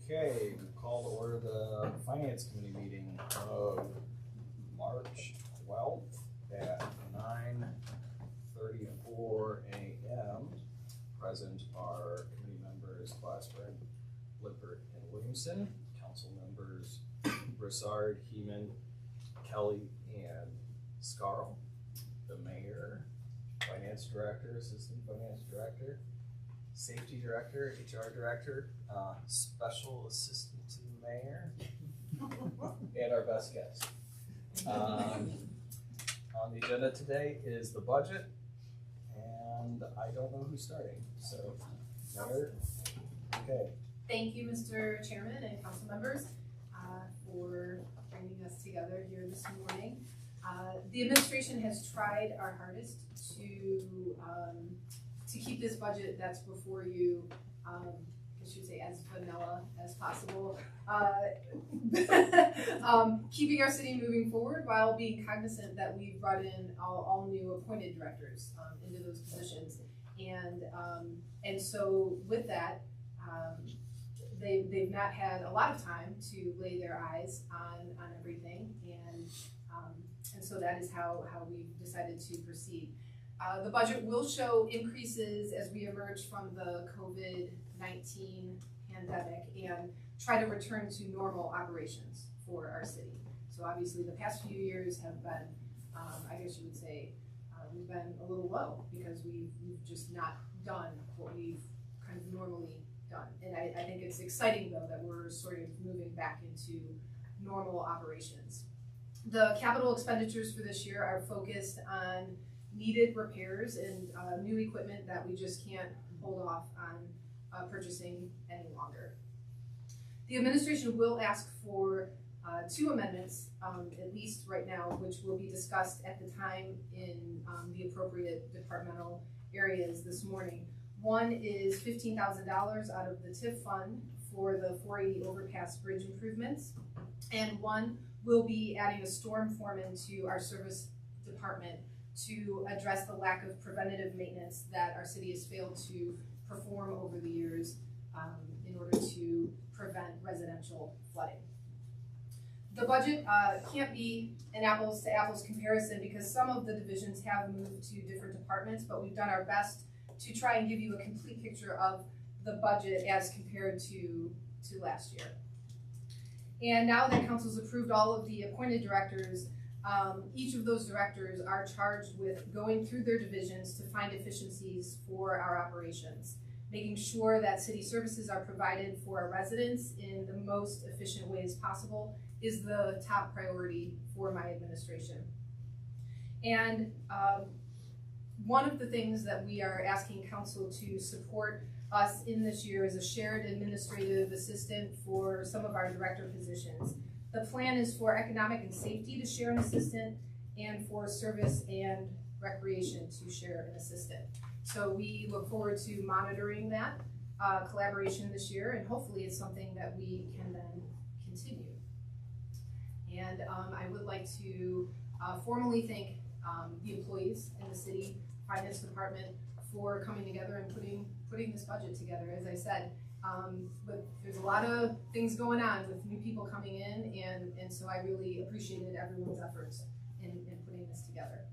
Okay, we call to order the Finance Committee meeting of March 12th at 9:34 a.m. Present are committee members Glassburn, Lippert, and Williamson. Council members Broussard, Heeman, Kelly, and Scarl. The mayor, finance director, assistant finance director, safety director, HR director, special assistant to the mayor, and our best guest. On the agenda today is the budget, and I don't know who's starting, so Mayor, okay. Thank you, Mr. Chairman and council members, for bringing us together here this morning. The administration has tried our hardest to keep this budget that's before you, I should say, as vanilla as possible, keeping our city moving forward while being cognizant that we've brought in all new appointed directors into those positions, and so with that, they've not had a lot of time to lay their eyes on everything, and so that is how we've decided to proceed. The budget will show increases as we emerge from the COVID-19 pandemic and try to return to normal operations for our city. So obviously the past few years have been, I guess you would say, we've been a little low because we've just not done what we've kind of normally done. And I think it's exciting though that we're sort of moving back into normal operations. The capital expenditures for this year are focused on needed repairs and new equipment that we just can't hold off on purchasing any longer. The administration will ask for 2 amendments, at least right now, which will be discussed at the time in the appropriate departmental areas this morning. One is $15,000 out of the Tif fund for the 480 overpass bridge improvements, and one will be adding a storm foreman to our service department to address the lack of preventative maintenance that our city has failed to perform over the years in order to prevent residential flooding. The budget can't be an apples to apples comparison because some of the divisions have moved to different departments, but we've done our best to try and give you a complete picture of the budget as compared to last year. And now that council's approved all of the appointed directors, each of those directors are charged with going through their divisions to find efficiencies for our operations, making sure that city services are provided for our residents in the most efficient ways possible is the top priority for my administration. And one of the things that we are asking council to support us in this year is a shared administrative assistant for some of our director positions. The plan is for economic and safety to share an assistant and for service and recreation to share an assistant. So we look forward to monitoring that collaboration this year, and hopefully it's something that we can then continue. And I would like to formally thank the employees in the city finance department for coming together and putting this budget together. As I said, but there's a lot of things going on with new people coming in, and so I really appreciated everyone's efforts in putting this together.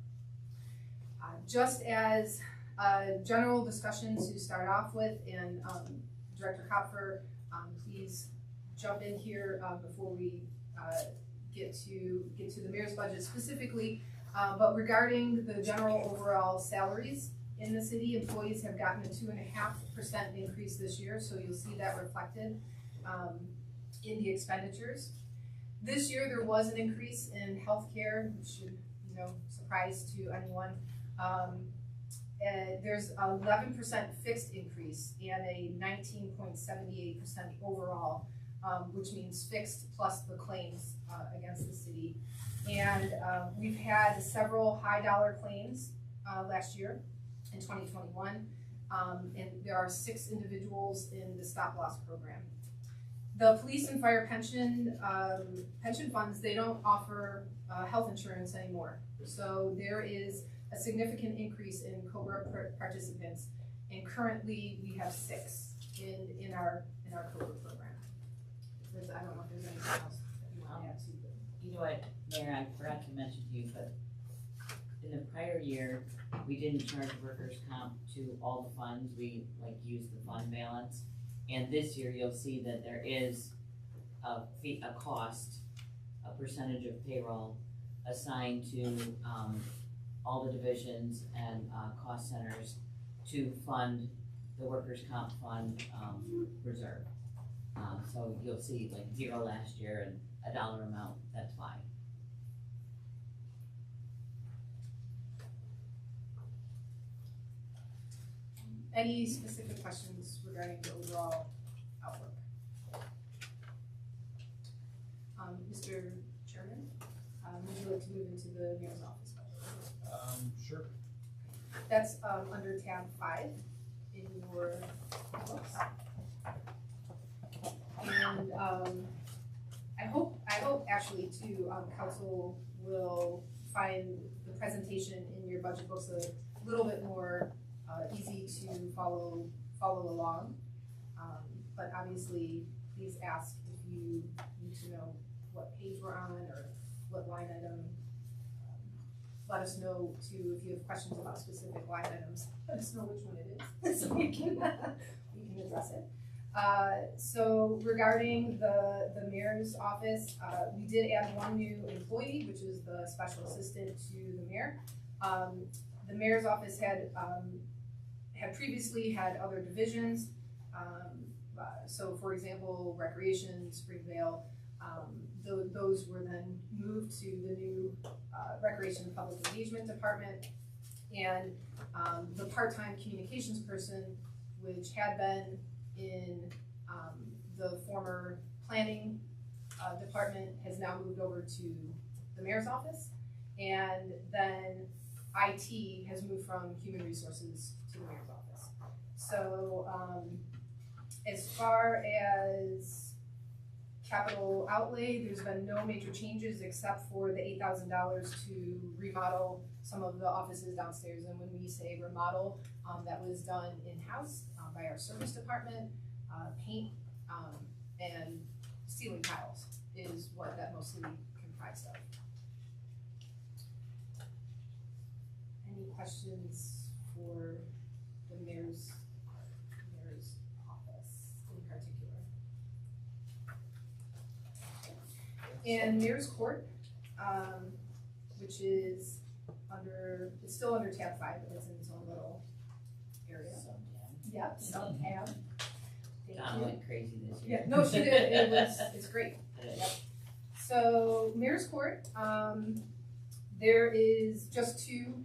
Just as a general discussion to start off with, and Director Hopfer, please jump in here before we get to the mayor's budget specifically, but regarding the general overall salaries in the city, employees have gotten a 2.5% increase this year, so you'll see that reflected in the expenditures. This year there was an increase in healthcare, which should, surprise to anyone. There's an 11% fixed increase and a 19.78% overall, which means fixed plus the claims against the city. And we've had several high dollar claims last year in 2021, and there are 6 individuals in the stop loss program. The police and fire pension funds, they don't offer health insurance anymore. So there is a significant increase in COBRA participants, and currently we have 6 in our COBRA program. I don't know if there's anything else that you want to add to. You know what, Mayor, I forgot to mention to you, but in the prior year, we didn't charge workers' comp to all the funds. We used the fund balance. And this year, you'll see that there is a cost, a percentage of payroll assigned to all the divisions and cost centers to fund the workers' comp fund reserve. So you'll see like 0 last year and a dollar amount, that's why. Any specific questions regarding the overall outlook? Mr. Chairman, would you like to move into the mayor's office budget? Sure. That's under tab 5 in your books. And I hope actually too, council will find the presentation in your budget books a little bit more easy to follow along. But obviously, please ask if you need to know what page we're on or what line item. Let us know too if you have questions about specific line items. Let us know which one it is so we can address it. So regarding the mayor's office, we did add 1 new employee, which is the special assistant to the mayor. The mayor's office had previously had other divisions. So for example, recreation, Springdale, those were then moved to the new recreation and public engagement department. And the part-time communications person, which had been in the former planning department, has now moved over to the mayor's office. And then IT has moved from human resources to the mayor's office. So as far as capital outlay, there's been no major changes except for the $8,000 to remodel some of the offices downstairs. And when we say remodel, that was done in-house by our service department. Paint and ceiling tiles is what that mostly comprised of. Any questions for the mayor's office in particular? And mayor's court, which is it's still under tab 5, but it's in its own little area. Yep, sub tab. Donna went crazy this year. Yeah, no, she did. It's great. Yep. So mayor's court, there is just two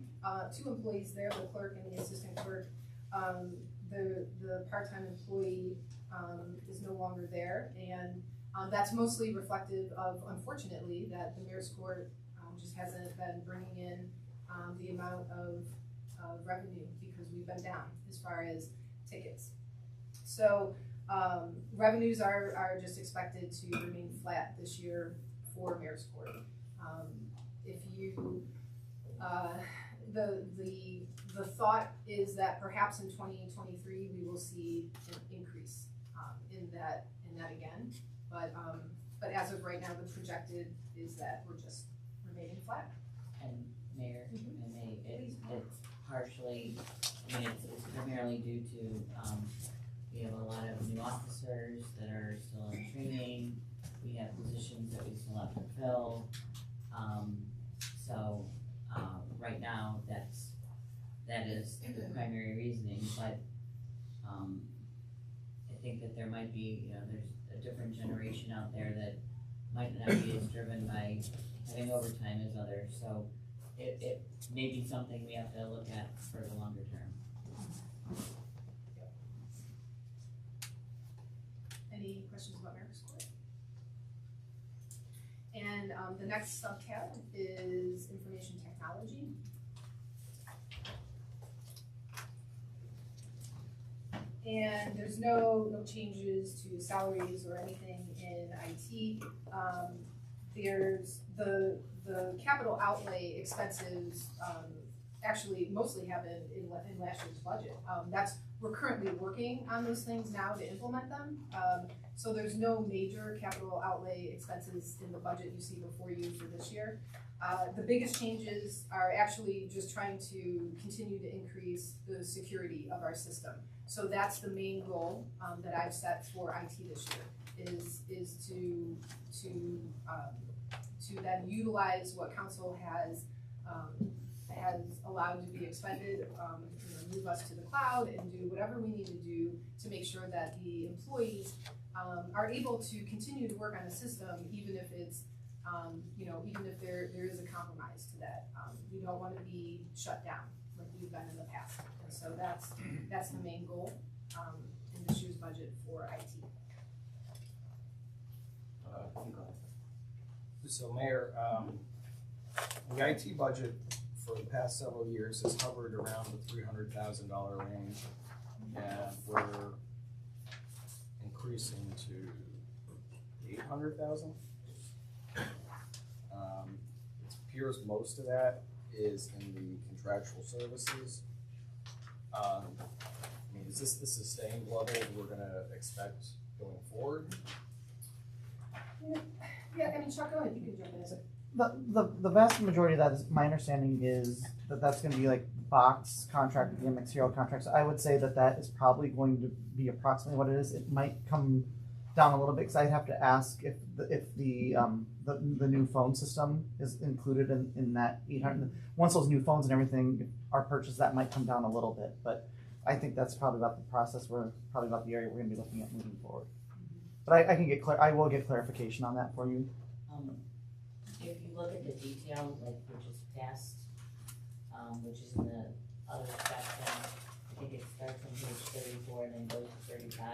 employees there, the clerk and the assistant clerk. The part-time employee is no longer there, and that's mostly reflective of, unfortunately, that the mayor's court just hasn't been bringing in the amount of revenue because we've been down as far as tickets. So revenues are just expected to remain flat this year for mayor's court. If you the thought is that perhaps in 2023 we will see an increase in that again, but as of right now, the projected is that we're just remaining flat. And Mayor, it's partially, I mean, it's primarily due to we have a lot of new officers that are still in training. We have positions that we still have to fill. So right now, that is the primary reasoning. But I think that there might be, there's a different generation out there that might not be as driven by having overtime as others. So it may be something we have to look at for the longer term. Any questions about mayor's court? And the next subtab is information technology. And there's no changes to salaries or anything in IT. There's the capital outlay expenses, actually mostly happen in last year's budget. We're currently working on those things now to implement them. So there's no major capital outlay expenses in the budget you see before you for this year. The biggest changes are actually just trying to continue to increase the security of our system. So that's the main goal that I've set for IT this year, is to then utilize what council has allowed to be expended, move us to the cloud and do whatever we need to do to make sure that the employees are able to continue to work on the system, even if it's even if there is a compromise to that. We don't want to be shut down like we've been in the past. And so that's the main goal in this year's budget for IT. So Mayor, the IT budget for the past several years has hovered around the $300,000 range, and we're increasing to $800,000. It appears most of that is in the contractual services. I mean, is this the sustained level we're going to expect going forward? Yeah, I mean, Chuck, go ahead, you can jump in. The vast majority of that is, my understanding is that that's going to be like box contract, the material contracts. I would say that is probably going to be approximately what it is. It might come down a little bit because I'd have to ask if the new phone system is included in that 800. Once those new phones and everything are purchased, that might come down a little bit. But I think that's probably about the process. Probably about the area we're going to be looking at moving forward. But I will get clarification on that for you. If you look at the detail, like which is past, which is in the other section, I think it starts on page 34 and then goes to 35.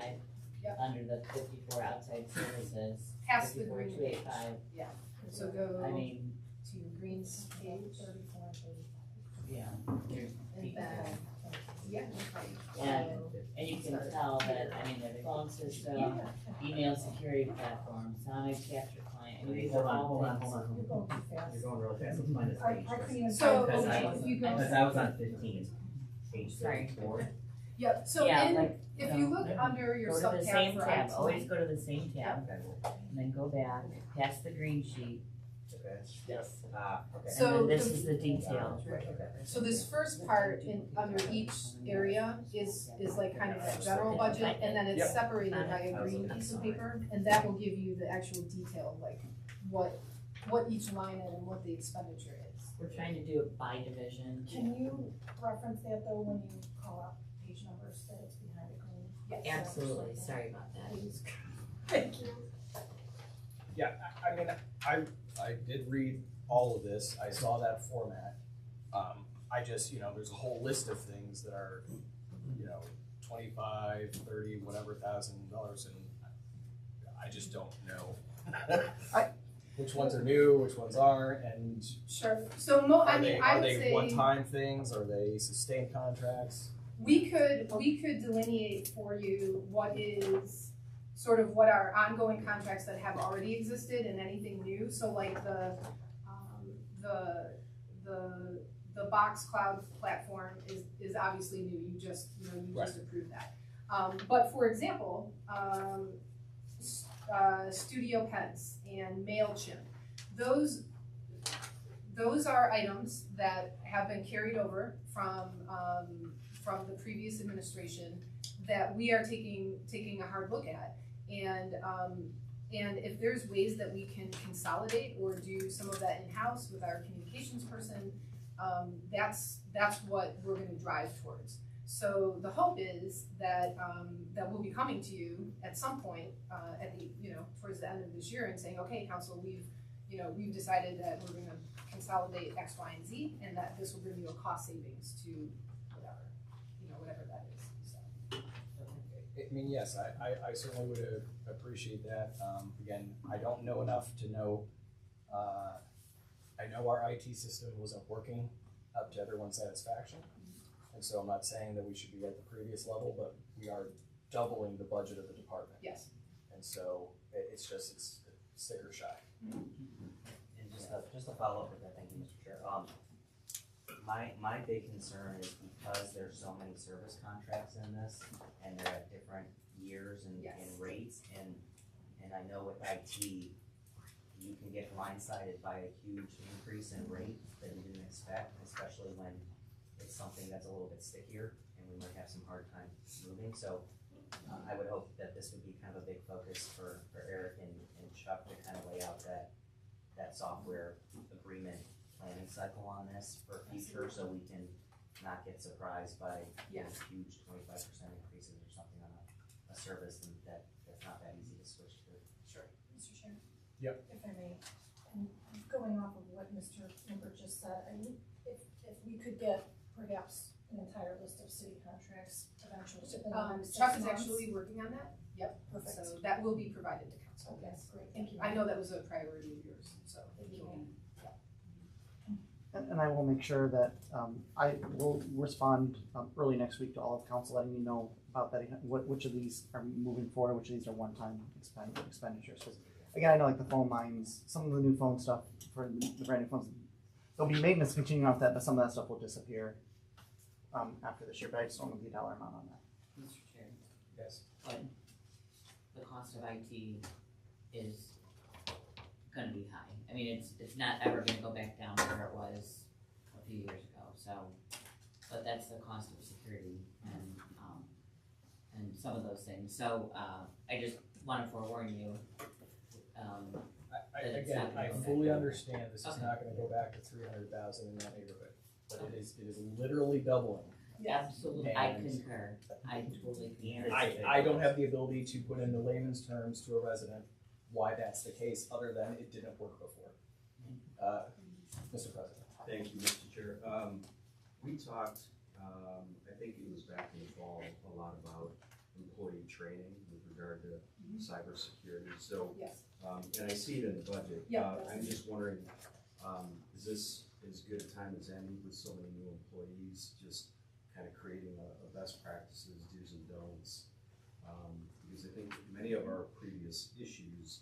Yep. Under the 54 outside services. Past the 54, green 285. Yeah. So go I mean, to Green's page 34 and 35. yeah. There's And detail. then, And you can tell that, I mean, their phone system, email security platform, sonic capture client, and these are all Hold on. things. You're going really fast. Let's find this page. So, Because okay, if you go. Because I was on 15, page 34. Yep, so Yeah, like, if you look under your Go to the sub-tab same for tab, IT. always go to the same tab, Okay. and then go back, past the green sheet. Okay. Yes. Okay. So And then this the- is the detail. Okay. So this first part under each area is like kind of that general budget, and then it's Yep. separated by a green piece of paper, and that will give you the actual detail, like what each line item, what the expenditure is. We're trying to do it by division. Can you reference that though when you call out page numbers, that it's behind the green? Yes. Absolutely, sorry about that. Please. Thank you. Yeah, I mean, I did read all of this. I saw that format. I just, there's a whole list of things that are, $25, $30, whatever $1,000, and I just don't know which ones are new, which ones aren't, and Sure, so I are would they say. one-time things? Are they sustained contracts? We could delineate for you what is sort of what our ongoing contracts that have already existed and anything new. So like the Box Cloud platform is obviously new. You just approved that. But for example, Studio Pens and MailChimp, those are items that have been carried over from the previous administration that we are taking a hard look at, and if there's ways that we can consolidate or do some of that in-house with our communications person, that's what we're going to drive towards. So the hope is that we'll be coming to you at some point at the towards the end of this year and saying, okay, council, we've decided that we're going to consolidate X, Y, and Z, and that this will bring you a cost savings to whatever that is. So. I mean, yes, I certainly would appreciate that. Again, I don't know enough to know. I know our IT system wasn't working up to everyone's satisfaction, and so I'm not saying that we should be at the previous level, but we are doubling the budget of the department. Yes. And so it's sticker shock. And just to follow up with that, thank you, Mr. Chair. My big concern is because there's so many service contracts in this, and they're at different years and Yes. rates, and I know with IT, you can get blindsided by a huge increase in rate that you didn't expect, especially when it's something that's a little bit stickier, and we might have some hard time moving, so I would hope that this would be kind of a big focus for Eric and Chuck to kind of lay out that software agreement planning cycle on this for future, so we can not get surprised by Yes. huge 25% increases or something on a service that's not that easy to switch to. Sure. Mr. Chair? Yep. If I may, and going off of what Mr. Limbert just said, if we could get perhaps an entire list of city contracts eventually. within the next 6 Chuck is months. actually working on that. Yep. Perfect. So that will be provided to council. Okay, Yes. great, thank you. I know that was a priority of yours, so Thank you. it'll be. And I will make sure that, I will respond, early next week to all of council, letting me know about that, which of these are moving forward, which of these are one-time expenditures. 'Cause again, I know like the phone lines, some of the new phone stuff for the brand new phones, there'll be maintenance continuing off that, but some of that stuff will disappear, after this year, but I just don't know the dollar amount on that. Mr. Chair, Yes. but the cost of IT is gonna be high. I mean, it's not ever gonna go back down to where it was a few years ago, so, but that's the cost of security and some of those things. So, I just wanna forewarn you, Again, I fully understand this is not gonna go back to 300,000 in that neighborhood, but it is literally doubling. absolutely, I And- concur, I totally concur. I don't have the ability to put into layman's terms to a resident why that's the case, other than it didn't work before. Mr. President. Thank you, Mr. Chair. We talked, I think it was back in the fall, a lot about employee training with regard to cybersecurity. So, Yes. and I see it in the budget. Yeah. I'm just wondering, is this as good a time as any with so many new employees, just kind of creating a best practices, do's and don'ts? Because I think many of our previous issues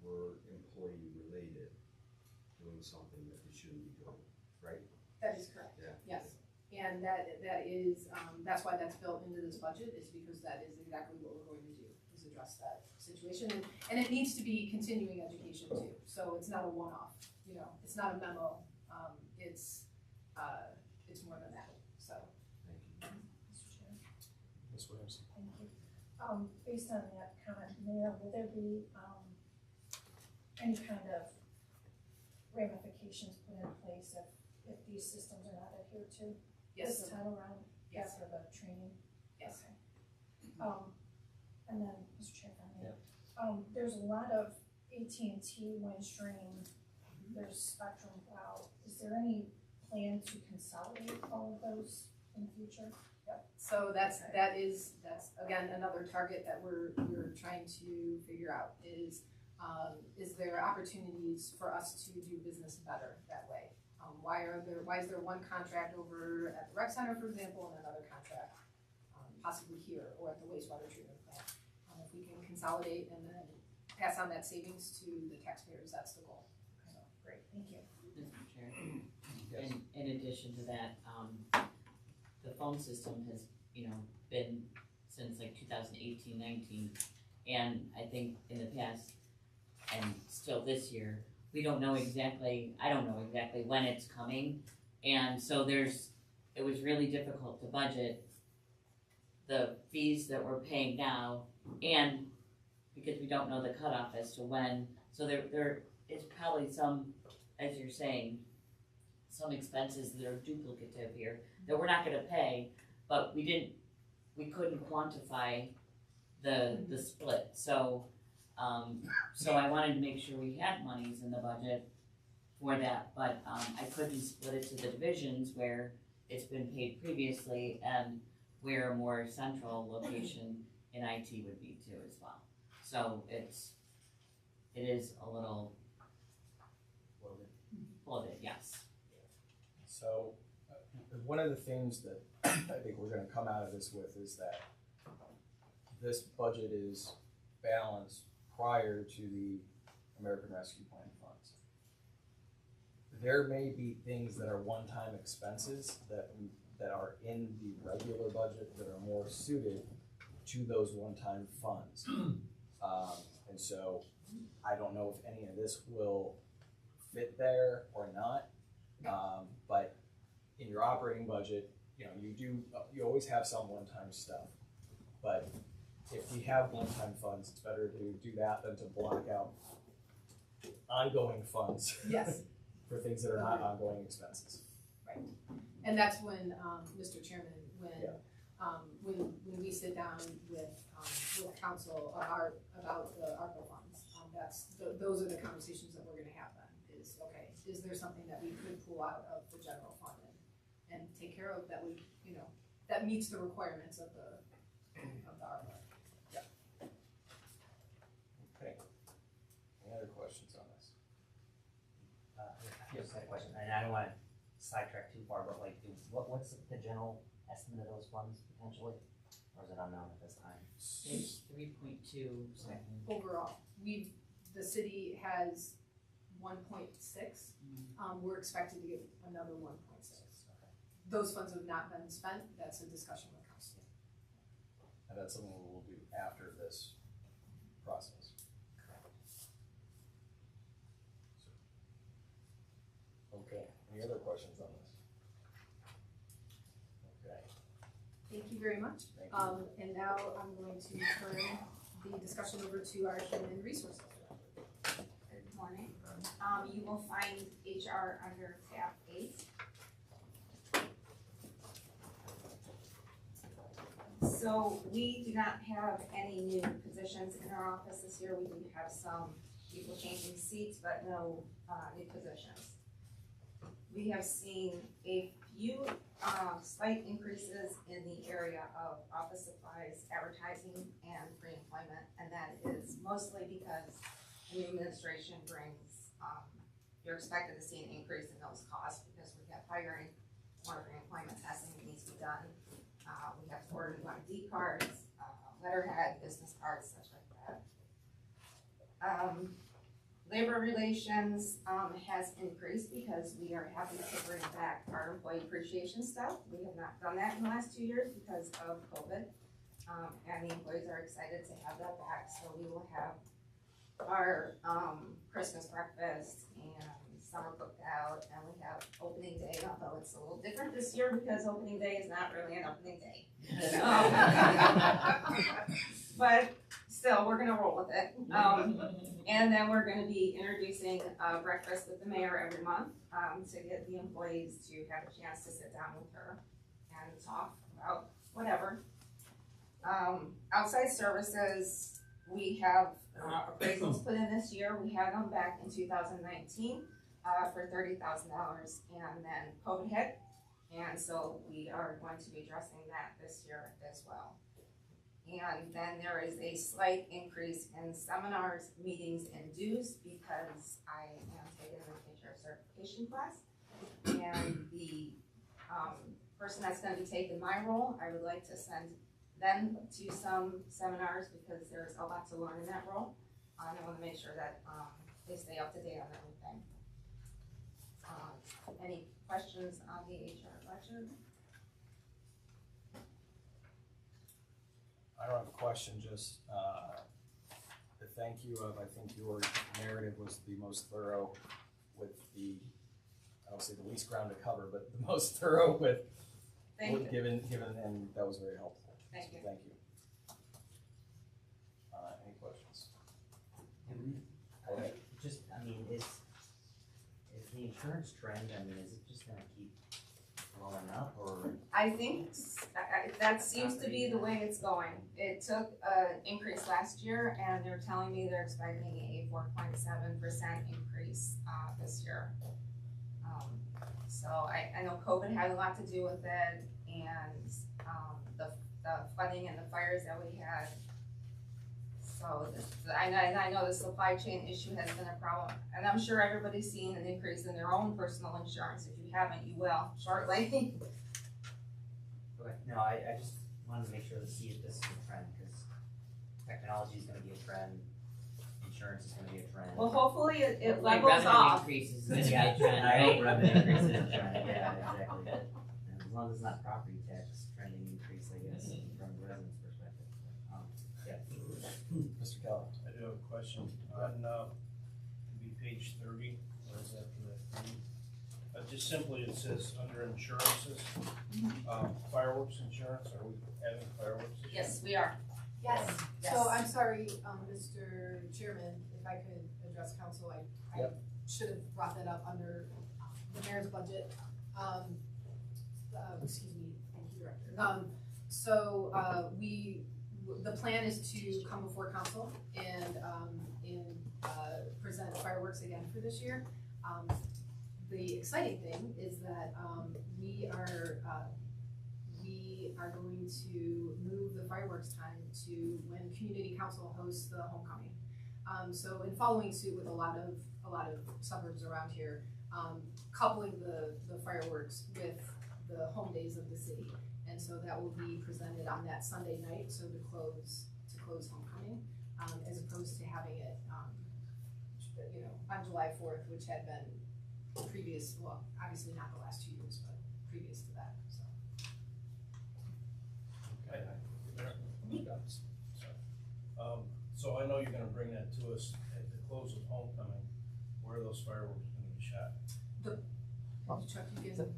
were employee related, doing something that they shouldn't be doing, right? That is correct. Yeah. Yes. And that is, that's why that's built into this budget, is because that is exactly what we're going to do, is address that situation. And it needs to be continuing education too, so it's not a one-off, it's not a memo, it's more than that, so. Thank you. Mr. Chair? Ms. Williams. Thank you. Based on that comment, Mayor, will there be, any kind of ramifications put in place if these systems are not adhered to Yes, this time around? Yes. After the training? yes. Okay. And then, Mr. Chair, if I may, there's a lot of AT&T, Windstream, there's Spectrum, Wow. Is there any plan to consolidate all of those in the future? Yep. So that's again, another target that we're trying to figure out is there opportunities for us to do business better that way? Why is there one contract over at the rec center, for example, and another contract possibly here or at the wastewater treatment plant? If we can consolidate and then pass on that savings to the taxpayers, that's the goal. So, Great, thank you. Mr. Chair, Yes. in addition to that, the phone system has, been since like 2018-19, and I think in the past, and still this year, I don't know exactly when it's coming, and so it was really difficult to budget the fees that we're paying now, and because we don't know the cutoff as to when, so there is probably some, as you're saying, some expenses that are duplicative here that we're not gonna pay, but we couldn't quantify the split, so I wanted to make sure we had monies in the budget for that, but I couldn't split it to the divisions where it's been paid previously and where a more central location in IT would be too as well. So it is a little bloated, yes. So, one of the things that I think we're gonna come out of this with is that this budget is balanced prior to the American Rescue Plan funds. There may be things that are one-time expenses that are in the regular budget that are more suited to those one-time funds. And so I don't know if any of this will fit there or not. But in your operating budget, you always have some one-time stuff. But if we have one-time funds, it's better to do that than to block out ongoing funds. Yes. For things that are not ongoing expenses. Right. And that's when, Mr. Chairman, when we sit down with council about the ARPA funds, those are the conversations that we're gonna have then, is, okay, is there something that we could pull out of the general fund and take care of that that meets the requirements of the ARPA? Okay. Any other questions on this? I just had a question, and I don't wanna sidetrack too far, but like, what's the general estimate of those funds potentially? Or is it unknown at this time? It's 3.2 something. Overall, the city has 1.6. We're expected to get another 1.6. Those funds have not been spent. That's a discussion with council. And that's something we'll do after this process. Okay, any other questions on this? Okay, Thank you very much. thank you. And now I'm going to turn the discussion over to our Human Resources Director. Good morning. You will find HR under tab 8. So we do not have any new positions in our office this year. We do have some people changing seats, but no new positions. We have seen a few slight increases in the area of office supplies, advertising, and pre-employment, and that is mostly because the new administration brings, you're expected to see an increase in those costs because we have hiring, more pre-employment testing that needs to be done. We have to order new ID cards, letterhead, business cards, such like that. Labor relations has increased because we are happy to bring back our employee appreciation stuff. We have not done that in the last 2 years because of COVID, and the employees are excited to have that back. So we will have our Christmas breakfast and summer cookout, and we have opening day, although it's a little different this year because opening day is not really an opening day. But still, we're gonna roll with it. And then we're gonna be introducing a breakfast with the mayor every month to get the employees to have a chance to sit down with her and talk about whatever. Outside services, we have appraisals put in this year. We had them back in 2019 for $30,000, and then COVID hit, and so we are going to be addressing that this year as well. And then there is a slight increase in seminars, meetings, and dues because I am taking the HR certification class. And the person that's going to be taking my role, I would like to send them to some seminars because there's a lot to learn in that role. I want to make sure that they stay up to date on everything. Any questions on the HR budget? I don't have a question, just the thank you of, I think your narrative was the most thorough with I don't say the least ground to cover, but the most thorough with given, and that was very helpful. Thank you. Thank you. Any questions? Is the insurance trend, is it just gonna keep blowing up, or? I think that seems to be the way it's going. It took an increase last year, and they're telling me they're expecting a 4.7% increase this year. So I know COVID had a lot to do with it, and the flooding and the fires that we had. So I know the supply chain issue has been a problem, and I'm sure everybody's seen an increase in their own personal insurance. If you haven't, you will shortly. Okay. No, I just wanted to make sure to see if this is a trend, because Technology is gonna be a trend, insurance is gonna be a trend. Well, hopefully it Hopefully levels revenue off. increase is gonna be Yeah, a trend, I hope right? revenue increase is a trend, yeah, exactly. And as long as it's not property tax trending increase, I guess, from the residents' perspective. Mr. Kelly? I do have a question on, it'd be page 30, or is that for that thing? Just simply, it says under insurances, fireworks insurance, are we adding fireworks this year? Yes, we are. Yes, Yes. so I'm sorry, Mr. Chairman, if I could address council, I should have brought that up under the mayor's budget. Excuse me, thank you, Director. The plan is to come before council and present fireworks again for this year. The exciting thing is that we are going to move the fireworks time to when community council hosts the homecoming. So in following suit with a lot of suburbs around here, coupling the fireworks with the home days of the city. And so that will be presented on that Sunday night, so to close homecoming, as opposed to having it, on July 4th, which had been previous, well, obviously not the last 2 years, but previous to that, so. So I know you're gonna bring that to us at the close of homecoming. Where are those fireworks gonna be shot? Chuck, you can.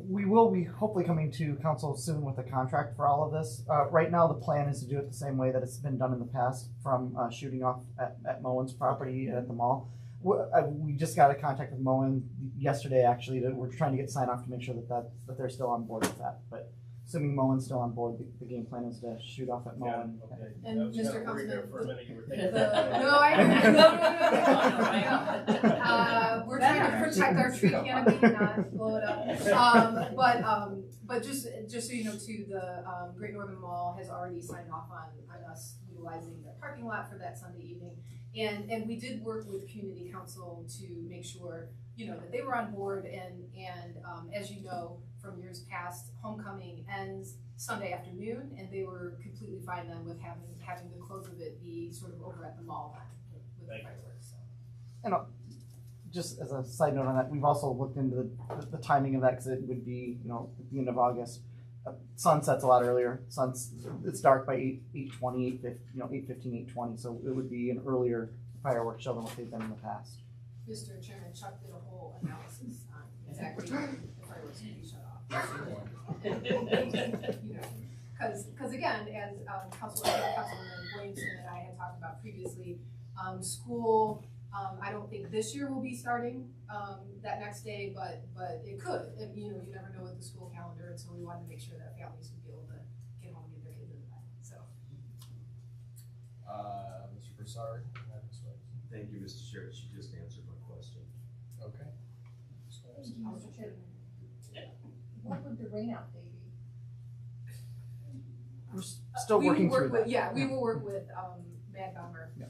We will be hopefully coming to council soon with a contract for all of this. Right now, the plan is to do it the same way that it's been done in the past, from shooting off at Moen's property at the mall. We just got a contact with Moen yesterday, actually. We're trying to get sign off to make sure that they're still on board with that. But assuming Moen's still on board, the game plan is to shoot off at Moen. Okay. And I was Mr. kinda worried there Councilman, for a minute, you were No, thinking. no. We're trying to protect our tree canopy, not blow it up. But just so you know too, the Great Northern Mall has already signed off on us utilizing their parking lot for that Sunday evening. And we did work with community council to make sure, that they were on board and as you know, from years past, homecoming ends Sunday afternoon, and they were completely fine then with having the close of it be sort of over at the mall then with the Thank you. fireworks, so. And just as a side note on that, we've also looked into the timing of that, because it would be, at the end of August. Sun sets a lot earlier. It's dark by 8:20, 8:15, 8:20, so it would be an earlier fireworks show than what they've been in the past. Mr. Chairman, Chuck did a whole analysis on exactly when the fireworks can be shut off. Because again, as Councilman Williamson and I had talked about previously, school, I don't think this year will be starting that next day, but it could. You never know with the school calendar, and so we wanted to make sure that families would be able to get home and get their kids in bed. So. Mr. Broussard, you have this one. Thank you, Mr. Chair, she just answered my question. Okay. Mr. Chairman. What would the rain out day be? We're still working through that. Yeah, we will work with Matt Baumer. Yeah.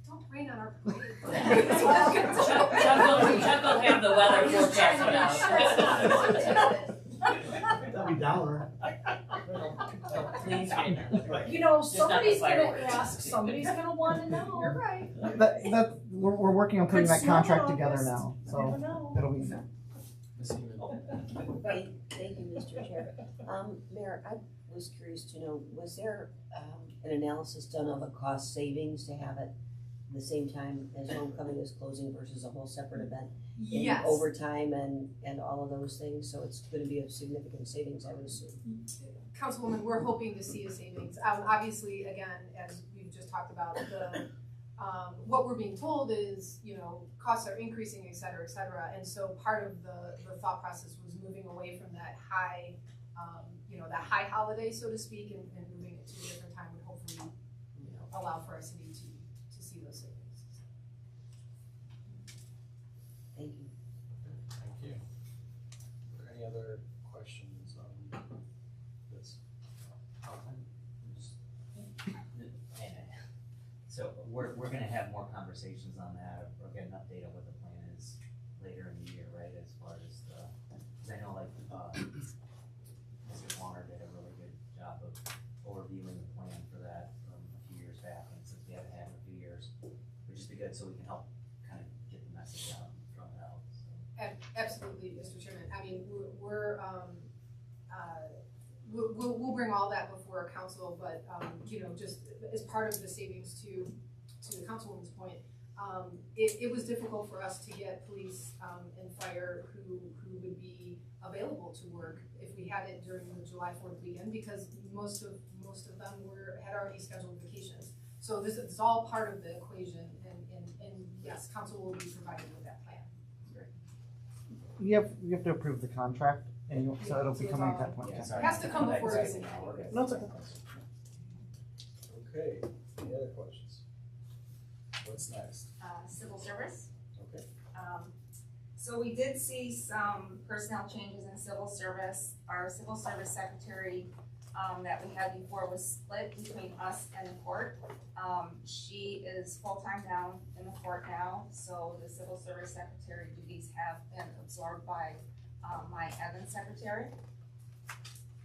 Don't rain on our parade. Chuck will have the weather forecast out. That'll be downer. Please. Somebody's gonna fireworks. ask, somebody's gonna wanna know. You're right. We're working on putting Could that snow in contract together August. now, Never so know. it'll be. Ms. Heeman. Thank you, Mr. Chair. Mayor, I was curious to know, was there an analysis done of a cost savings to have it the same time as homecoming is closing versus a whole separate event? In Yes. overtime and all of those things, so it's gonna be a significant savings, I would assume. Councilwoman, we're hoping to see a savings. Obviously, again, as we've just talked about, what we're being told is, costs are increasing, et cetera, and so part of the thought process was moving away from that high, that high holiday, so to speak, and moving it to a different time would hopefully, allow for our city to see those savings. Thank you. Thank you. Are there any other questions on this? So we're gonna have more conversations on that, or get an update on what the plan is later in the year, right, as far as cause I know Mr. Warner did a really good job of overviewing the plan for that good, so we can help kind of get the message out, throw it out, so. Absolutely, Mr. Chairman. I mean, we'll bring all that before council, but, you know, just as part of the savings to the councilwoman's point, it was difficult for us to get police, and fire who would be available to work if we had it during the July 4th weekend, because most of them had already scheduled vacations. So this is all part of the equation, and yes, council will be provided with that plan. You have to approve the contract, and so it'll be coming at that point. Yeah, Yeah. sorry. It has to come before Sorry. us. No, it's okay. Okay, any other questions? What's next? Civil service. Okay. So we did see some personnel changes in civil service. Our civil service secretary, that we had before was split between us and the court. She is full-time down in the court now, so the civil service secretary duties have been absorbed by, my admin secretary.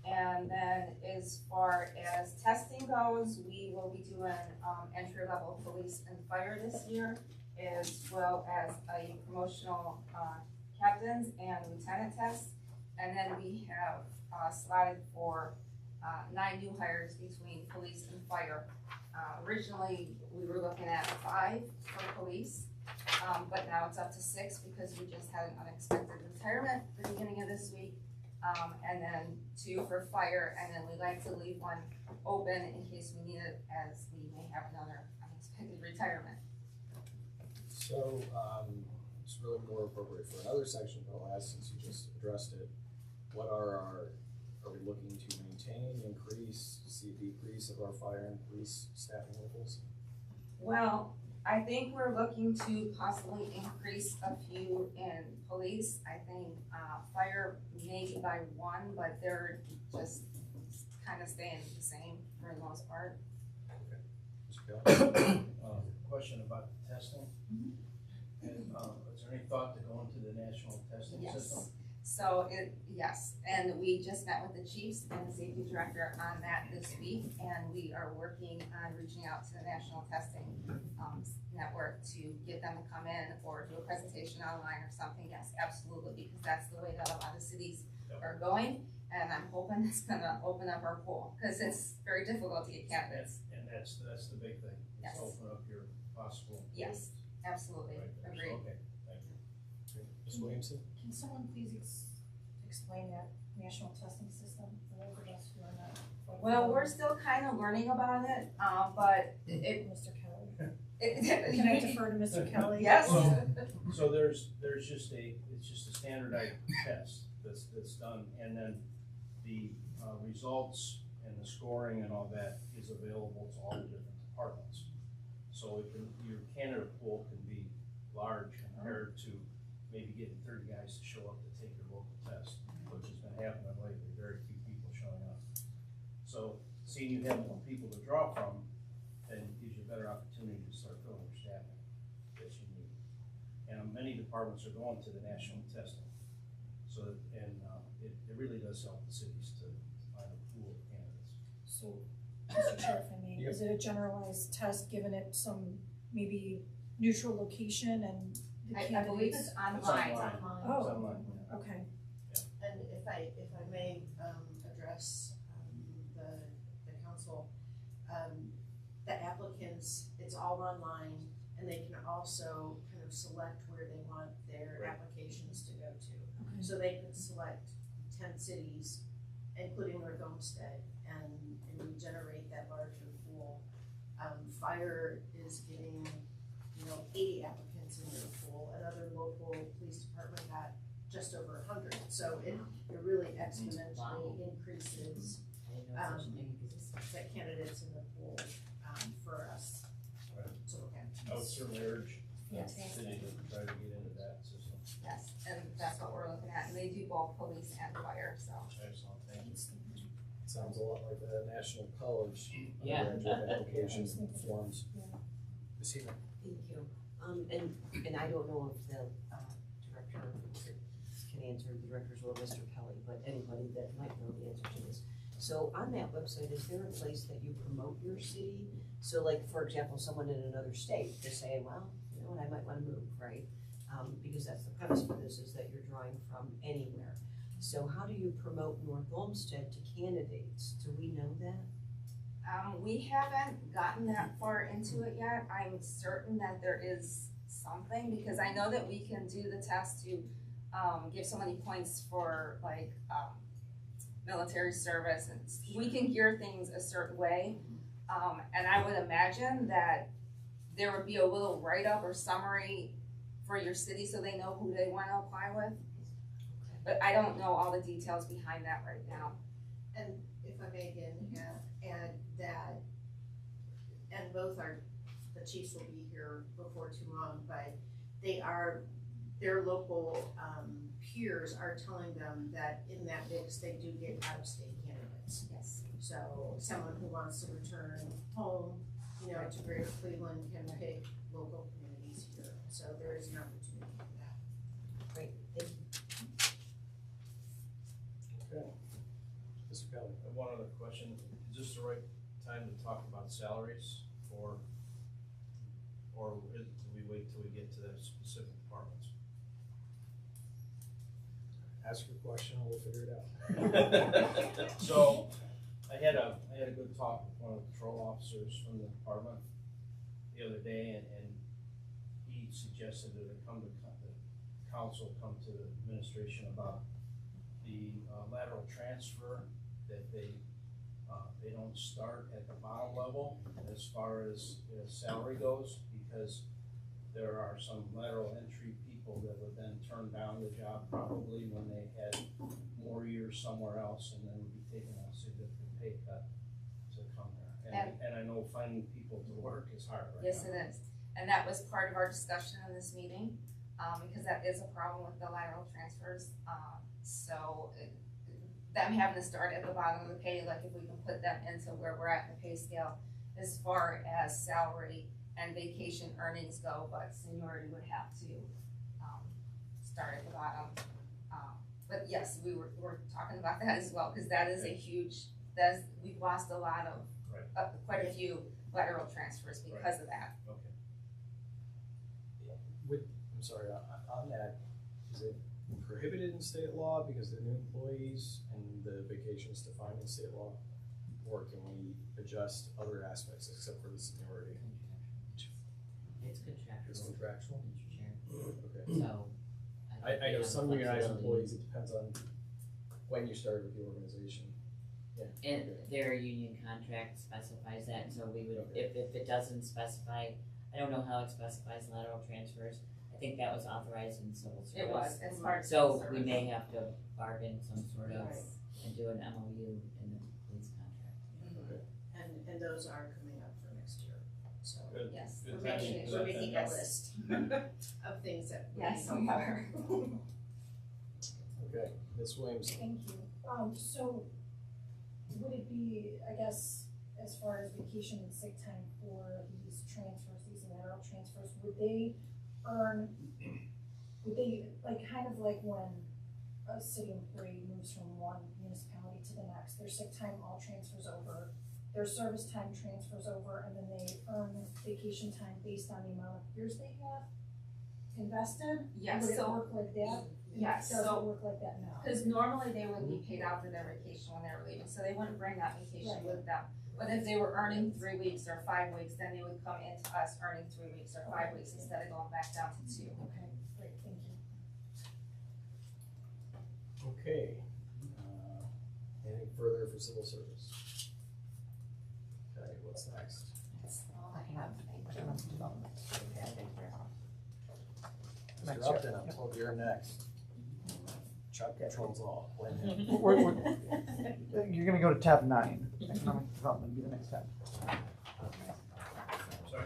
And then as far as testing goes, we will be doing, entry-level police and fire this year, as well as a promotional, captain's and lieutenant test. And then we have, slotted for 9 new hires between police and fire. Originally, we were looking at 5 for police, but now it's up to 6 because we just had an unexpected retirement at the beginning of this week. And then 2 for fire, and then we like to leave 1 open in case we need it, as we may have another unexpected retirement. So, it's really more appropriate for another section, but I'll ask, since you just addressed it, what are we looking to maintain, increase, see a decrease of our fire and police staffing levels? Well, I think we're looking to possibly increase a few in police. I think, fire maybe by 1, but they're just kind of staying the same for the most part. Mr. Kelly? Question about the testing. And, is there any thought to go into the national testing system? Yes. So yes, and we just met with the chiefs and the safety director on that this week, and we are working on reaching out to the national testing network to get them to come in or do a presentation online or something. Yes, absolutely, because that's the way that a lot of cities are going, and I'm hoping it's gonna open up our pool, because it's very difficult to get candidates. And that's the big thing. Yes. Open up your possible. Yes, absolutely, Right there. agreed. Okay, thank you. Ms. Williamson? Can someone please explain that national testing system for those of us who are not? Well, we're still kind of learning about it, but it. Mr. Kelly. Can I defer to Mr. Kelly? Yes. So there's just it's just a standardized test that's done, and then the results and the scoring and all that is available to all the different departments. So your candidate pool can be large compared to maybe getting 30 guys to show up to take your local test, which has been happening lately, very few people showing up. So seeing you have more people to draw from, then gives you a better opportunity to start filling your staffing that you need. And many departments are going to the national testing. So, it really does help the cities to find a pool of candidates. So, Mr. Chair, if I may, Yep. is it a generalized test, given it some maybe neutral location and the I believe candidates? it's online. It's Oh. online, yeah. Okay, And if I may, address, the council, the applicants, it's all online, and they can also kind of select where they want their Right. applications to go to. okay. So they can select 10 cities, including North Olmsted, and we generate that larger pool. Fire is getting, 80 applicants in their pool. Another local police department got just over 100. So it really exponentially increases I didn't know such a thing existed. the candidates in the pool, for us Right. to look at. I would certainly urge the Fantastic. city to try to get into that system. Yes, and that's what we're looking at, and they do both police and fire, so. Excellent, thank you. Sounds a lot like the National College Yeah. undergraduate application forms. Ms. Heaton? Thank you. And I don't know if the director can answer, the directors or Mr. Kelly, but anybody that might know the answer to this. So on that website, is there a place that you promote your city? So like, for example, someone in another state to say, well, know what, I might wanna move, right? Because that's the premise for this, is that you're drawing from anywhere. So how do you promote North Olmsted to candidates? Do we know that? We haven't gotten that far into it yet. I'm certain that there is something, because I know that we can do the test to give so many points for like military service, and we can gear things a certain way. And I would imagine that there would be a little write-up or summary for your city so they know who they want to apply with. But I don't know all the details behind that right now. And if I may again add that, and both the chiefs will be here before too long, but their local peers are telling them that in that mix, they do get out-of-state candidates. Yes. So someone who wants to return home, to Greater Cleveland can pick local communities here. So there is an opportunity for that. Great, thank you. Okay. Mr. Kelly? I have one other question. Is this the right time to talk about salaries, or do we wait till we get to the specific departments? Ask your question and we'll figure it out. So, I had a good talk with one of the patrol officers from the department the other day, and he suggested that the council come to the administration about the lateral transfer, that they don't start at the bottom level as far as salary goes, because there are some lateral entry people that would then turn down the job probably when they had more years somewhere else, and then would be taking a significant pay cut to come there. And I know finding people to work is hard right now. Yes, it is. And that was part of our discussion in this meeting, because that is a problem with the lateral transfers. Them having to start at the bottom of the pay, like if we can put them into where we're at in the pay scale as far as salary and vacation earnings go, but seniority would have to start at the bottom. But yes, we're talking about that as well, because that is a huge, we've lost a lot of, quite a few lateral transfers because of that. Okay. I'm sorry, on that, is it prohibited in state law because they're new employees and the vacation's defined in state law? Or can we adjust other aspects except for the seniority? It's contractual. It's contractual? Mr. Chair. Okay. So. I know some unionized flexibility. employees, it depends on when you started with the organization. Yeah. And their union contract specifies that, so we would, Okay. if it doesn't specify, I don't know how it specifies lateral transfers. I think that was authorized in civil service. It was, as far as. So we may have to bargain some sort of, Right. and do an MOU in the police contract. Okay. And those are coming up for next year. So Good. Yes. Good we're timing. making a Yes. list of things that we Yes, need we to are. Okay, Ms. Williams. Thank you. So would it be, I guess, as far as vacation and sick time for these transfers, these lateral transfers, would they like kind of like when a city employee moves from one municipality to the next, their sick time all transfers over, their service time transfers over, and then they earn vacation time based on the amount of years they have invested? Yes, Would it so- work like that? Yes, Does it so, work like that now? because normally they would be paid out for their vacation when they were leaving, so they wouldn't bring that vacation Right. with them. But if they were earning 3 weeks or 5 weeks, then they would come into us earning 3 weeks or 5 weeks instead of going back down to 2. Okay, great, thank you. Okay. Anything further for civil service? Okay, what's next? That's all I have. Economic development. Mr. Next year. Upton, I'm told you're next. Chuck controls all. Blame him. You're gonna go to tab 9, economic development, be the next tab. Sorry.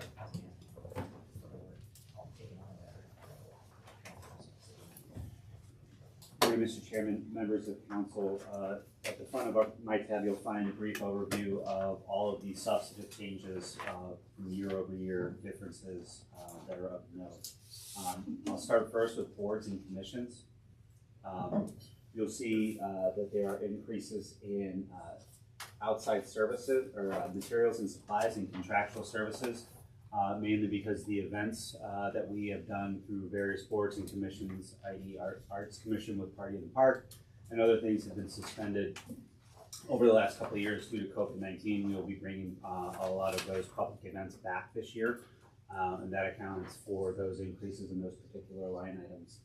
Good morning, Mr. Chairman, members of council. At the front of my tab, you'll find a brief overview of all of the substantive changes from year-over-year differences that are of note. I'll start first with boards and commissions. You'll see that there are increases in outside services or materials and supplies and contractual services mainly because the events that we have done through various boards and commissions, i.e. Arts Commission with Party in the Park, and other things have been suspended over the last couple of years due to COVID-19. We will be bringing a lot of those public events back this year, and that accounts for those increases in those particular line items.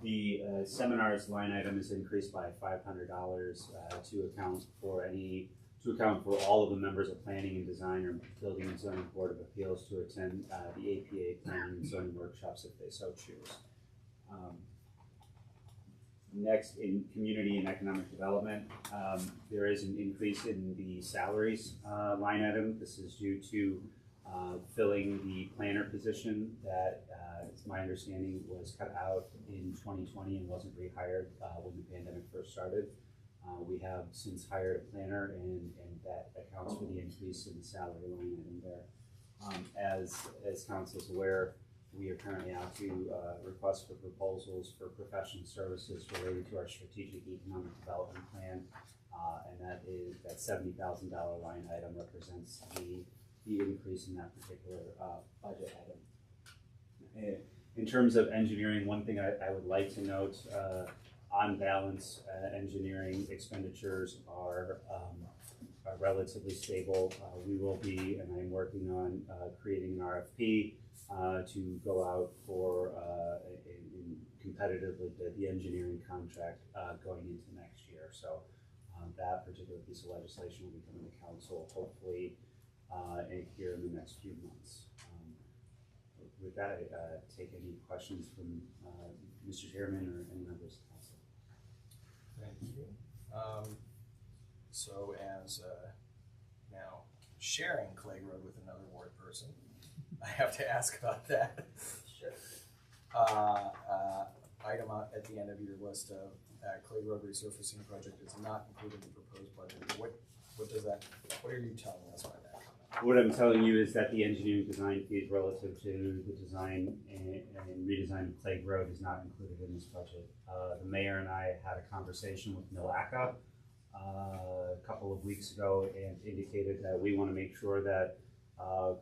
The seminars line item is increased by $500 to account for all of the members of Planning and Design or Building and Zoning Board of Appeals to attend the APA Planning and Zoning workshops if they so choose. Next, in Community and Economic Development, there is an increase in the salaries line item. This is due to filling the planner position that, it's my understanding, was cut out in 2020 and wasn't rehired when the pandemic first started. We have since hired a planner, and that accounts for the increase in the salary line item there. As council's aware, we are currently out to request for proposals for professional services related to our strategic economic development plan, and that $70,000 line item represents the increase in that particular budget item. In terms of engineering, one thing I would like to note, on balance, engineering expenditures are relatively stable. We will be, and I'm working on creating an RFP to go out for competitively the engineering contract going into next year. So that particular piece of legislation will be coming to council hopefully here in the next few months. With that, I take any questions from Mr. Chairman or any members of the council. Thank you. So as now sharing Clay Road with another board person, I have to ask about that. Sure. Item at the end of your list of Clay Road resurfacing project is not included in the proposed budget. What does that? What are you telling us by that comment? What I'm telling you is that the engineering design fees relative to the design and redesign of Clay Road is not included in this budget. The mayor and I had a conversation with NOACA a couple of weeks ago and indicated that we want to make sure that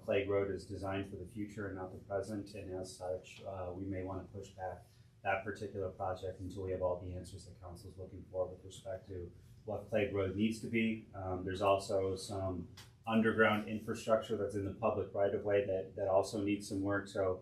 Clay Road is designed for the future and not the present, and as such, we may want to push back that particular project until we have all the answers that council is looking for with respect to what Clay Road needs to be. There's also some underground infrastructure that's in the public right-of-way that also needs some work, so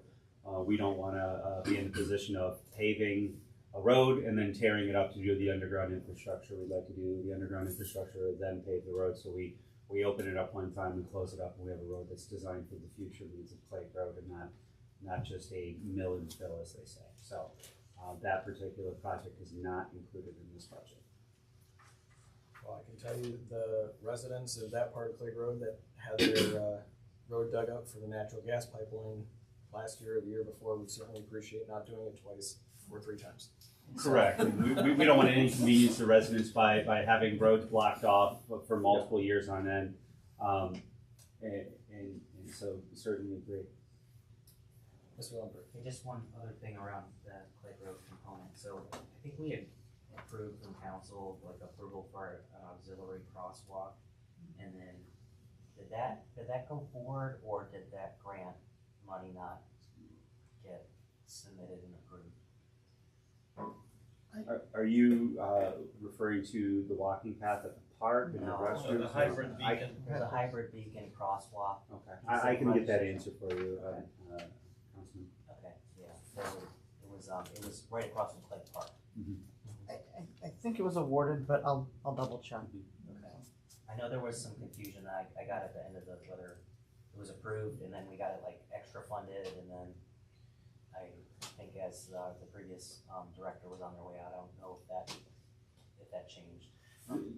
we don't want to be in the position of paving a road and then tearing it up to do the underground infrastructure. We'd like to do the underground infrastructure, then pave the road, so we open it up one time and close it up, and we have a road that's designed for the future needs of Clay Road and not just a mill and fill, as they say. So that particular project is not included in this budget. Well, I can tell you the residents of that part of Clay Road that had their road dug up for the natural gas pipeline last year or the year before would certainly appreciate not doing it twice or three times. Correct. we don't want any inconvenience to residents by having roads blocked off for multiple years on end, and so certainly agree. Mr. Lundberg. Okay, just one other thing around the Clay Road component. So I think we had approved from council, like approval for an auxiliary crosswalk, and then did that go forward, or did that grant money not get submitted and approved? Are you referring to the walking path at the park and the No. restrooms? The hybrid beacon. There's a hybrid beacon crosswalk. Okay, I can get that answer for you, Councilman. Okay, yeah, so it was right across from Clay Park. I think it was awarded, but I'll double check. Okay. I know there was some confusion. I got at the end of whether it was approved, and then we got it like extra funded, and then I think as the previous director was on their way out, I don't know if that changed.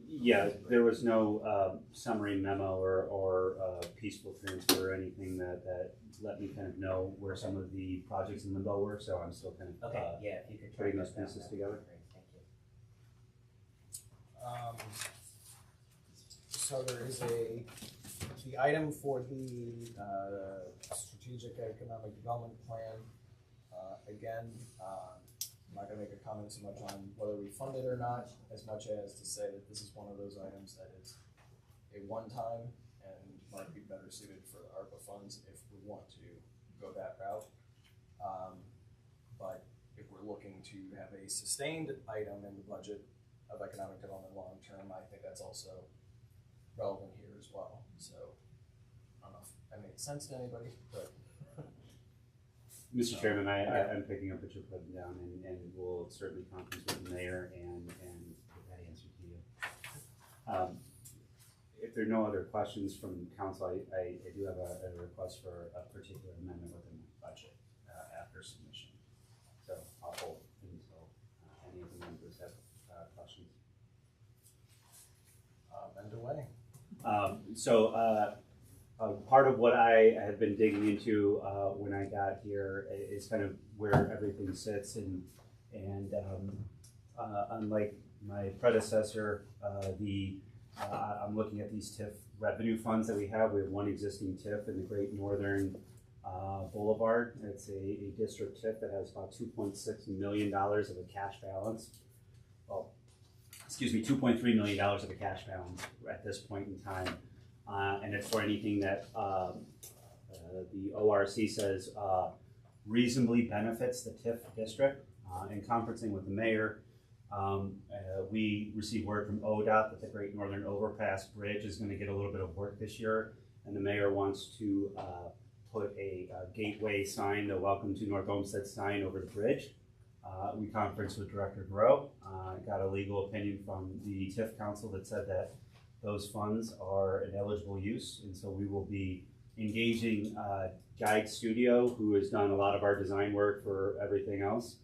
Yeah, there was no summary memo or peaceful transfer or anything that let me kind of know where some of the projects in limbo were, so I'm still kind of Okay, yeah, if you could putting track those that down, pieces that'd be together. great. Thank you. So there is the item for the strategic economic development plan. Again, I'm not going to make a comment so much on whether we fund it or not, as much as to say that this is one of those items that is a one-time and might be better suited for the ARPA funds if we want to go that route. But if we're looking to have a sustained item in the budget of economic development long-term, I think that's also relevant here as well. So I don't know if that makes sense to anybody, but. Mr. Chairman, I'm picking up what you're putting down, and we'll certainly conference with the mayor and get that answer to you. If there are no other questions from council, I do have a request for a particular amendment within the budget after submission. So I'll hold until any of the members have questions. Underway. Part of what I have been digging into when I got here is kind of where everything sits, and unlike my predecessor, I'm looking at these Tif revenue funds that we have. We have one existing Tif in the Great Northern Boulevard. It's a district TIF that has about $2.6 million of a cash balance. Well, excuse me, $2.3 million of a cash balance at this point in time. And it's for anything that the ORC says reasonably benefits the TIF district. In conferencing with the mayor, we received word from ODOT that the Great Northern Overpass Bridge is going to get a little bit of work this year, and the mayor wants to put a gateway sign, the Welcome to North Olmsted sign over the bridge. We conferenced with Director Grow, got a legal opinion from the TIF Council that said that those funds are an eligible use, and so we will be engaging Guide Studio, who has done a lot of our design work for everything else,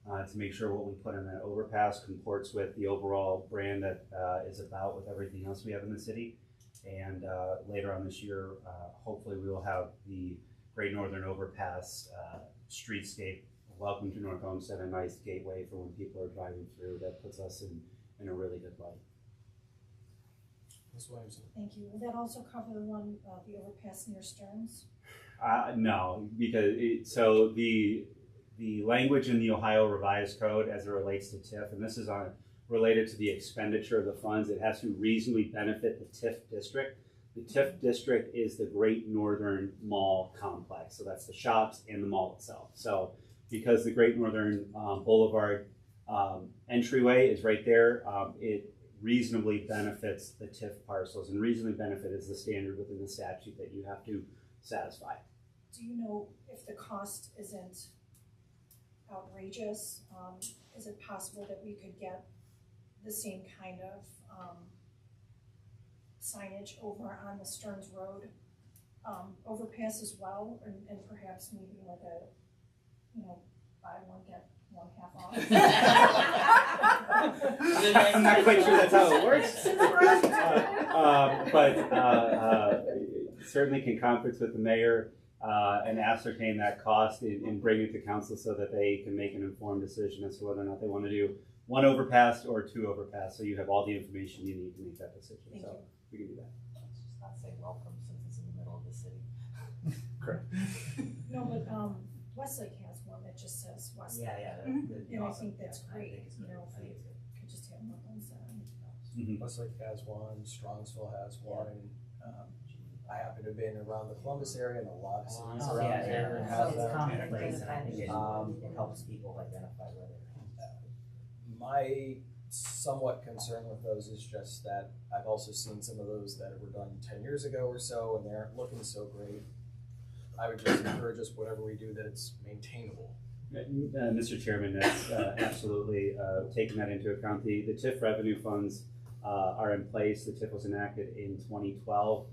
to make sure what we put in that overpass comports with the overall brand that is about with everything else we have in the city. And later on this year, hopefully we will have the Great Northern Overpass streetscape, Welcome to North Olmsted, a nice gateway for when people are driving through that puts us in a really good light. Ms. Williamson. Thank you. Will that also cover the one, the overpass near Stearns? No, because the language in the Ohio Revised Code as it relates to TIF, and this is related to the expenditure of the funds, it has to reasonably benefit the TIF district. The TIF district is the Great Northern Mall complex, so that's the shops and the mall itself. So because the Great Northern Boulevard entryway is right there, it reasonably benefits the TIF parcels, and reasonably benefit is the standard within the statute that you have to satisfy. Do you know if the cost isn't outrageous? Is it possible that we could get the same kind of signage over on the Stearns Road overpass as well, and perhaps maybe like a, buy one get one half off? I'm not quite sure that's how it works. But certainly can conference with the mayor and ascertain that cost and bring it to council so that they can make an informed decision as to whether or not they want to do one overpass or two overpass. So you have all the information you need to make that decision. Thank so we can do that. Let's just not say welcome since it's in the middle of the city. Correct. No, but Westlake has one that just says Westlake. Yeah. And I think that's great, I think it's good. if I we think it's good. could just have one on sign. Westlake has one, Strongsville has one. I happen to have been around the Columbus area, and a lot of cities around here have It's them. commonplace, and I think it helps people identify where they're at. My somewhat concern with those is just that I've also seen some of those that were done 10 years ago or so, and they aren't looking so great. I would just encourage us, whatever we do, that it's maintainable. Mr. Chairman, that's absolutely taking that into account. The TIF revenue funds are in place. The TIF was enacted in 2012.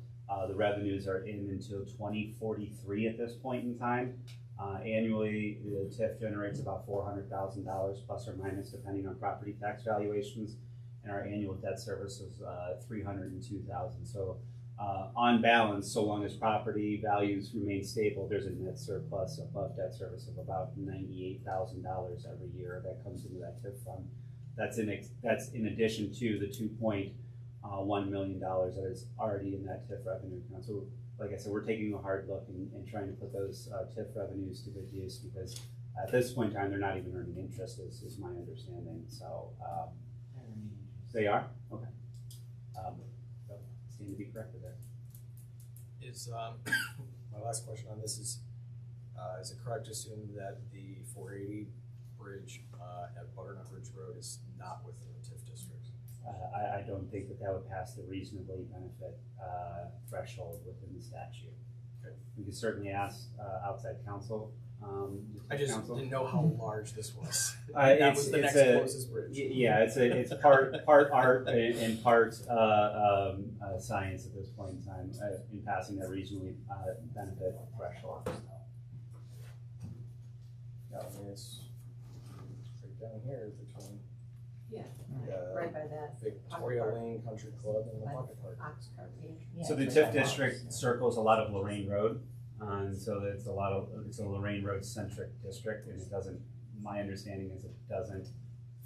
The revenues are in until 2043 at this point in time. Annually, the TIF generates about $400,000 plus or minus, depending on property tax valuations, and our annual debt service is $302,000. So, on balance, so long as property values remain stable, there's a net surplus above debt service of about $98,000 every year that comes into that TIF fund. That's in addition to the $2.1 million that is already in that TIF revenue account. So, like I said, we're taking a hard look and trying to put those TIF revenues to good use, because at this point in time, they're not even earning interest, is my understanding. So, they are? Okay. So, seem to be corrected there. Is, my last question on this is it correct to assume that the 480 bridge at Butternut Ridge Road is not within the TIF district? I don't think that would pass the reasonably benefit threshold within the statute. Okay. We could certainly ask outside counsel. I just counsel. didn't know how large this was. That That was the next closest bridge. Yeah, it's part art and part science at this point in time in passing that reasonably benefit threshold. Yeah, I mean, it's right down here between Right by that Victoria Lane Country Club and the Pocket Park. ox cart range. So the TIF district circles a lot of Lorraine Road, and so it's a Lorraine Road centric district, and it doesn't. My understanding is it doesn't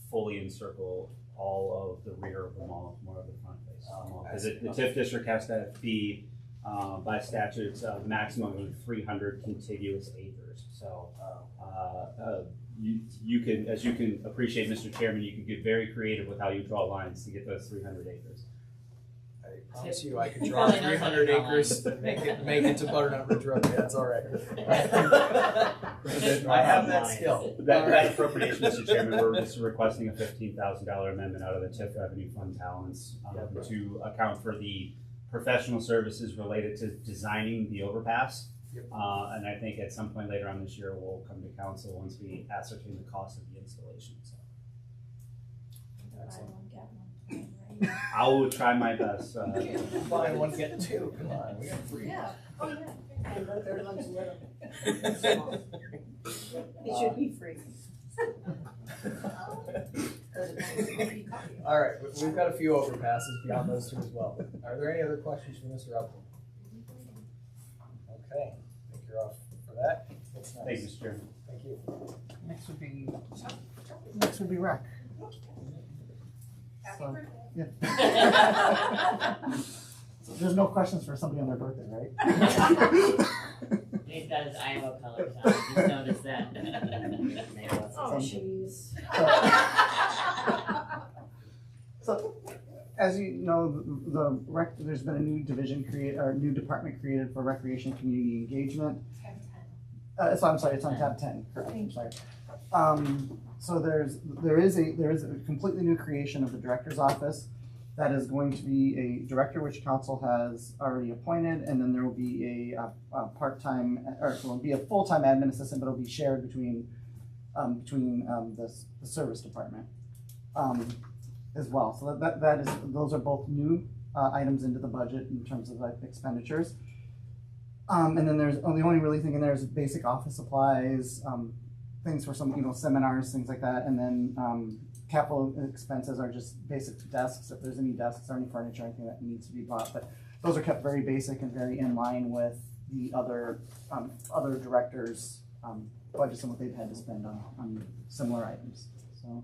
fully encircle all of the rear of the mall, more of the front face of the mall. Because the TIF district has to be by statute a maximum of 300 contiguous acres. So you can, as you can appreciate, Mr. Chairman, you can get very creative with how you draw lines to get those 300 acres. I promise you, I could draw 300 acres, make it to Butternut Ridge Road. Yeah, that's all right. I have that skill. That appropriation, Mr. Chairman, we're just requesting a $15,000 amendment out of the Tif Revenue Fund balance to account for the professional services related to designing the overpass. Yep. And I think at some point later on this year, we'll come to council once we ascertain the cost of the installation. So. Buy one, get one, right? I will try my best. Buy one, get two. Come on, we got free. Yeah, oh yeah. And the third one's little. It should be free. All right, we've got a few overpasses beyond those two as well. Are there any other questions for Mr. Upton? Okay, I think you're off for that. What's next? Thank you, Mr. Chairman. Thank you. Next would be rec. Happy So, birthday. yeah. So there's no questions for somebody on their birthday, right? He's got his Iowa colors on, just noticed that. Oh, jeez. So, as you know, there's been a new division or new department created for recreation community engagement. So I'm sorry, it's on tab 10. Correct. I'm sorry. So there is a completely new creation of the director's office. That is going to be a director which council has already appointed, and then there will be a part-time, or it will be a full-time admin assistant, but it'll be shared between the service department as well. So those are both new items into the budget in terms of expenditures. And then the only really thing in there is basic office supplies, things for some seminars, things like that, and then capital expenses are just basic desks, if there's any desks or any furniture, anything that needs to be bought. But those are kept very basic and very in line with the other directors' budgets and what they've had to spend on similar items. So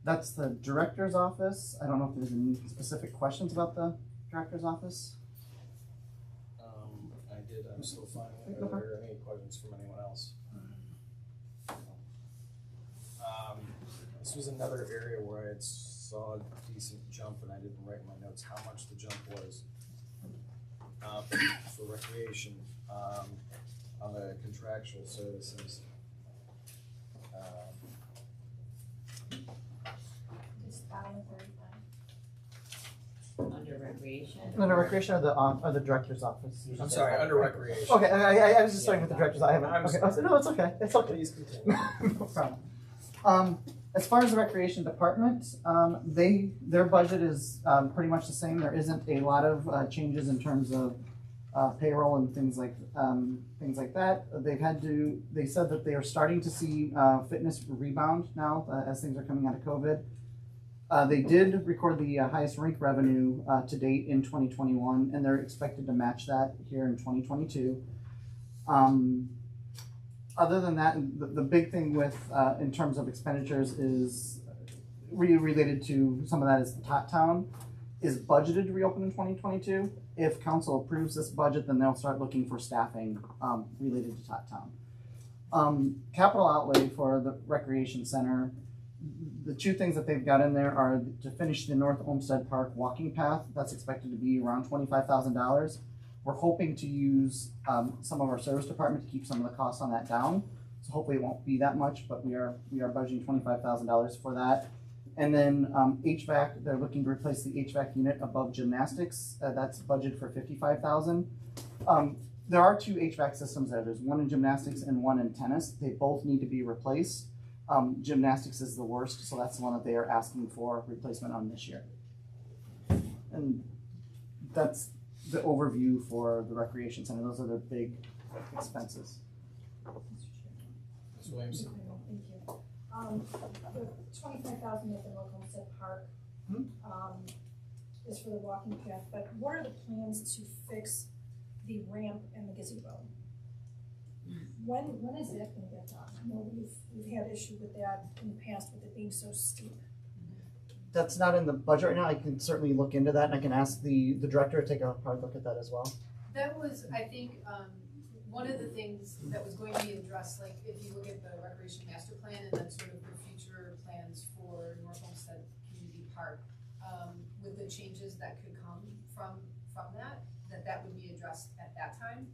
that's the director's office. I don't know if there's any specific questions about the director's office. I did. I'm still finding whether there are any questions from anyone else. This was another area where I saw a decent jump, and I didn't write in my notes how much the jump was for recreation on the contractual services. It's $1.35. Under recreation? Under recreation or the director's office? I'm sorry, under recreation. Okay, I was just starting with the director's. I haven't. I'm Okay. sorry. No, it's okay. It's okay. Please continue. No problem. As far as the recreation department, their budget is pretty much the same. There isn't a lot of changes in terms of payroll and things like that. They said that they are starting to see fitness rebound now as things are coming out of COVID. They did record the highest rink revenue to date in 2021, and they're expected to match that here in 2022. Other than that, the big thing with in terms of expenditures is related to some of that is the Tot Town is budgeted to reopen in 2022. If council approves this budget, then they'll start looking for staffing related to Tot Town. Capital outlay for the recreation center. The two things that they've got in there are to finish the North Olmsted Park walking path. That's expected to be around $25,000. We're hoping to use some of our service department to keep some of the costs on that down. So hopefully it won't be that much, but we are budgeting $25,000 for that. And then HVAC, they're looking to replace the HVAC unit above gymnastics. That's budgeted for $55,000. There are 2 HVAC systems there. There's one in gymnastics and one in tennis. They both need to be replaced. Gymnastics is the worst, so that's the one that they are asking for replacement on this year. And that's the overview for the recreation center. Those are the big expenses. Ms. Williamson? Thank you. The 25,000 at the local Homestead Park, is for the walking path, but what are the plans to fix the ramp and the gazebo? When is that gonna get done? I know we've had issue with that in the past with it being so steep. That's not in the budget right now. I can certainly look into that, and I can ask the director to take a hard look at that as well. That was, I think, one of the things that was going to be addressed, like if you look at the recreation master plan and then sort of the future plans for North Homestead Community Park, with the changes that could come from that would be addressed at that time.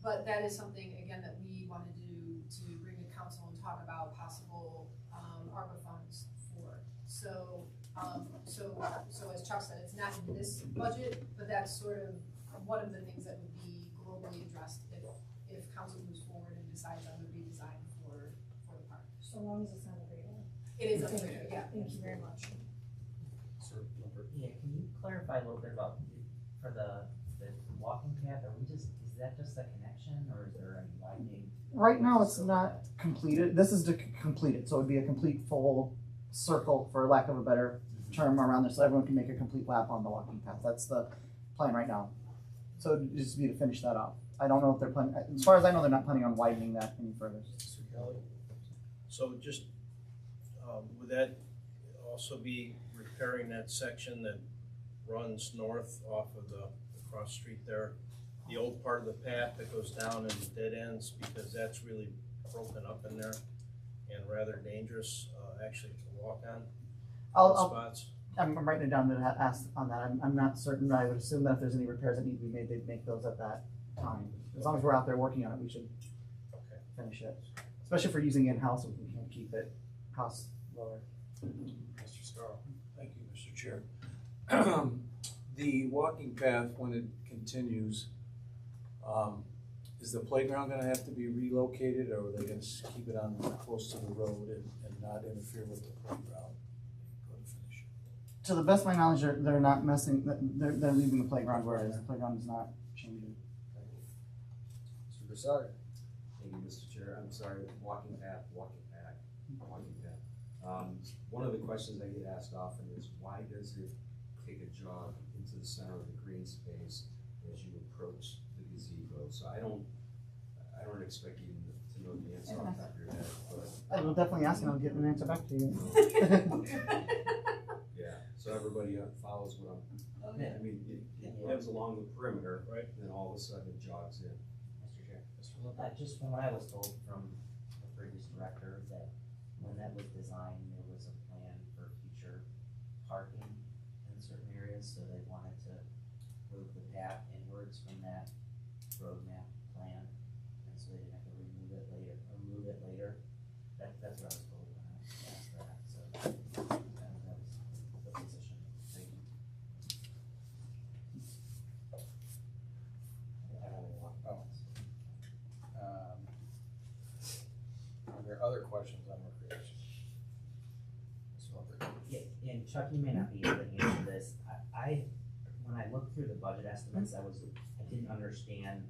But that is something, again, that we wanted to bring to council and talk about possible ARPA funds for. So as Chuck said, it's not in this budget, but that's sort of one of the things that would be globally addressed if council moves forward and decides on the redesign for the park. So long as it's on the radar. It is on the radar, yeah. Thank you very much. Sir, Lippert? Yeah, can you clarify a little bit about, for the walking path, is that just a connection, or is there any widening? Right now, it's not completed. This is to complete it, so it would be a complete full circle, for lack of a better term, around this, so everyone can make a complete lap on the walking path. That's the plan right now. So it'd just be to finish that off. I don't know if they're planning, as far as I know, they're not planning on widening that any further. Mr. Kelly? So just, would that also be repairing that section that runs north off of the cross street there? The old part of the path that goes down and dead ends, because that's really broken up in there and rather dangerous, actually to walk on spots. I'm writing it down to ask on that. I'm not certain, but I would assume that if there's any repairs that need to be made, they'd make those at that time. As long as we're out there working on it, we should finish it. Especially if we're using in-house, we can keep it cost lower. Mr. Scarrow? Thank you, Mr. Chair. The walking path, when it continues, is the playground gonna have to be relocated, or are they gonna keep it on close to the road and not interfere with the playground? Go to finish. To the best of my knowledge, they're not messing, they're leaving the playground where it is. The playground is not changing. Mr. Broussard? Thank you, Mr. Chair. I'm sorry, walking path. One of the questions I get asked often is, why does it take a jog into the center of the green space as you approach the gazebo? So I don't expect you to know the answer off the top of your head, but. I will definitely ask and I'll get an answer back to you. Yeah, so everybody follows what I'm, Okay. I mean, it goes along the perimeter, right, and then all of a sudden it jogs in. Mr. Chair, just from what I was told from the previous director, that when that was designed, there was a plan for future parking in certain areas, so they wanted to move the path inwards from that roadmap plan, and so they didn't have to remove it later. That's what I was told when I asked that, so that was the position. Thank you. I don't know what. Are there other questions on recreation? Mr. Lippert? Yeah, and Chuck, you may not be able to answer this. I when I looked through the budget estimates, I didn't understand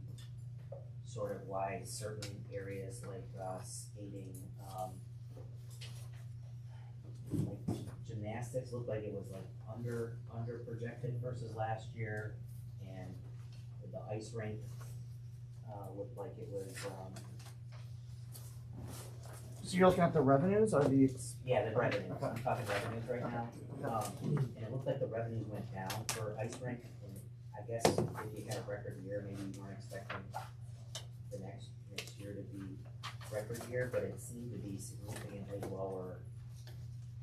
sort of why certain areas like skating, like gymnastics looked like it was like under projected versus last year, and the ice rink looked like it was. So you're looking at the revenues or the? Yeah, the revenues. Okay. I'm talking revenues right now. And it looked like the revenues went down for ice rink. And I guess if you had a record year, maybe you weren't expecting the next year to be record year, but it seemed to be significantly lower.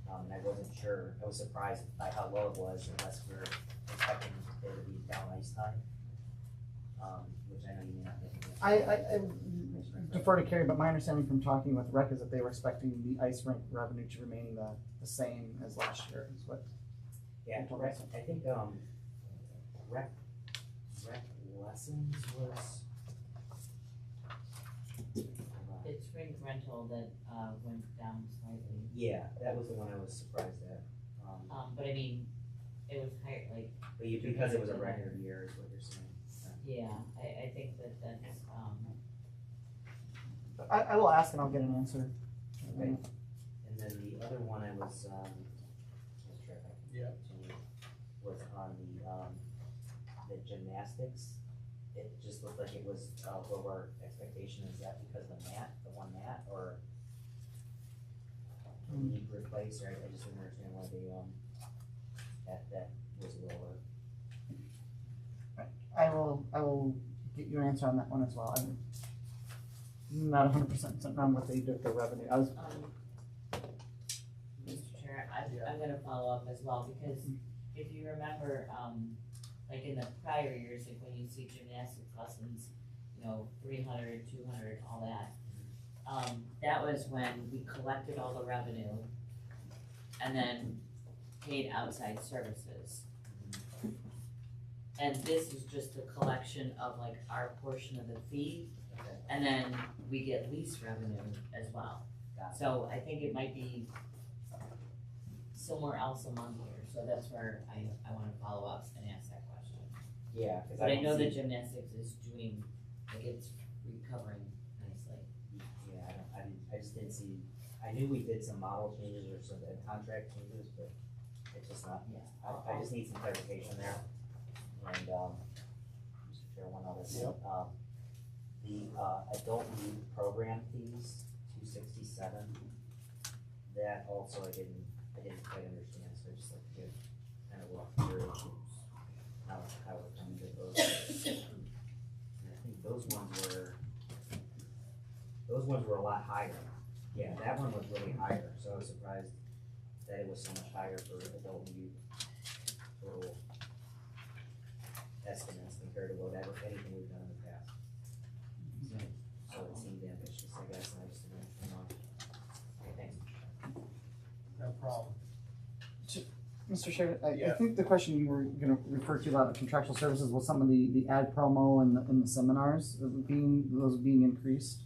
And I wasn't sure. I was surprised by how low it was, unless we're expecting there to be down ice time. which I know you may not think of. I defer to Carrie, but my understanding from talking with Rec is that they were expecting the ice rink revenue to remain the same as last year, is what. Yeah, rec, I think, rec lessons was. It's rink rental that, went down slightly. Yeah, that was the one I was surprised at. But I mean, it was higher, like, But you, because it was a record year is what you're saying. yeah, I think that's, I will ask and I'll get an answer. Okay. And then the other one I was, Yeah. was on the gymnastics. It just looked like it was, lower expectation. Is that because of the mat, the one mat, or need to replace, or I just didn't understand why they, that was lower. I will get you an answer on that one as well. I'm not 100% on what they did with the revenue. I was, Mr. Chair, I'm gonna follow up as well, because if you remember, like in the prior years, like when you see gymnastics lessons, 300, 200, all that. That was when we collected all the revenue and then paid outside services. And this is just the collection of like our portion of the fee, and then we get lease revenue as well. So I think it might be somewhere else among here, so that's where I wanna follow up and ask that question. Yeah, cause But I know don't that see- gymnastics is doing, like it's recovering nicely. Yeah, I just didn't see, I knew we did some model changes or some contract changes, but it's just not, Yeah. I just need some clarification there. And, Mr. Chair, one other thing, the adult youth program fees, 267, that also I didn't quite understand, so I just like to give kind of walk through how it comes to those. And I think those ones were a lot higher. Yeah, that one was really higher, so I was surprised that it was so much higher for adult and youth total estimates compared to whatever, anything we've done in the past. So it seemed ambitious, I guess, and I just didn't, okay, thanks. No problem. Mr. Chair, I Yeah. think the question you were gonna refer to about contractual services was some of the ad promo and the seminars those being increased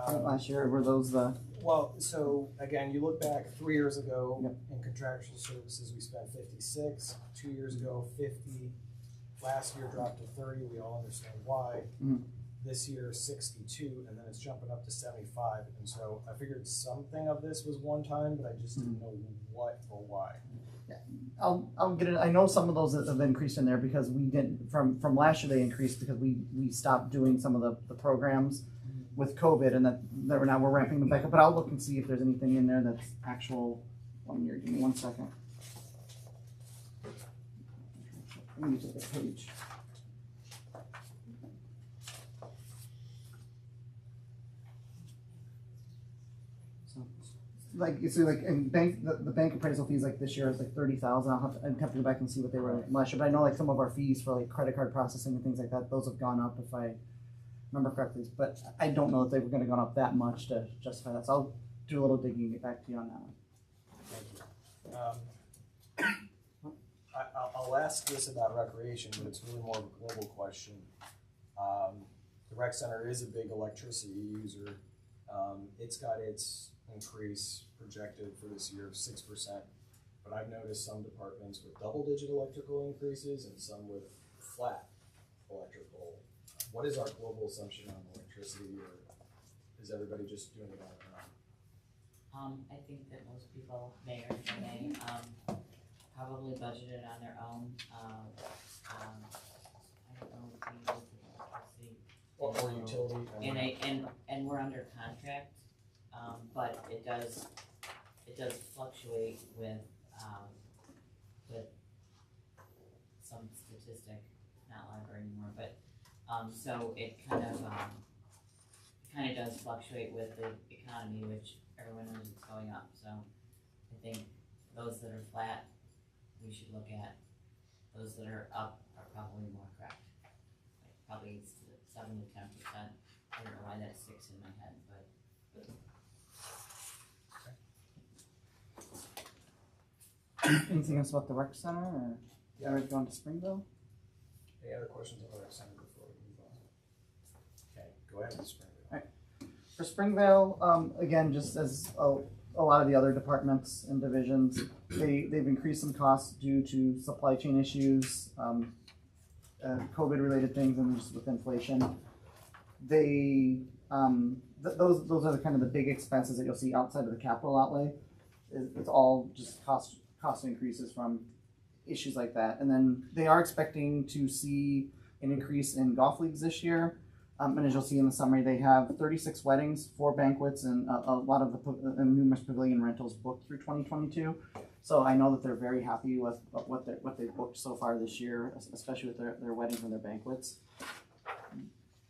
from last year. Were those the? Well, so again, you look back 3 years ago, Yep. in contractual services, we spent 56, 2 years ago, 50. Last year dropped to 30, we all understand why. Mhm. This year, 62, and then it's jumping up to 75. And so I figured something of this was one time, but I just didn't know what or why. I'll get it. I know some of those that have increased in there because we didn't from last year. They increased because we stopped doing some of the programs with COVID, and that now we're ramping them back up. But I'll look and see if there's anything in there that's actual 1 year. Give me 1 second. Let me get the page. Like in bank, the bank appraisal fees like this year is like 30,000. I'd have to go back and see what they were last year. But I know like some of our fees for like credit card processing and things like that, those have gone up if I remember correctly. But I don't know if they were going to go up that much to justify that. So I'll do a little digging and get back to you on that one. Thank you. I'll ask this about recreation, but it's really more of a global question. The rec center is a big electricity user. It's got its increase projected for this year of 6%, but I've noticed some departments with double-digit electrical increases and some with flat electrical. What is our global assumption on electricity, or is everybody just doing it on their own? I think that most people may probably budgeted on their own. I don't know if we use the electricity. Or utility. And we're under contract, but it does fluctuate with some statistic, not library anymore, but, so it kind of does fluctuate with the economy, which everyone knows is going up, so I think those that are flat, we should look at. Those that are up are probably more correct. probably 7 to 10%. I don't know why that sticks in my head, but. Anything else about the rec center, or are we going to Springdale? Any other questions on the rec center before we move on? Okay, go ahead, Ms. Springdale. For Springdale, again, just as a lot of the other departments and divisions, they've increased some costs due to supply chain issues, COVID-related things, and just with inflation. They those are the kind of the big expenses that you'll see outside of the capital outlay. It's all just cost increases from issues like that. And then they are expecting to see an increase in golf leagues this year. And as you'll see in the summary, they have 36 weddings, 4 banquets, and a lot of the numerous pavilion rentals booked through 2022. So I know that they're very happy with what they've booked so far this year, especially with their weddings and their banquets.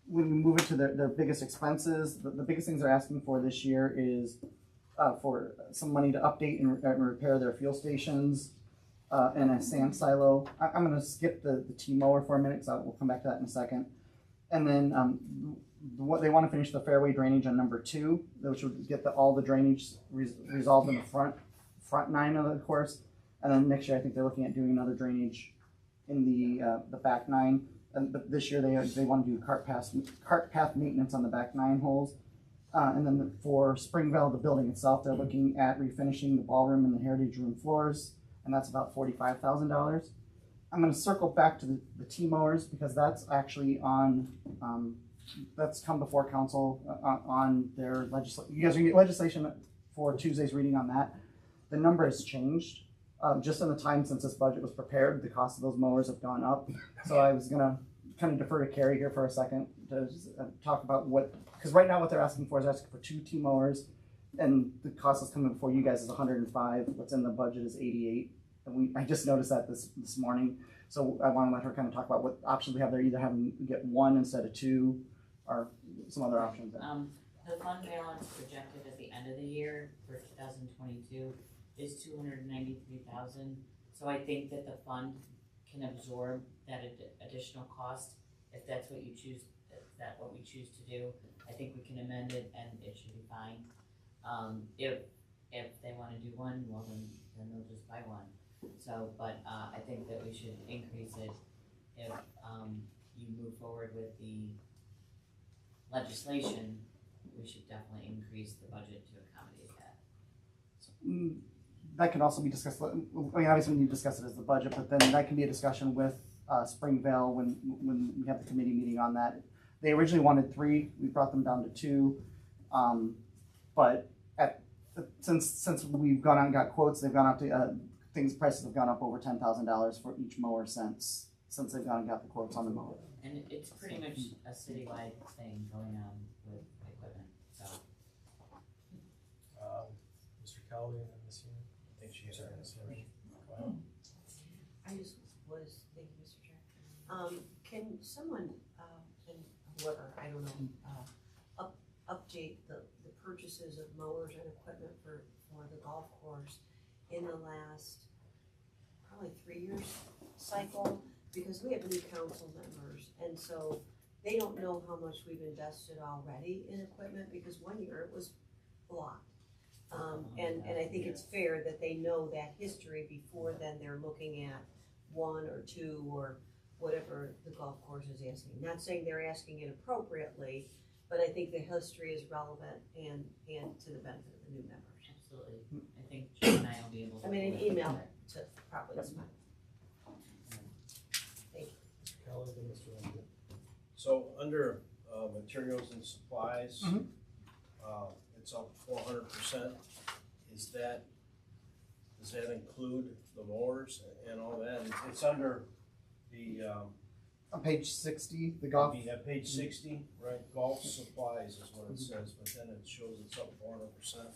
When we move into their biggest expenses, the biggest things they're asking for this year is for some money to update and repair their fuel stations and a sand silo. I'm going to skip the T-mower for a minute, because we'll come back to that in a second. And then what they want to finish the fairway drainage on number 2, which would get all the drainage resolved in the front 9 of the course. And then next year, I think they're looking at doing another drainage in the back 9. But this year they want to do cart path maintenance on the back 9 holes. And then for Springdale, the building itself, they're looking at refinishing the ballroom and the heritage room floors, and that's about $45,000. I'm going to circle back to the T-mowers, because that's actually on, that's come before council on their legislation. You guys are going to get legislation for Tuesday's reading on that. The number has changed. Just in the time since this budget was prepared, the cost of those mowers have gone up. So I was going to kind of defer to Carrie here for a second to talk about because right now what they're asking for is asking for 2 T-mowers, and the cost that's coming before you guys is 105. What's in the budget is 88. And I just noticed that this morning. So I want to let her kind of talk about what options we have there, either having get 1 instead of 2, or some other options. The fund balance projected at the end of the year for 2022 is $293,000. So I think that the fund can absorb that additional cost if that's what you choose. If that's what we choose to do, I think we can amend it and it should be fine. If they want to do 1, well then they'll just buy 1. So, but I think that we should increase it if you move forward with the legislation. We should definitely increase the budget to accommodate that. That can also be discussed. I mean, obviously we need to discuss it as the budget, but then that can be a discussion with Springdale when we have the committee meeting on that. They originally wanted 3. We brought them down to 2. But since we've gone out and got quotes, they've gone up to prices have gone up over $10,000 for each mower since they've gone and got the quotes on the mower. And it's pretty much a citywide thing going on with equipment. So, Mr. Kelly and then Ms. Heenan. I think she's starting this morning. Go ahead. I just was thinking, Mr. Chair, can someone, and whoever, I don't know, update the purchases of mowers and equipment for the golf course in the last probably 3 years cycle, because we have new council members, and so they don't know how much we've invested already in equipment, because 1 year it was blocked. And I think it's fair that they know that history before then they're looking at 1 or 2 or whatever the golf course is asking. Not saying they're asking it appropriately, but I think the history is relevant and to the benefit of the new members. absolutely. I think Jim and I will be able to. I mean, an email to probably is fine. Thank you. Mr. Kelly, then Mr. Lindsay. So under materials and supplies, it's up 400%. Does that include the mowers and all that? It's under the On page 60, the golf. page 60, right? Golf supplies is what it says, but then it shows it's up 400%.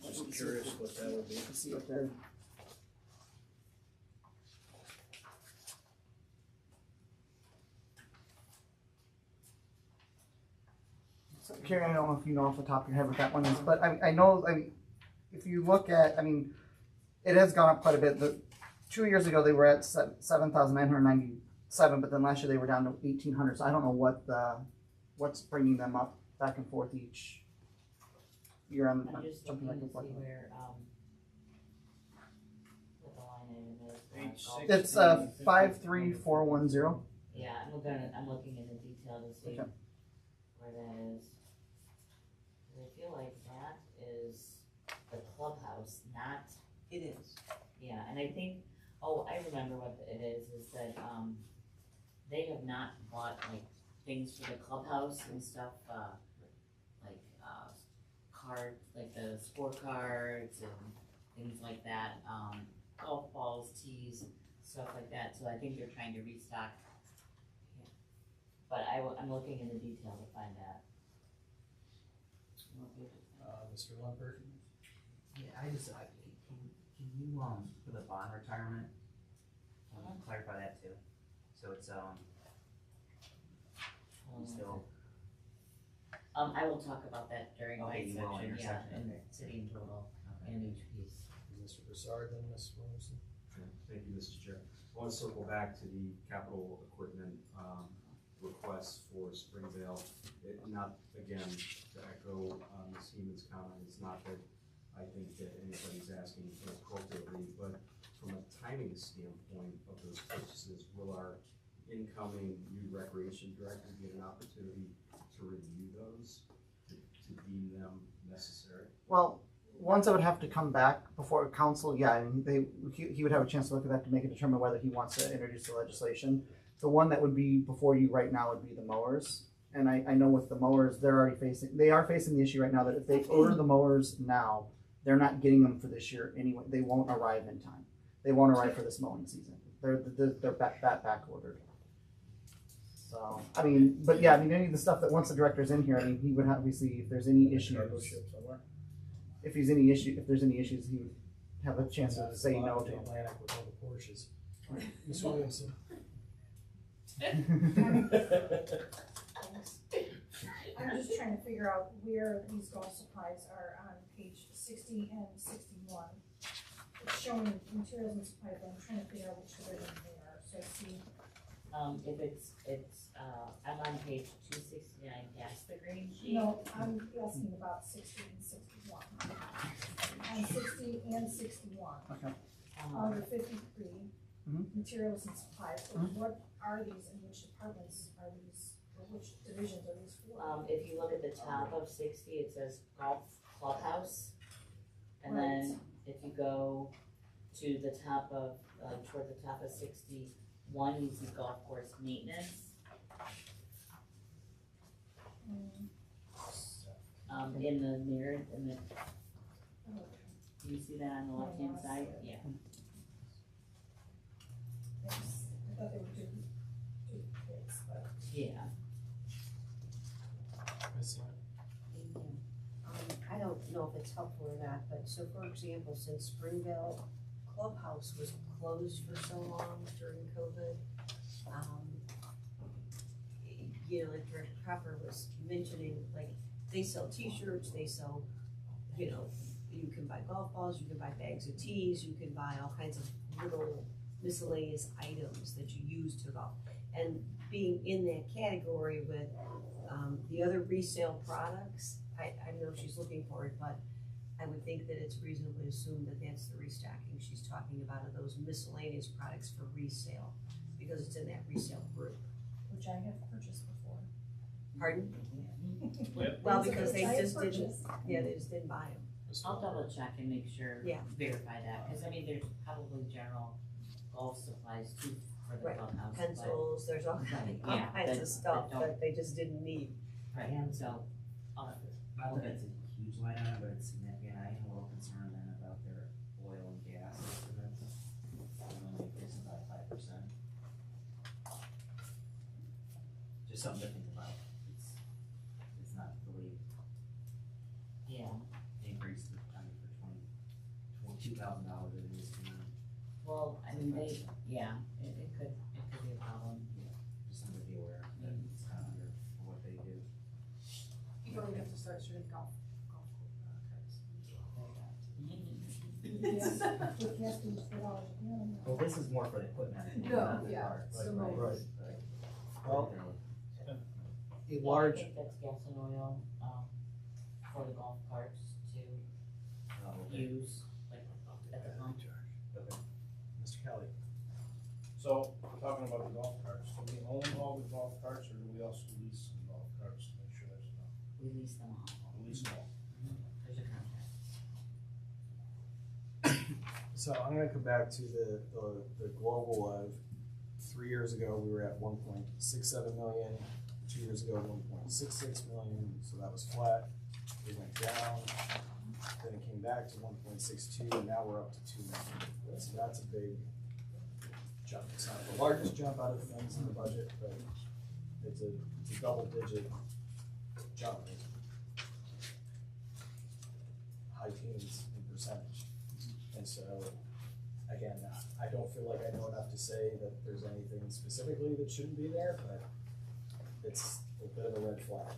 Just curious what that would be. Let's see what they're. So, Carrie, I don't know if you know off the top of your head what that one is, but I know, if you look at, it has gone up quite a bit. 2 years ago, they were at 7,990 7, but then last year they were down to 1,800. So I don't know what's bringing them up back and forth each year. I'm just jumping looking back to and see forth. where, what the line item is. Page golf. 6. It's 53410. Yeah, I'm looking in the detail to see Okay. where that is. 'Cause I feel like that is the clubhouse, not, It is. yeah, and I think, oh, I remember what it is that, they have not bought like things for the clubhouse and stuff, like, like the scorecards and things like that, golf balls, tees, stuff like that, so I think they're trying to restock. Yeah. But I'm looking in the detail to find that. Mr. Lippert? Yeah, can you, for the bond retirement, clarify that too? So it's, still, I will talk about that during my Okay, you will in section, your yeah, section, and okay. city in total, okay. and each piece. Mr. Broussard, then Ms. Williamson? Thank you, Mr. Chair. I want to circle back to the capital equipment requests for Springdale. Not, again, to echo Ms. Heeman's comment, it's not that I think that anybody's asking inappropriately, but from a timing standpoint of those purchases, will our incoming new recreation director get an opportunity to review those, to deem them necessary? Well, ones that would have to come back before council, yeah, I mean, he would have a chance to look at that to make a determine whether he wants to introduce the legislation. The one that would be before you right now would be the mowers. And I know with the mowers, they are facing the issue right now that if they order the mowers now, they're not getting them for this year anyway. They won't arrive in time. They won't arrive for this mowing season. They're back ordered. So, I mean, but yeah, I mean, any of the stuff that once the director's in here, I mean, he would obviously, if there's any issues, if there's any issues, he would have a chance to say no to them. Atlantic with all the Porsches. Ms. Williamson? I'm just trying to figure out where these golf supplies are on page 60 and 61. It's showing materials and supplies, but I'm trying to figure out which division they are, so I see. I'm on page 269, past the green sheet. No, I'm asking about 60 and 61. On 60 and 61. Okay. Under 53, Mhm. materials and supplies, so Mhm. what are these and which departments are these, or which divisions are these for? If you look at the top of 60, it says golf clubhouse. And Right. then if you go to the top of, toward the top of 61, you see golf course maintenance. In the mirror, do you see that on the left-hand side? Yeah. Yes, I thought they were duplicates, but. Yeah. I don't know if it's helpful or not, but so for example, since Springdale Clubhouse was closed for so long during COVID, like Director Cropper was mentioning, like, they sell t-shirts, they sell, you can buy golf balls, you can buy bags of teas, you can buy all kinds of little miscellaneous items that you use to golf. And being in that category with the other resale products, I don't know if she's looking for it, but I would think that it's reasonably assumed that that's the restocking she's talking about, of those miscellaneous products for resale, because it's in that resale group. Which I have purchased before. Pardon? Yep. Well, because they I have just didn't, purchased. they just didn't buy them. I'll double check and make sure, Yeah. verify that, because I mean, there's probably general golf supplies too for the Right. clubhouse. but- Pencils, there's all kinds Yeah, of stuff don't- that they just didn't need. Right, And so, I'll not that it's a huge line item, but it's significant. I am a little concerned then about their oil and gas estimates. Only increasing by 5%. Just something to think about. It's not really yeah, increased, I mean, for $2,000 it is, well, I mean, it could be a problem. just something to be aware of, that it's kind of under what they do. You probably have to start shooting golf carts. Yes. With gas fees, $4 a gallon. Well, this is more for the equipment. No, not the yeah, parts. it's the Right, motors. right. Well, a Yeah, large, I think that's gas and oil, for the golf carts to Oh, okay. use, like, at the pump. Okay. Mr. Kelly? So, talking about the golf carts, do we own all the golf carts, or do we also lease some golf carts to make sure there's enough? We lease them all. Lease them all. There's a contract. So I'm gonna come back to the global of 3 years ago, we were at 1.67 million. 2 years ago, 1.66 million, so that was flat. It went down, then it came back to 1.62, and now we're up to 2 million. So that's a big jump. It's not the largest jump out of things in the budget, but it's a double-digit jump. High teens in percentage. And so, again, I don't feel like I know enough to say that there's anything specifically that shouldn't be there, but it's a bit of a red flag.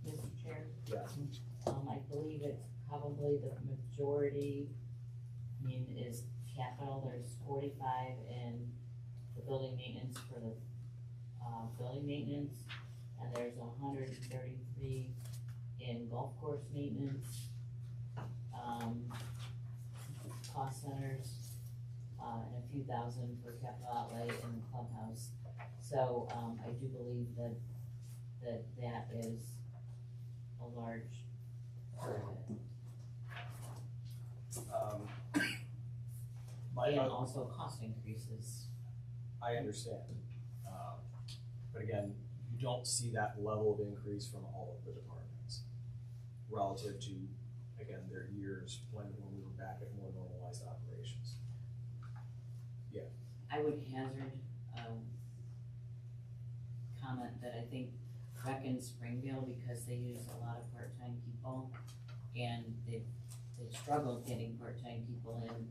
Mr. Chair? Yeah. I believe it's probably the majority, is capital, there's 45 in the building maintenance for the, building maintenance, and there's 133 in golf course maintenance, cost centers, and a few thousand for capital outlay in the clubhouse. So, I do believe that is a large part of it. And also cost increases. I understand. But again, you don't see that level of increase from all of the departments relative to, again, their years when we were back at more normalized operations. Yeah. I would hazard comment that I think back in Springdale, because they use a lot of part-time people, and they've struggled getting part-time people in.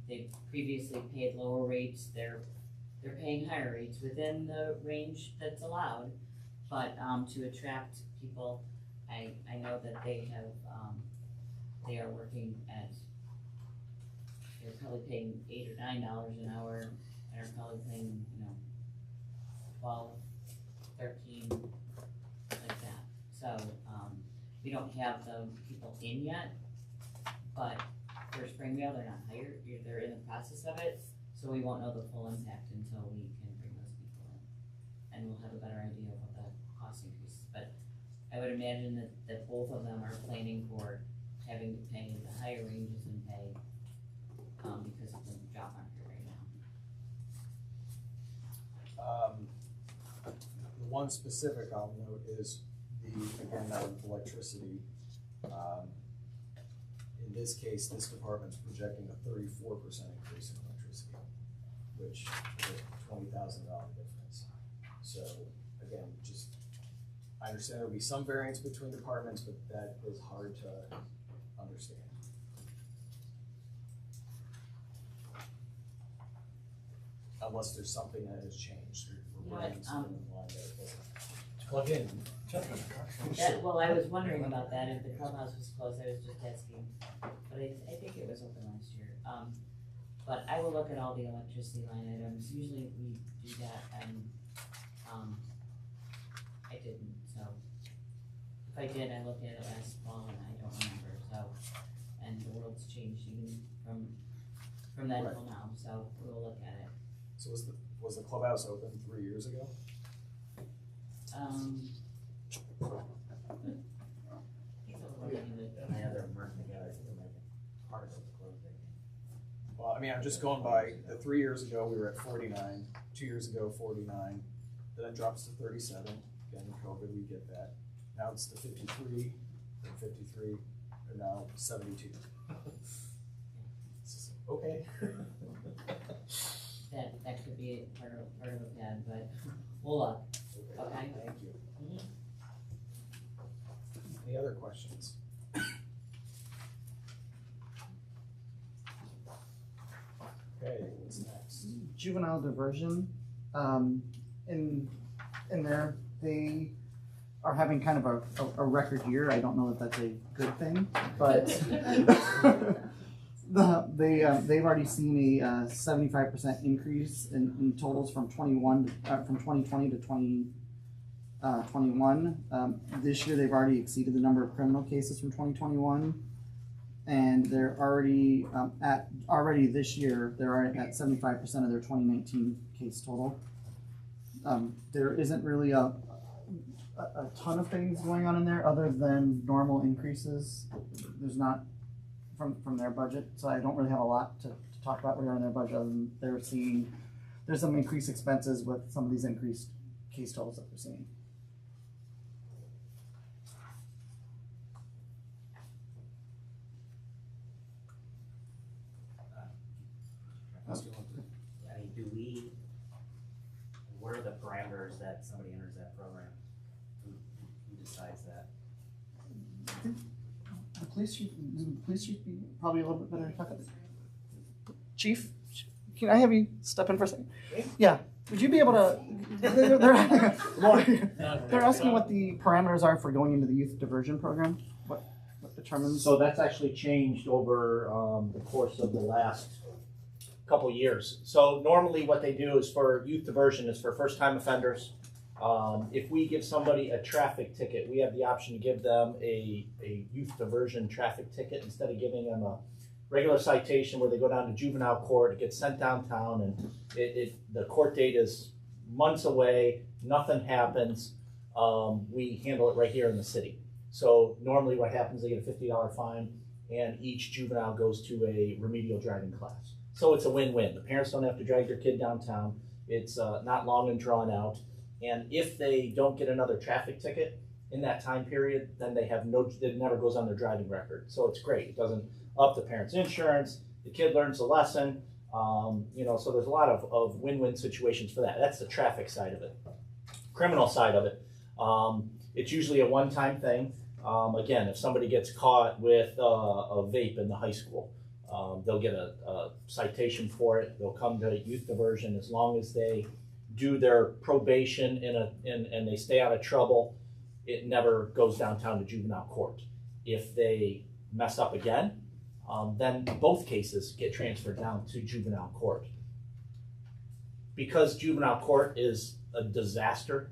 They've previously paid lower rates, they're paying higher rates within the range that's allowed, but to attract people, I know that they are working at, they're probably paying $8 or $9 an hour, and are probably paying, 12, 13, like that. So, we don't have the people in yet, but for Springdale, they're not hired, they're in the process of it, so we won't know the full impact until we can bring those people in. And we'll have a better idea of what the cost increases, but I would imagine that both of them are planning for having to pay the higher ranges in pay, because of the job market right now. The one specific I'll note is again, electricity. In this case, this department's projecting a 34% increase in electricity, which is a $20,000 difference. So again, I understand there'll be some variance between departments, but that is hard to understand. Unless there's something that has changed, or bringing something in line that it doesn't plug in. Well, I was wondering about that, if the clubhouse was closed, I was just asking, but I think it was open last year. But I will look at all the electricity line items, usually we do that, and, I didn't, so. If I did, I looked at it last fall, and I don't remember, so, and the world's changed even from then till now, so we'll look at it. So was the clubhouse open 3 years ago? My other merged together, I think it might be part of the closing. Well, I mean, I'm just going by the 3 years ago, we were at 49, 2 years ago, 49, then it drops to 37, again, COVID, we get that. Now it's to 53, then 53, and now 72. Okay. That could be part of that, but we'll look. Okay. Thank you. Mhm. Any other questions? Okay, what's next? Juvenile Diversion, in there, they are having kind of a record year. I don't know that that's a good thing, but they've already seen a 75% increase in totals from 2020 to 2021. This year they've already exceeded the number of criminal cases from 2021, and they're already this year they're already at 75% of their 2019 case total. There isn't really a ton of things going on in there other than normal increases. There's not from their budget, so I don't really have a lot to talk about regarding their budget other than they're seeing there's some increased expenses with some of these increased case totals that they're seeing. I mean, what are the parameters that somebody enters that program? Who decides that? The police chief be probably a little bit better to talk about. Chief, can I have you step in for a second? Yeah, would you be able to? They're asking what the parameters are for going into the youth diversion program. What determines? So that's actually changed over the course of the last couple years. So normally what they do is for youth diversion is for first-time offenders. If we give somebody a traffic ticket, we have the option to give them a youth diversion traffic ticket instead of giving them a regular citation where they go down to juvenile court, it gets sent downtown, and the court date is months away, nothing happens. We handle it right here in the city. So normally what happens, they get a $50 fine, and each juvenile goes to a remedial driving class. So it's a win-win. The parents don't have to drag their kid downtown. It's not long and drawn out. And if they don't get another traffic ticket in that time period, then it never goes on their driving record. So it's great. It doesn't up the parents' insurance. The kid learns a lesson. So there's a lot of win-win situations for that. That's the traffic side of it. Criminal side of it, it's usually a one-time thing. Again, if somebody gets caught with a vape in the high school, they'll get a citation for it. They'll come to youth diversion as long as they do their probation and they stay out of trouble. It never goes downtown to juvenile court. If they mess up again, then both cases get transferred down to juvenile court. Because juvenile court is a disaster,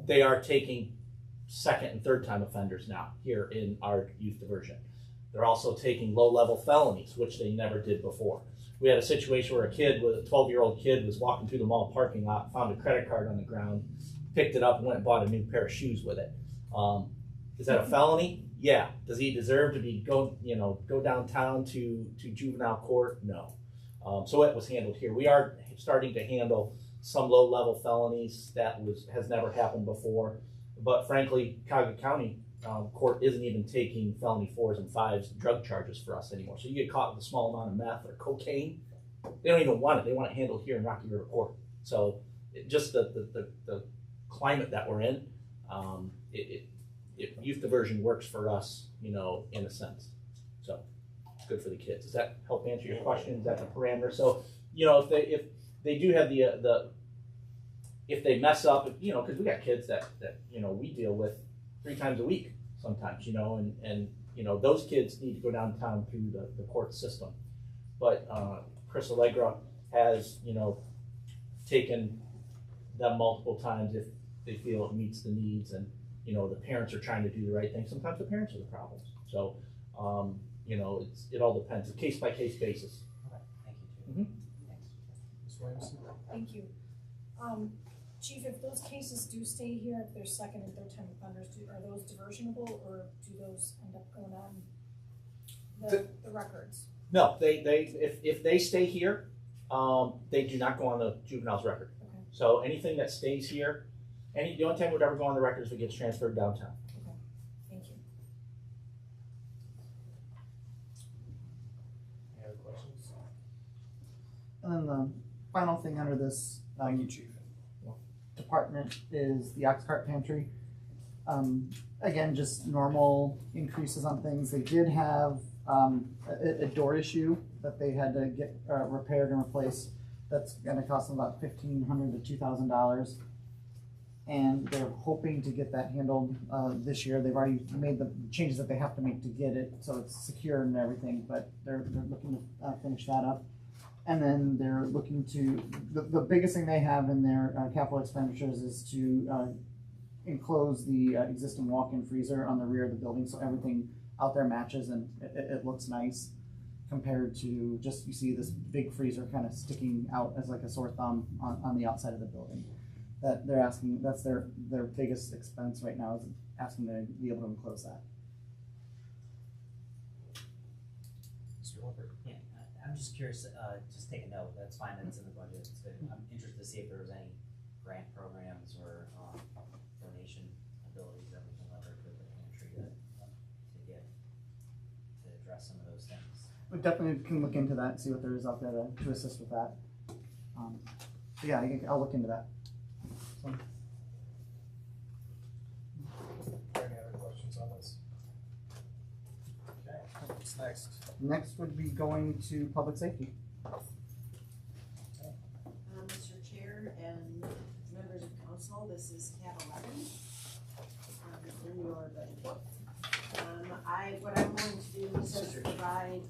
they are taking second and third time offenders now here in our youth diversion. They're also taking low-level felonies, which they never did before. We had a situation where a 12-year-old kid was walking through the mall parking lot, found a credit card on the ground, picked it up and went and bought a new pair of shoes with it. Is that a felony? Yeah. Does he deserve to go downtown to juvenile court? No. So it was handled here. We are starting to handle some low-level felonies that has never happened before. But frankly, Cuyahoga County court isn't even taking felony 4s and 5s drug charges for us anymore. So you get caught with a small amount of meth or cocaine, they don't even want it. They want it handled here in Rocky River Court. So just the climate that we're in, youth diversion works for us, in a sense. So it's good for the kids. Does that help answer your question? Is that the parameter? So if they do have if they mess up, because we got kids that we deal with 3 times a week sometimes, and those kids need to go downtown through the court system. But Chris Allegra has, taken them multiple times if they feel it meets the needs, and the parents are trying to do the right thing. Sometimes the parents are the problems. So it all depends. It's a case-by-case basis. Okay, thank you, Chief. Ms. Williamson? Thank you. Chief, if those cases do stay here, if they're second and third time offenders, are those diversionable, or do those end up going on the records? No, if they stay here, they do not go on the juvenile's record. Okay. So anything that stays here, the only time it would ever go on the record is if it gets transferred downtown. Okay, thank you. Any other questions? And then the final thing under this Thank you, Chief. department is the ox cart pantry. Again, just normal increases on things. They did have a door issue that they had to get repaired and replaced. That's going to cost them about $1,500 to $2,000. and they're hoping to get that handled this year. They've already made the changes that they have to make to get it, so it's secure and everything, but they're looking to finish that up. And then they're looking to, the biggest thing they have in their capital expenditures is to enclose the existing walk-in freezer on the rear of the building, so everything out there matches and it looks nice compared to just, you see this big freezer kind of sticking out as like a sore thumb on the outside of the building. That they're asking, that's their biggest expense right now, is asking to be able to enclose that. Mr. Lippert? Yeah, I'm just curious, just take a note, that's fine, that's in the budget, it's good. I'm interested to see if there was any grant programs or donation abilities that we can leverage with the pantry to address some of those things. We definitely can look into that and see what there is out there to assist with that. So yeah, I'll look into that. So. Any other questions on this? Okay, what's next? Next would be going to public safety. Mr. Chair and members of council, this is tab 11 in your budget. What I'm going to do is just provide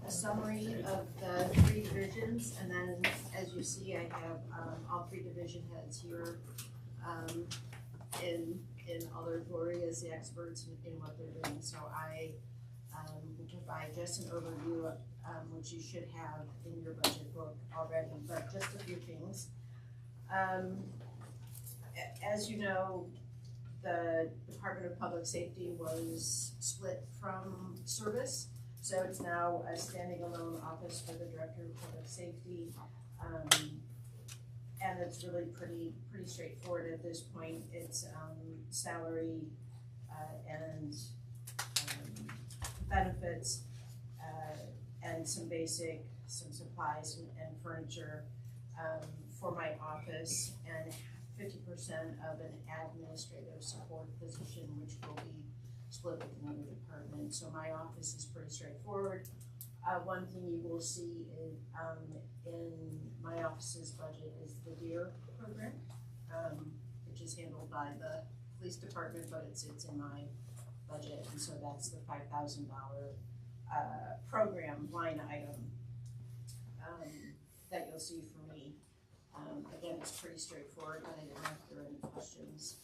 a summary of the 3 divisions, and then as you see, I have all 3 division heads here in all their glory as the experts in what they're doing. So I will provide just an overview of which you should have in your budget book already, but just a few things. As you know, the Department of Public Safety was split from service, so it's now a standing alone office for the Director of Public Safety, and it's really pretty straightforward at this point. It's salary and benefits and some supplies and furniture for my office, and 50% of an administrative support position, which will be split with another department. So my office is pretty straightforward. One thing you will see in my office's budget is the DEER program, which is handled by the police department, but it sits in my budget, and so that's the $5,000 program line item that you'll see for me. Again, it's pretty straightforward, but I didn't know if there were any questions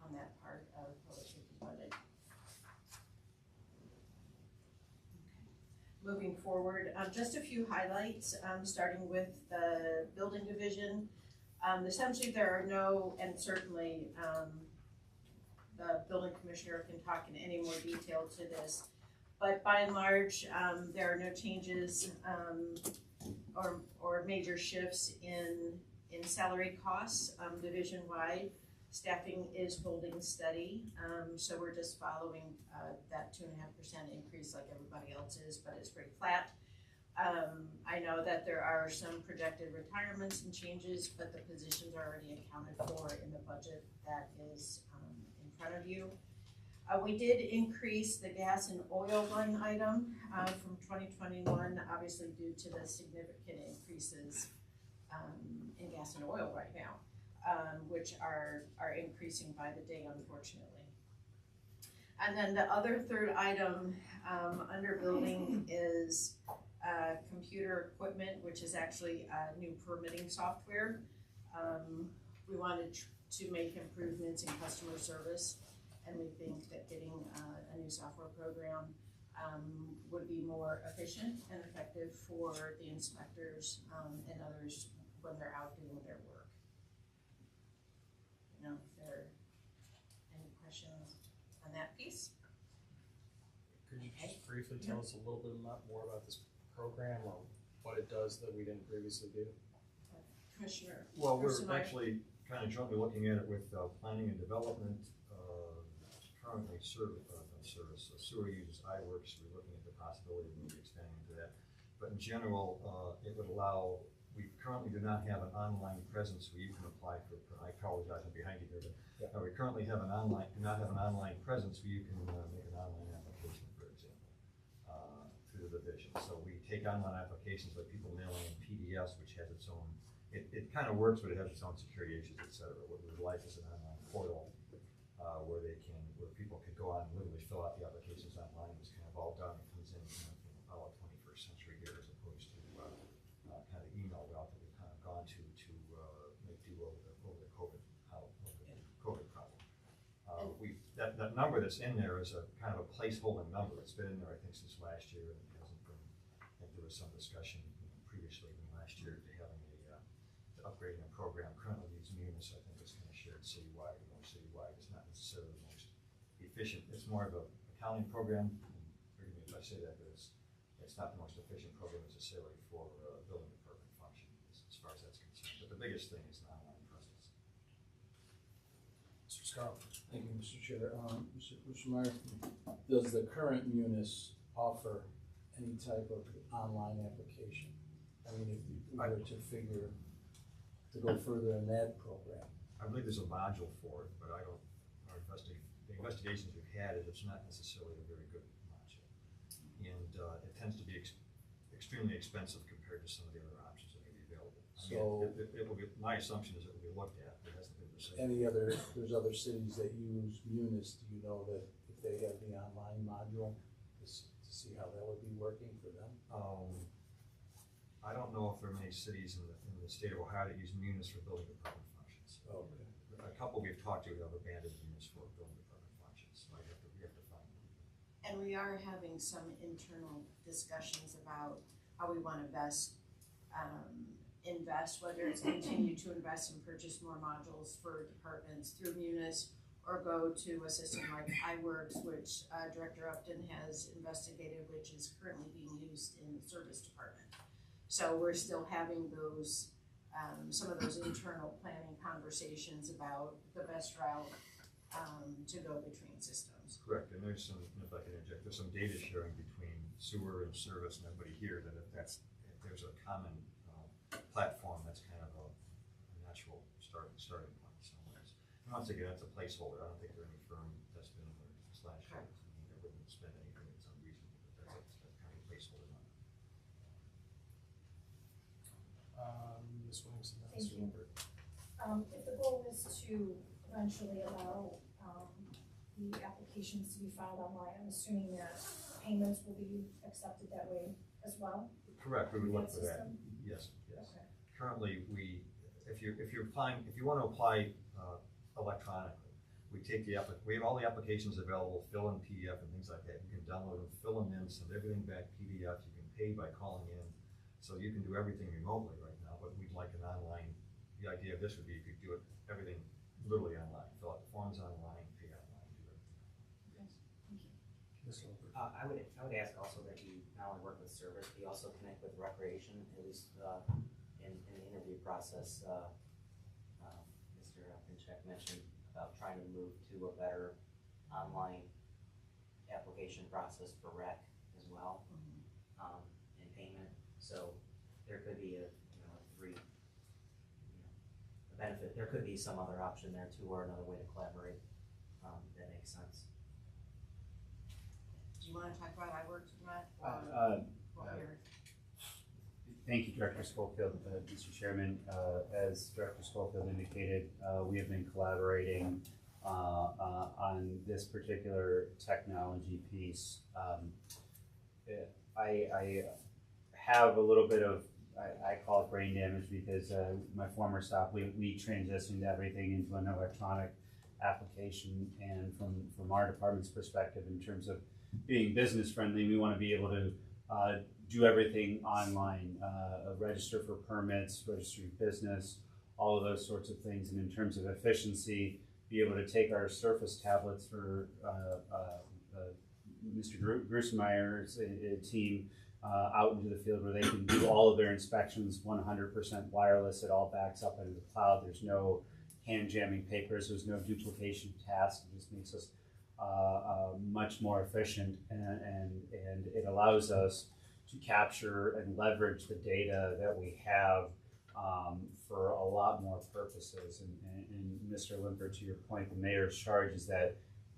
on that part of public safety budget. Okay. Moving forward, just a few highlights, starting with the building division. Essentially, there are no, and certainly the building commissioner can talk in any more detail to this, but by and large, there are no changes or major shifts in salary costs division-wide. Staffing is holding steady, so we're just following that 2.5% increase like everybody else is, but it's pretty flat. I know that there are some projected retirements and changes, but the positions are already accounted for in the budget that is in front of you. We did increase the gas and oil line item from 2021, obviously due to the significant increases in gas and oil right now, which are increasing by the day, unfortunately. And then the other third item under building is computer equipment, which is actually new permitting software. We wanted to make improvements in customer service, and we think that getting a new software program would be more efficient and effective for the inspectors and others when they're out doing their work. You know, if there are any questions on that piece? Could you just briefly tell us a little bit more about this program, or what it does that we didn't previously do? Commissioner. Well, we're Person actually kind of jointly looking at it with planning and development. Currently sewer uses iWorks. We're looking at the possibility of maybe expanding into that. But in general, it would allow, we currently do not have an online presence where you can apply for, I apologize, I'm behind you here, but we currently do not have an online presence where you can make an online application, for example, through the division. So we take online applications like people mailing in PDFs, which has its own it kind of works, but it has its own security issues, et cetera. What we would like is an online portal, where people could go on and literally fill out the applications online. It's kind of all done, it comes in, all 21st century here, as opposed to, kind of email route that we've kind of gone to make do over the COVID problem. That number that's in there is a kind of a placeholder number. It's been in there, I think, since last year, and it hasn't been, I think there was some discussion previously in last year to having to upgrading a program currently using Munis. I think it's kind of shared citywide. Citywide is not necessarily the most efficient. It's more of a accounting program. Forgive me if I say that, but it's not the most efficient program necessarily for building department function as far as that's concerned. But the biggest thing is an online presence. Mr. Scarlett. Thank you, Mr. Chair. Mr. Meyer, does the current Munis offer any type of online application? I mean, if you were to go further in that program. I believe there's a module for it, but the investigations we've had is it's not necessarily a very good module. And it tends to be extremely expensive compared to some of the other options that may be available. It will be, my assumption is it will be looked at. It hasn't been decided. There's other cities that use Munis. Do you know that if they have the online module, to see how that would be working for them? I don't know if there are many cities in the state of Ohio that use Munis for building department functions. Okay. A couple we've talked to have abandoned Munis for building department functions, so we have to find them. And we are having some internal discussions about how we want to best invest, whether it's continue to invest and purchase more modules for departments through Munis, or go to a system like iWorks, which Director Upton has investigated, which is currently being used in the service department. So we're still having those, some of those internal planning conversations about the best route to go between systems. Correct, and there's some, if I can interject, there's some data sharing between sewer and service and everybody here, that if there's a common platform, that's kind of a natural starting point somewhere. And once again, that's a placeholder. I don't think there are any firm that's been in there since last year. I mean, they wouldn't spend anything that's unreasonable, but that's kind of a placeholder number. Ms. Williamson, Thank Mr. you. Lippert. If the goal is to eventually allow the applications to be filed online, I'm assuming that payments will be accepted that way as well? Correct, we would look for that. System? Yes. Okay. Currently, if you want to apply electronically, we have all the applications available, fill in PDF and things like that. You can download them, fill them in, send everything back PDF. You can pay by calling in, so you can do everything remotely right now. But we'd like an online. The idea of this would be you could do everything literally online, fill out the forms online, pay online, do everything. Okay. Thank you. Mr. Lippert. I would ask also that you not only work with service, but you also connect with recreation, at least in the interview process. Mr. Pinchek mentioned about trying to move to a better online application process for rec as well, and payment. So there could be a benefit. There could be some other option there too, or another way to collaborate that makes sense. Do you want to talk about iWorks, Matt? Thank you, Director Schofield. Mr. Chairman, as Director Schofield indicated, we have been collaborating on this particular technology piece. I have a little bit of, I call it brain damage, because my former staff, we transitioned everything into an electronic application, and from our department's perspective, in terms of being business friendly, we want to be able to do everything online, register for permits, register your business, all of those sorts of things. And in terms of efficiency, be able to take our Surface tablets for Mr. Grusemeyer's team out into the field, where they can do all of their inspections 100% wireless. It all backs up into the cloud. There's no hand jamming papers. There's no duplication of tasks. It just makes us much more efficient, and it allows us to capture and leverage the data that we have for a lot more purposes. And Mr. Lippert, to your point, the mayor's charge is that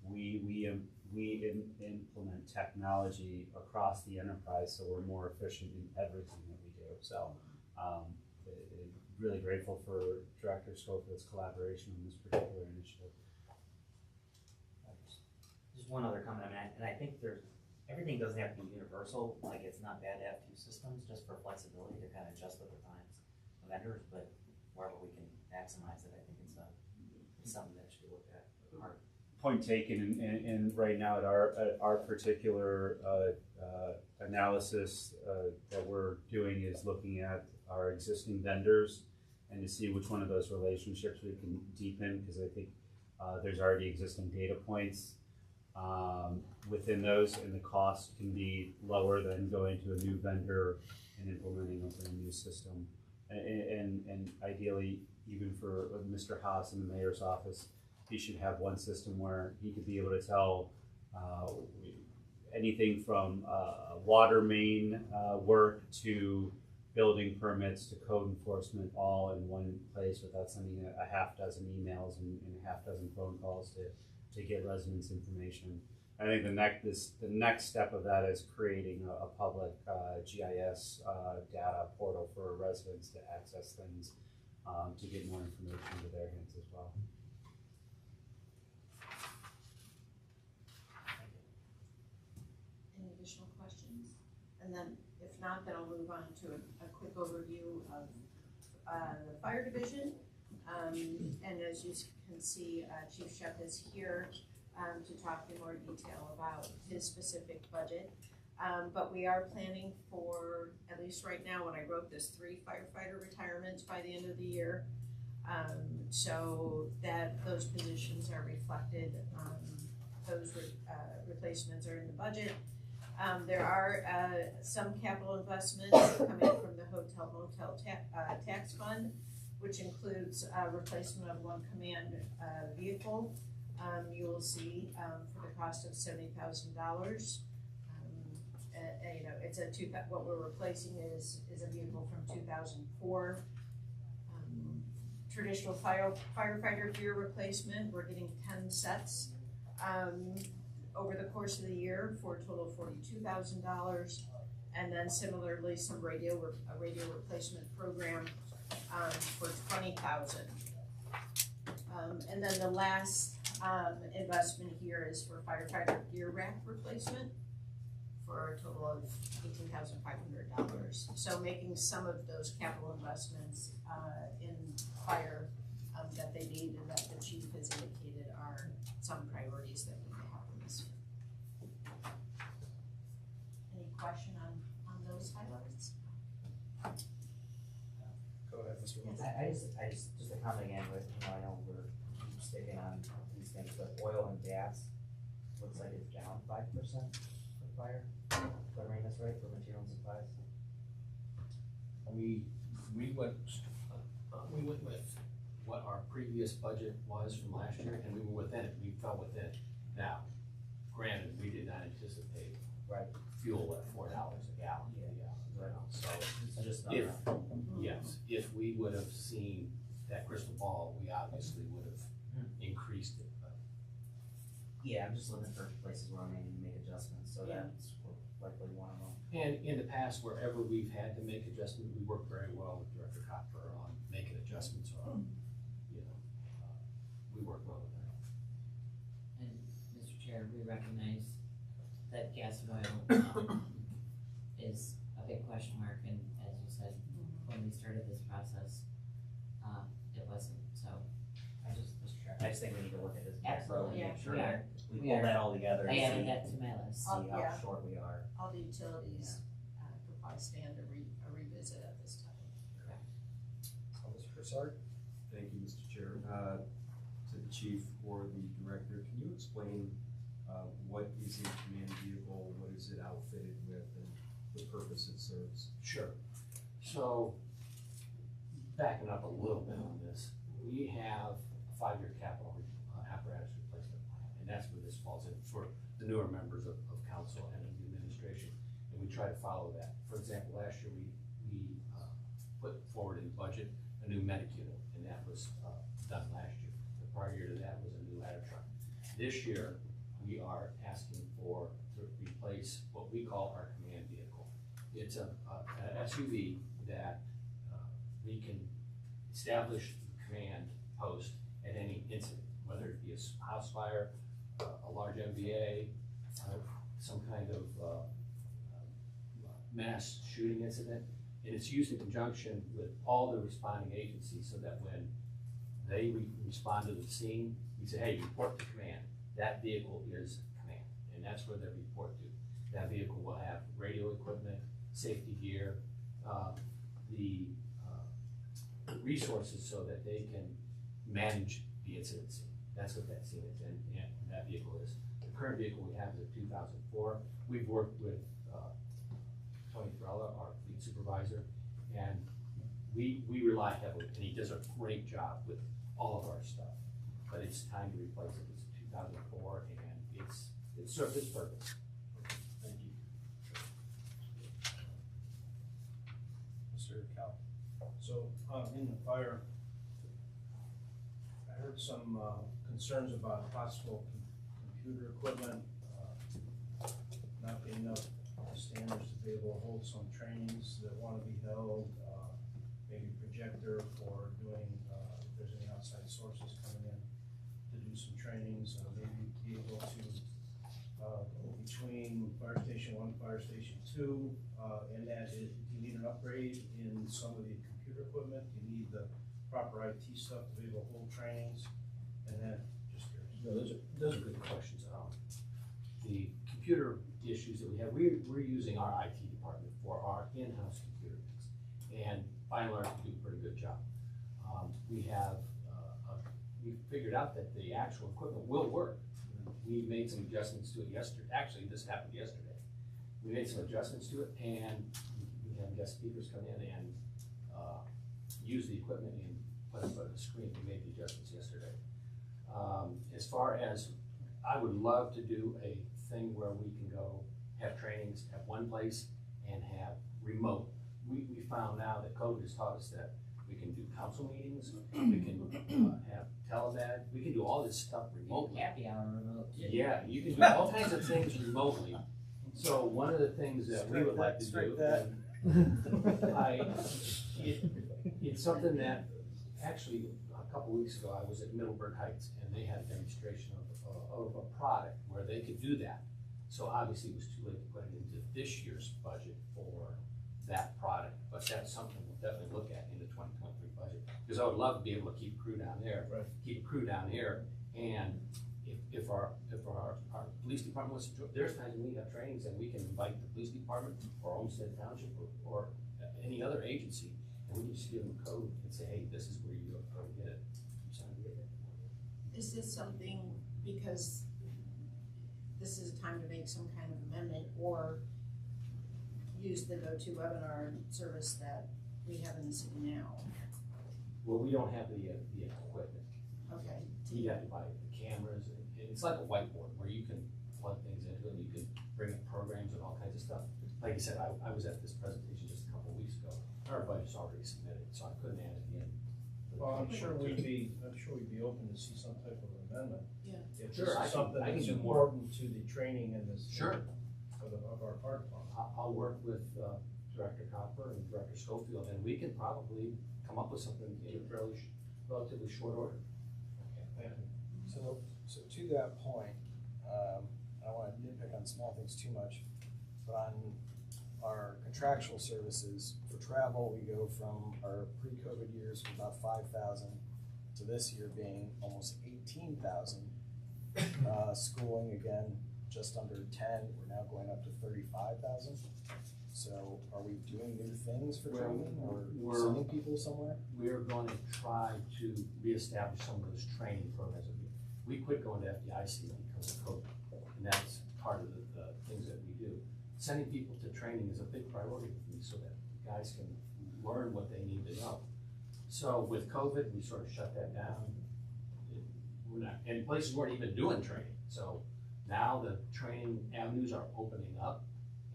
we implement technology across the enterprise, so we're more efficient in everything that we do. So really grateful for Director Schofield's collaboration on this particular initiative. Just one other comment, and I think everything doesn't have to be universal, like it's not bad to have two systems, just for flexibility to kind of adjust with the times of vendors, but wherever we can maximize it, I think it's something that should be looked at hard. Point taken, and right now at our particular analysis that we're doing is looking at our existing vendors and to see which one of those relationships we can deepen, because I think there's already existing data points within those, and the cost can be lower than going to a new vendor and implementing a brand new system. And ideally, even for Mr. Haas in the mayor's office, he should have one system where he could be able to tell anything from water main work to building permits to code enforcement all in one place without sending a half dozen emails and a half dozen phone calls to get residents information. I think the next step of that is creating a public GIS data portal for residents to access things to get more information into their hands as well. Any additional questions? And then, if not, then I'll move on to a quick overview of the fire division. And as you can see, Chief Shep is here to talk in more detail about his specific budget. But we are planning for, at least right now when I wrote this, 3 firefighter retirements by the end of the year. So that those positions are reflected, those replacements are in the budget. There are some capital investments coming from the hotel motel tax fund, which includes replacement of 1 command vehicle. You will see for the cost of $70,000. You know, it's what we're replacing is a vehicle from 2004. Traditional firefighter gear replacement, we're getting 10 sets over the course of the year for a total of $42,000. And then similarly, a radio replacement program for $20,000. And then the last investment here is for firefighter gear rack replacement for a total of $18,500. So making some of those capital investments in fire that they need and that the chief has indicated are some priorities that we may happen this year. Any question on those highlights? Go ahead, Mr. Wilson. I just a comment again with, I know we're sticking on these things, but oil and gas looks like it's down 5% for fire. If I'm reading this right, for materials and supplies. We went with what our previous budget was from last year, and we were within it. We fell within it. Now, granted, we did not anticipate fuel at $4 a gallon. So if we would have seen that crystal ball, we obviously would have increased it. But yeah, I'm just looking for places where I'm needing to make adjustments. So that's likely one of them. And in the past, wherever we've had to make adjustments, we work very well with Director Copper on making adjustments, or we work well with that. And Mr. Chair, we recognize that gas and oil is a big question mark, and as you said, when we started this process, it wasn't. So I just think we need to look at this. Absolutely, make sure we that are. we pull that all together. I and added see- that to my list. See how short we are. All the utilities could probably stand a revisit at this time. So, Mr. Broussard? Thank you, Mr. Chair. To the chief or the director, can you explain what is a command vehicle, what is it outfitted with, and the purpose it serves? Sure. So, backing up a little bit on this, we have a 5-year capital apparatus replacement plan, and that's where this falls in for the newer members of council and the administration, and we try to follow that. For example, last year we put forward in the budget a new medic unit, and that was done last year. The prior year to that was a new ladder truck. This year, we are asking to replace what we call our command vehicle. It's a SUV that we can establish command post at any incident, whether it be a house fire, a large MVA, some kind of mass shooting incident. And it's used in conjunction with all the responding agencies so that when they respond to the scene, we say, hey, report to command. That vehicle is command, and that's where they report to. That vehicle will have radio equipment, safety gear, the resources so that they can manage the incident scene. That's what that scene is, and that vehicle is. The current vehicle we have is a 2004. We've worked with Tony Ferrella, our fleet supervisor, and we rely heavily, and he does a great job with all of our stuff. But it's time to replace it. It's 2004, and it served its purpose. Thank you. Mr. Cal. So, in the fire, I heard some concerns about possible computer equipment, not being up to standards to be able to hold some trainings that want to be held, maybe projector for doing, if there's any outside sources coming in to do some trainings, maybe be able to go between fire station 1, fire station 2, and that is, do you need an upgrade in some of the computer equipment? Do you need the proper IT stuff to be able to hold trainings? And then, just curious. No, those are good questions. The computer issues that we have, we're using our IT department for our in-house computer things, and by and large, we do a pretty good job. We have we figured out that the actual equipment will work. We made some adjustments to it yesterday. Actually, this happened yesterday. We made some adjustments to it, and we had guest speakers come in and use the equipment and put up a screen. We made the adjustments yesterday. As far as, I would love to do a thing where we can go have trainings at one place and have remote. We found now that COVID has taught us that we can do council meetings, we can have telemed, we can do all this stuff remotely. Happy hour remote. Yeah, you can do all kinds of things remotely. So one of the things that we would like to do, it's something that, actually, a couple weeks ago, I was at Middleburg Heights, and they had a demonstration of a product where they could do that. So obviously, it was too late to put it into this year's budget for that product, but that's something we'll definitely look at in the 2023 budget. Because I would love to be able to keep a crew down there, and if our police department wants to, there's times when we have trainings and we can invite the police department or Olmsted Township or any other agency, and we can just give them a code and say, hey, this is where you go to get it. Is this something, because this is a time to make some kind of amendment or use the GoToWebinar service that we have in the city now? Well, we don't have the equipment. Okay. You have to buy the cameras, and it's like a whiteboard where you can plug things into it, and you can bring up programs and all kinds of stuff. Like I said, I was at this presentation just a couple of weeks ago. Our budget's already submitted, so I couldn't add it in. Well, I'm sure we'd be open to see some type of amendment. Yeah. If Sure, this is something I can that's do more. important to the training and this. Sure. Of our fire department. I'll work with Director Copper and Director Schofield, and we can probably come up with something in a relatively short order. So to that point, I don't want to nitpick on small things too much, but on our contractual services for travel, we go from our pre-COVID years of about 5,000 to this year being almost 18,000. Schooling again, just under 10. We're now going up to 35,000. So are we doing new things for training or sending people somewhere? We're going to try to reestablish some of those training programs. We quit going to FDIC because of COVID, and that's part of the things that we do. Sending people to training is a big priority for me so that guys can learn what they need to know. So with COVID, we sort of shut that down. And places weren't even doing training. So now the training avenues are opening up,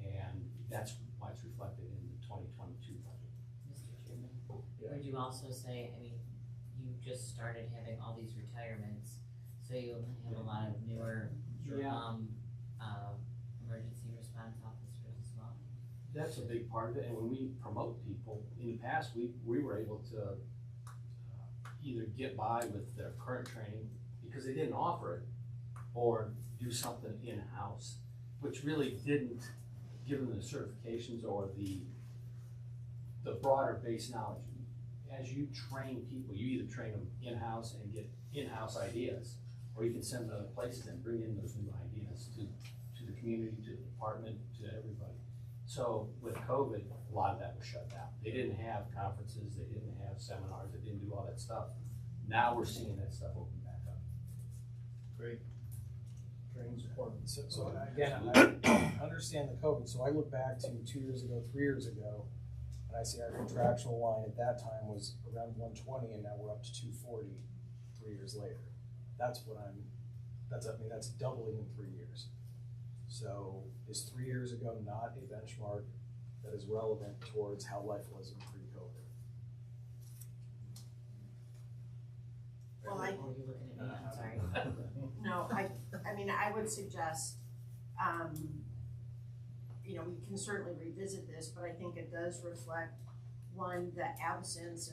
and that's why it's reflected in the 2022 budget. Mr. Chairman, would you also say, I mean, you just started having all these retirements, so you have a lot of newer emergency response officers as well? That's a big part of it, and when we promote people, in the past, we were able to either get by with their current training because they didn't offer it, or do something in-house, which really didn't give them the certifications or the broader base knowledge. As you train people, you either train them in-house and get in-house ideas, or you can send them to other places and bring in those new ideas to the community, to the department, to everybody. So with COVID, a lot of that was shut down. They didn't have conferences, they didn't have seminars, they didn't do all that stuff. Now we're seeing that stuff open back up. Great. Training's important. So again, I understand the COVID, so I look back to 2 years ago, 3 years ago, and I see our contractual line at that time was around 120, and now we're up to 240 3 years later. That's doubling in 3 years. So is 3 years ago not a benchmark that is relevant towards how life was in pre-COVID? Well, Oh, you're looking at me, I'm sorry. No, I mean, I would suggest, we can certainly revisit this, but I think it does reflect, one, the absence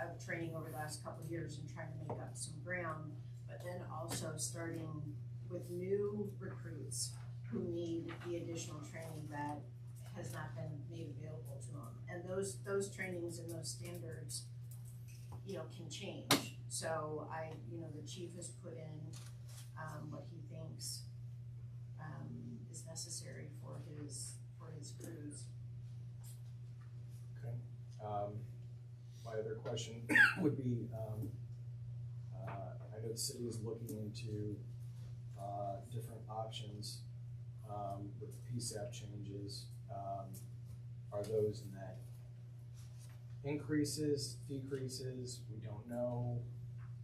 of training over the last couple of years and trying to make up some ground, but then also starting with new recruits who need the additional training that has not been made available to them. And those trainings and those standards, can change. So the chief has put in what he thinks is necessary for his crews. Okay. My other question would be, I know the city is looking into different options with the PSAP changes. Are those net increases, decreases? We don't know.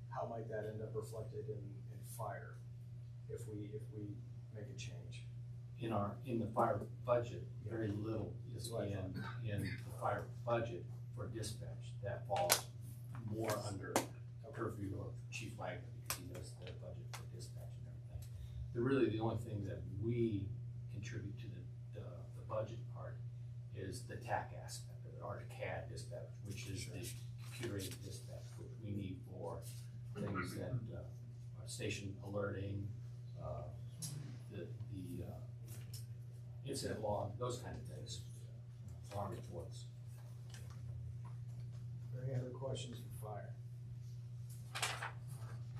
How might that end up reflected in fire if we make a change? In the fire budget, very little is in the fire budget for dispatch. That falls more under purview of Chief Wagner because he knows the budget for dispatch and everything. The only thing that we contribute to the budget part is the TAC aspect of it, or the CAD dispatch, which is the computer-aided dispatch, which we need for things that station alerting, the incident log, those kind of things, alarm reports. Any other questions for fire?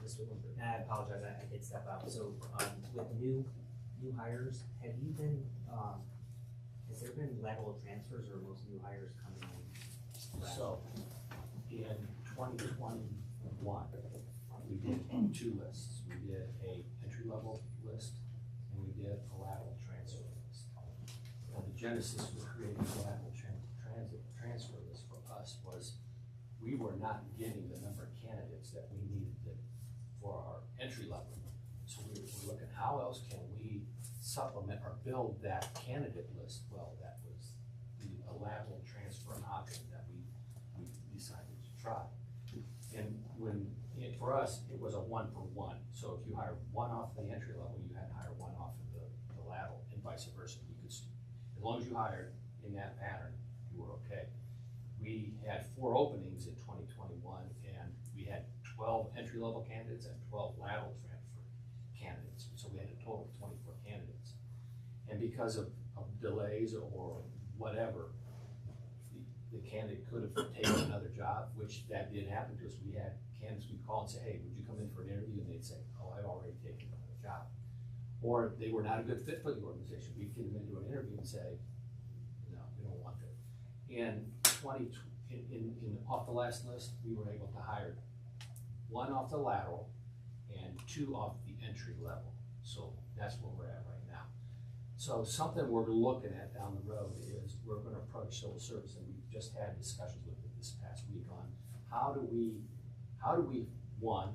Mr. Lindbergh. I apologize, I did step out. So, with new hires, have you been, has there been lateral transfers or most new hires coming in? So, in 2021, we did 2 lists. We did a entry-level list, and we did a lateral transfer list. Now, the genesis for creating the lateral transfer list for us was we were not getting the number of candidates that we needed for our entry level. So we were looking, how else can we supplement or build that candidate list? Well, that was a lateral transfer option that we decided to try. And for us, it was a 1-for-1. So if you hire one off the entry level, you had to hire one off of the lateral, and vice versa. You could, as long as you hired in that pattern, you were okay. We had 4 openings in 2021, and we had 12 entry-level candidates and 12 lateral transfer candidates. So we had a total of 24 candidates. And because of delays or whatever, the candidate could have taken another job, which that did happen to us. We had candidates we'd call and say, hey, would you come in for an interview? And they'd say, oh, I've already taken another job. Or they were not a good fit for the organization. We'd get them into an interview and say, no, we don't want it. And off the last list, we were able to hire 1 off the lateral and 2 off the entry level. So that's where we're at right now. So something we're looking at down the road is we're going to approach civil service, and we've just had discussions with it this past week on how do we one,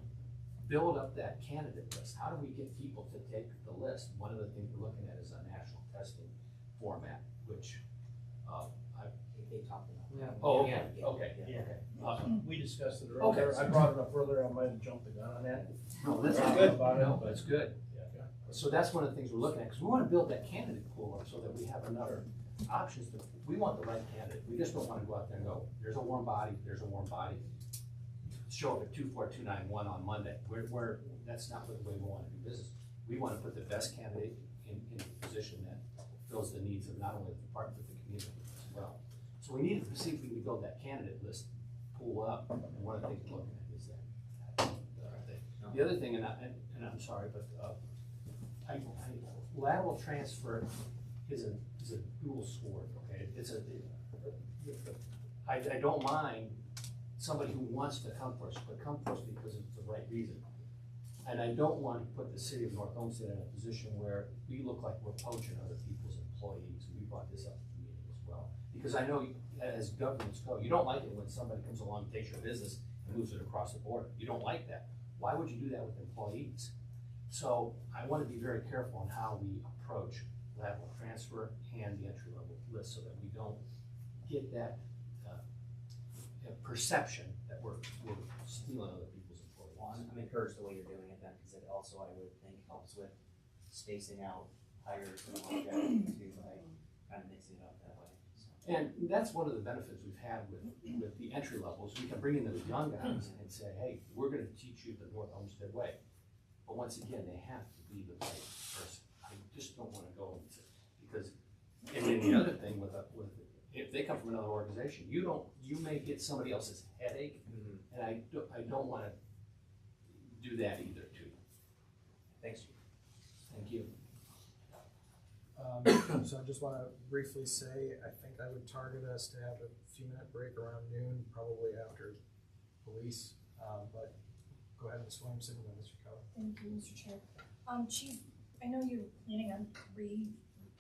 build up that candidate list? How do we get people to take the list? One of the things we're looking at is a national testing format, which They talked about. Yeah. Oh, Yeah. okay. We discussed it earlier. I brought it up earlier, I might have jumped the gun on that. No, that's Talked good. about it, No, but- that's good. So that's one of the things we're looking at, because we want to build that candidate pool up so that we have another options. But we want the right candidate. We just don't want to go out there and go, there's a warm body, there's a warm body. show up at 24291 on Monday. That's not the way we want to do business. We want to put the best candidate in a position that fills the needs of not only the department, but the community as well. So we need to see if we can build that candidate list, pull up, and one of the things we're looking at is that thing. The other thing, and I'm sorry, but lateral transfer is a dual sword, okay? I don't mind somebody who wants to come for us, but come for us because it's the right reason. And I don't want to put the city of North Olmsted in a position where we look like we're poaching other people's employees. We brought this up at the meeting as well. Because I know as governments go, you don't like it when somebody comes along and takes your business and moves it across the border. You don't like that. Why would you do that with employees? So I want to be very careful on how we approach lateral transfer and the entry level list so that we don't get that perception that we're stealing other people's employees. Well, I'm encouraged the way you're doing it then, because it also, I would think, helps with spacing out hires and longevity too, by kind of mixing it up that way. So. And that's one of the benefits we've had with the entry levels. We can bring in those young guys and say, hey, we're going to teach you the North Olmsted way. But once again, they have to be the right person. I just don't want to go because, and then the other thing with if they come from another organization, you may get somebody else's headache, and I don't want to do that either too. Thanks. Thank you. So I just want to briefly say, I think I would target us to have a few-minute break around noon, probably after police, but go ahead, Ms. Williamson, and then Mr. Keller. Thank you, Mr. Chair. Chief, I know you're planning on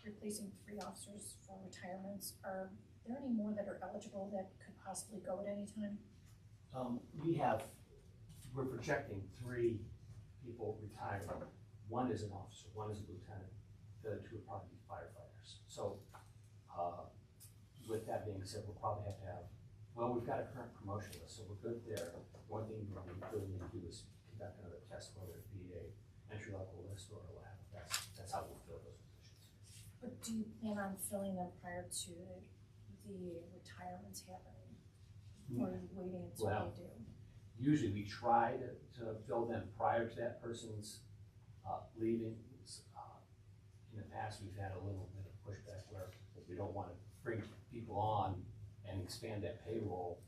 replacing 3 officers for retirements. Are there any more that are eligible that could possibly go at any time? We're projecting 3 people retiring. One is an officer, one is a lieutenant, the other 2 will probably be firefighters. So with that being said, we'll probably have to have, well, we've got a current promotion list, so we're good there. One thing we really need to do is conduct another test, whether it be a entry-level list or a lab. That's how we'll fill those positions. But do you plan on filling them prior to the retirements happening? Or are you waiting until they do? Usually we try to fill them prior to that person's leaving. In the past, we've had a little bit of pushback where we don't want to bring people on and expand that payroll.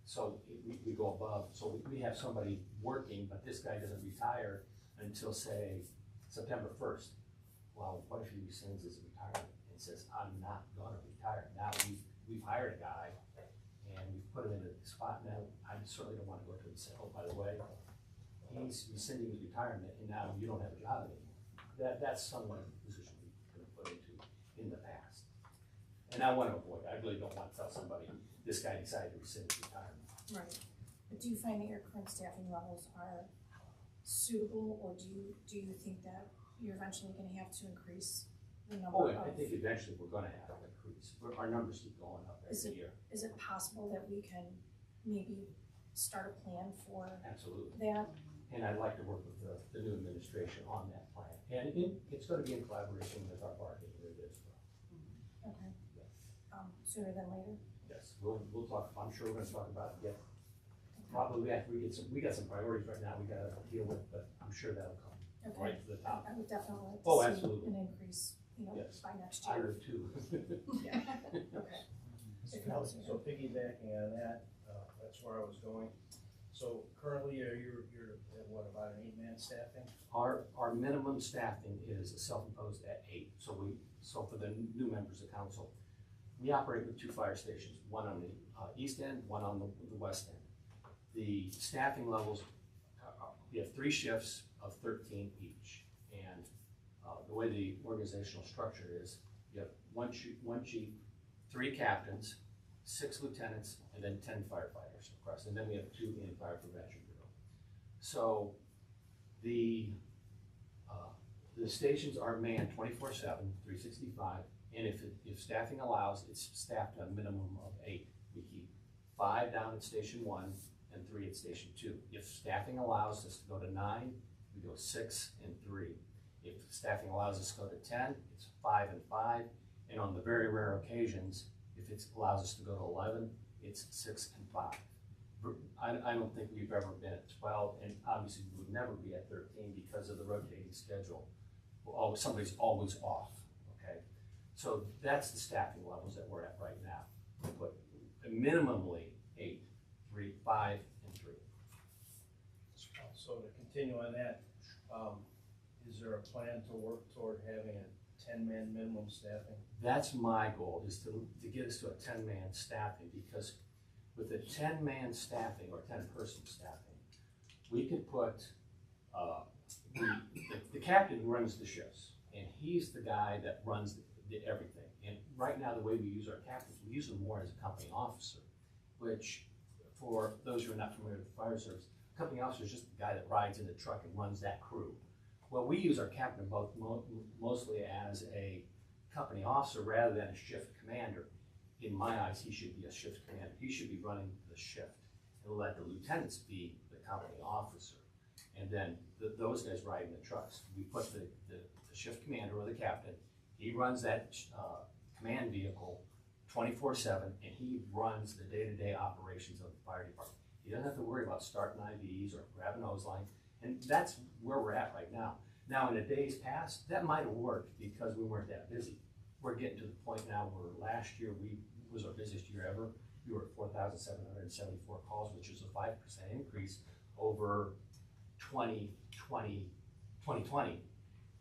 So we go above. So we have somebody working, but this guy doesn't retire until, say, September 1st. Well, what if he rescinds his retirement and says, I'm not going to retire? Now we've hired a guy and we've put him in a spot now. I certainly don't want to go to him and say, oh, by the way, he's rescinding his retirement and now you don't have a job anymore. That's somewhat of the position we've been put into in the past. And I want to avoid, I really don't want to tell somebody, this guy decided to rescind his retirement. Right. But do you find that your current staffing levels are suitable, or do you think that you're eventually going to have to increase the number of? I think eventually we're going to have to increase. Our numbers keep going up every year. Is it possible that we can maybe start a plan for Absolutely. that? And I'd like to work with the new administration on that plan. And it's going to be in collaboration with our bargaining group as well. Okay. Yes. Sooner than later? Yes, we'll talk. I'm sure we're going to talk about it again. Probably after we got some priorities right now we got to deal with, but I'm sure that'll come right to the top. I would definitely like to see absolutely. an increase, Yes. by next I year. would too. Yeah. Okay. So piggybacking on that, that's where I was going. So currently, you're at what, about an 8-man staffing? Our minimum staffing is self-imposed at 8. So for the new members of council, we operate with 2 fire stations, one on the east end, one on the west end. The staffing levels, we have 3 shifts of 13 each. And the way the organizational structure is, you have one chief, 3 captains, 6 lieutenants, and then 10 firefighters, of course. And then we have 2 in the fire prevention bureau. So the stations are manned 24/7, 365. And if staffing allows, it's staffed a minimum of 8. We keep 5 down at station 1 and 3 at station 2. If staffing allows us to go to 9, we go 6 and 3. If staffing allows us to go to 10, it's 5 and 5. And on the very rare occasions, if it allows us to go to 11, it's 6 and 5. I don't think we've ever been at 12, and obviously we would never be at 13 because of the rotating schedule. Well, somebody's always off, okay? So that's the staffing levels that we're at right now. We put minimally 8, 3, 5, and 3. So to continue on that, is there a plan to work toward having a 10-man minimum staffing? That's my goal, is to get us to a 10-man staffing, because with a 10-man staffing or 10-person staffing, we could put the captain who runs the shifts, and he's the guy that runs the everything. And right now, the way we use our captains, we use them more as a company officer, which for those who are not familiar with the fire service, company officer is just the guy that rides in the truck and runs that crew. Well, we use our captain mostly as a company officer rather than a shift commander. In my eyes, he should be a shift commander. He should be running the shift and let the lieutenants be the company officer. And then those guys ride in the trucks. We put the shift commander or the captain, he runs that command vehicle 24/7, and he runs the day-to-day operations of the fire department. He doesn't have to worry about starting IVs or grabbing hose line, and that's where we're at right now. Now, in the days past, that might have worked because we weren't that busy. We're getting to the point now where last year was our busiest year ever. We were at 4,774 calls, which is a 5% increase over 2020,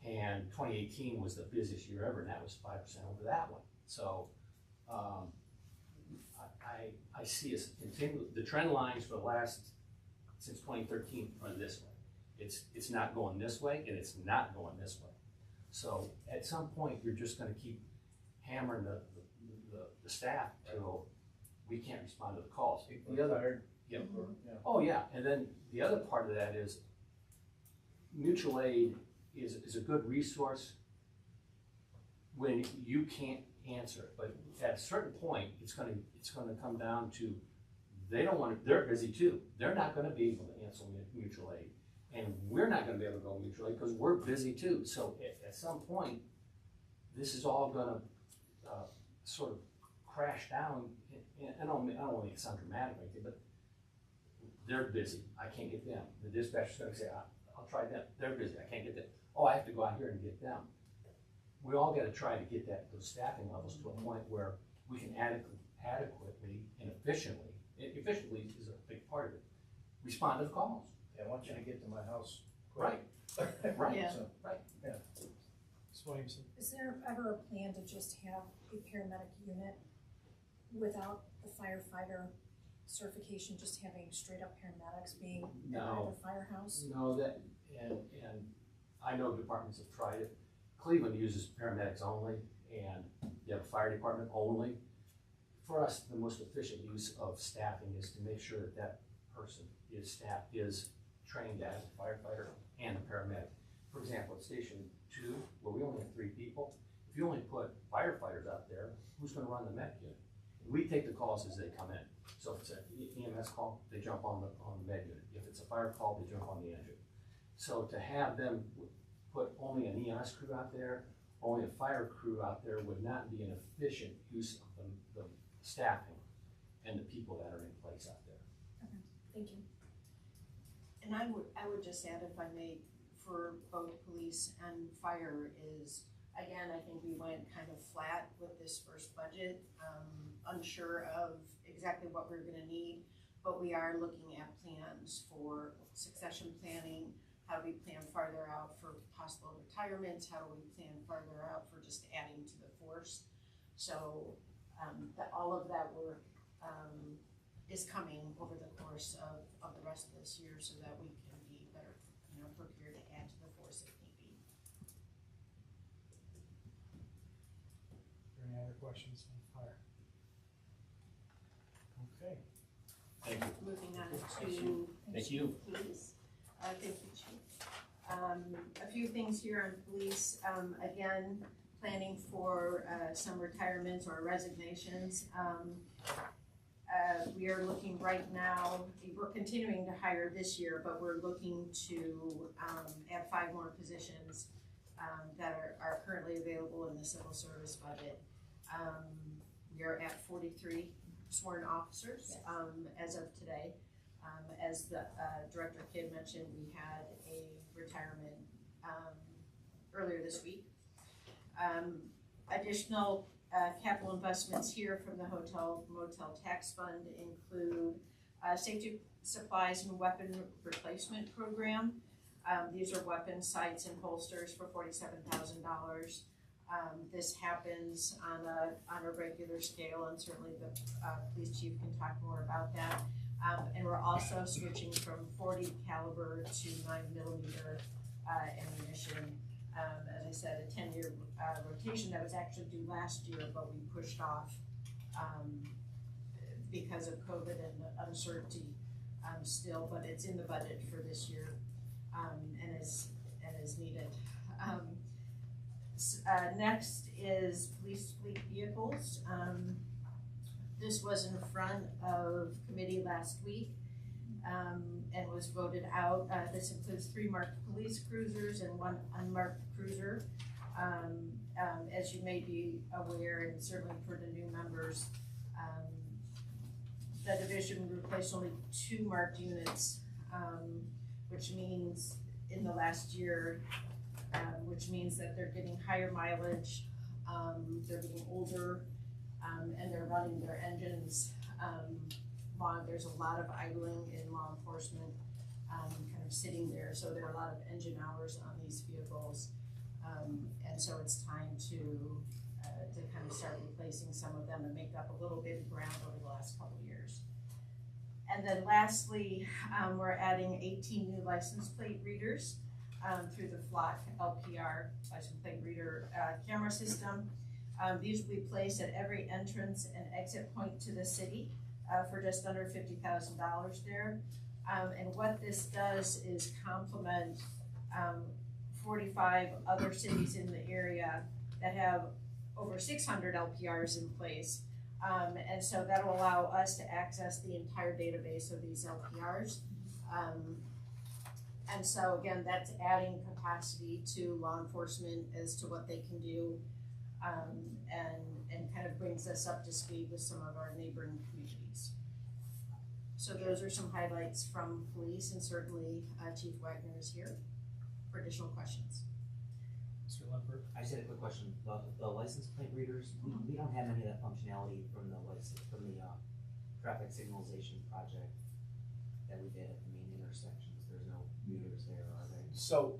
and 2018 was the busiest year ever, and that was 5% over that one. So I see us continue. The trend lines for the last, since 2013 are this way. It's not going this way, and it's not going this way. So at some point, you're just gonna keep hammering the staff till we can't respond to the calls. The other, Yep. Oh, yeah, and then the other part of that is mutual aid is a good resource when you can't answer it, but at a certain point, it's gonna come down to, they're busy too. They're not gonna be able to answer mutual aid, and we're not gonna be able to go mutual aid because we're busy too. So at some point, this is all gonna sort of crash down, and I don't want to make it sound dramatic or anything, but they're busy, I can't get them. The dispatcher's gonna say, I'll try them, they're busy, I can't get them. Oh, I have to go out here and get them. We all gotta try to get those staffing levels to a point where we can adequately and efficiently is a big part of it, respond to the calls. I want you to get to my house Right. quick. Right. Yeah. So, right. Yeah. Is there ever a plan to just have a paramedic unit without the firefighter certification, just having straight up paramedics being at No. the firehouse? No, and I know departments have tried it. Cleveland uses paramedics only, and you have a fire department only. For us, the most efficient use of staffing is to make sure that person is trained as a firefighter and a paramedic. For example, at Station 2, where we only have 3 people, if you only put firefighters out there, who's gonna run the med unit? We take the calls as they come in. So if it's an EMS call, they jump on the med unit. If it's a fire call, they jump on the engine. So to have them put only an EMS crew out there, only a fire crew out there would not be an efficient use of the staffing and the people that are in place out there. Okay, thank you. And I would just add, if I may, for both police and fire is, again, I think we went kind of flat with this first budget, unsure of exactly what we're gonna need, but we are looking at plans for succession planning. How do we plan farther out for possible retirements? How do we plan farther out for just adding to the force? So all of that work is coming over the course of the rest of this year so that we can be better, prepared to add to the force if need be. Any other questions on fire? Okay. Thank you. Moving on to Thank you. police. Thank you, Chief. A few things here on police. Again, planning for some retirements or resignations. We are looking right now, we're continuing to hire this year, but we're looking to add 5 more positions that are currently available in the civil service budget. We are at 43 sworn officers as of today. As the Director Kidd mentioned, we had a retirement earlier this week. Additional capital investments here from the hotel motel tax fund include safety supplies and weapon replacement program. These are weapon sights and holsters for $47,000. This happens on a regular scale, and certainly the police chief can talk more about that. And we're also switching from 40 caliber to 9mm ammunition. As I said, a 10-year rotation that was actually due last year, but we pushed off because of COVID and uncertainty still, but it's in the budget for this year and is needed. Next is police fleet vehicles. This was in front of committee last week and was voted out. This includes 3 marked police cruisers and 1 unmarked cruiser. As you may be aware, and certainly for the new members, the division replaced only 2 marked units, which means in the last year, which means that they're getting higher mileage, they're getting older, and they're running their engines long. There's a lot of idling in law enforcement, kind of sitting there, so there are a lot of engine hours on these vehicles, and so it's time to kind of start replacing some of them and make up a little bit of ground over the last couple of years. And then lastly, we're adding 18 new license plate readers through the Flock LPR license plate reader camera system. These will be placed at every entrance and exit point to the city for just under $50,000 there. And what this does is complement 45 other cities in the area that have over 600 LPRs in place. And so that'll allow us to access the entire database of these LPRs. And so again, that's adding capacity to law enforcement as to what they can do, and kind of brings us up to speed with some of our neighboring communities. So those are some highlights from police, and certainly Chief Wagner is here for additional questions. Mr. Lippert? I just had a quick question. The license plate readers, we don't have any of that functionality from the traffic signalization project that we did at the main intersections. There's no meters there, are there? So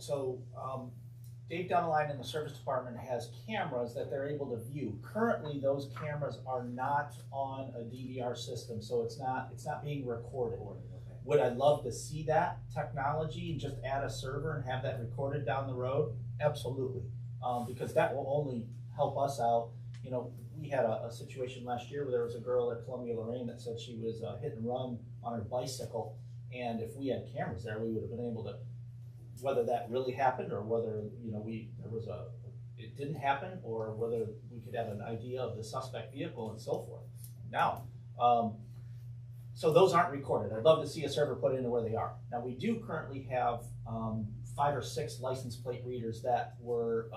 Dave Dunneline in the service department has cameras that they're able to view. Currently, those cameras are not on a DVR system, so it's not being recorded. Okay. Would I love to see that technology and just add a server and have that recorded down the road? Absolutely, because that will only help us out. You know, we had a situation last year where there was a girl at Columbia Lorraine that said she was hit and run on her bicycle, and if we had cameras there, we would have been able to, whether that really happened or whether, you know, it didn't happen, or whether we could have an idea of the suspect vehicle and so forth. Now, so those aren't recorded. I'd love to see a server put into where they are. Now, we do currently have 5 or 6 license plate readers that were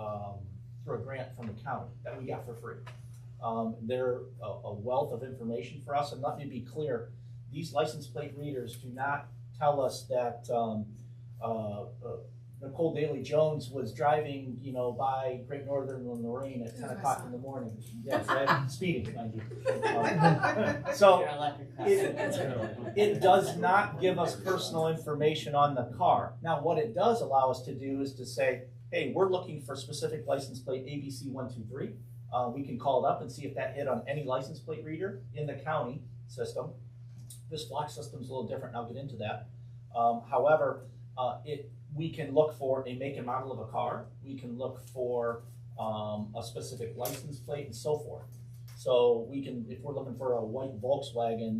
through a grant from the county that we got for free. They're a wealth of information for us, and let me be clear, these license plate readers do not tell us that Nicole Daly Jones was driving, you know, by Great Northern in Lorraine at 10 o'clock in the morning. Yes, right? Speeding, mind you. So it does not give us personal information on the car. Now, what it does allow us to do is to say, hey, we're looking for specific license plate ABC123. We can call it up and see if that hit on any license plate reader in the county system. This Flock system is a little different, and I'll get into that. However, we can look for a make and model of a car. We can look for a specific license plate and so forth. So we can, if we're looking for a white Volkswagen,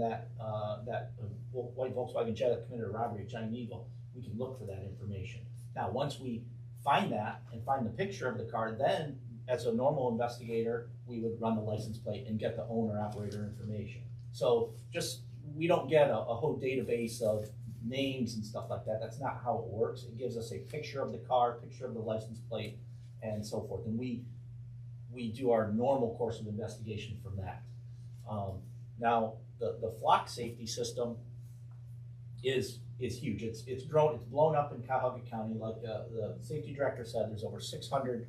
white Volkswagen Jet that committed a robbery at Giant Eagle, we can look for that information. Now, once we find that and find the picture of the car, then as a normal investigator, we would run the license plate and get the owner operator information. So we don't get a whole database of names and stuff like that. That's not how it works. It gives us a picture of the car, picture of the license plate, and so forth. And we do our normal course of investigation from that. Now, the Flock safety system is huge. It's grown, it's blown up in Cuyahoga County. Like the safety director said, there's over 600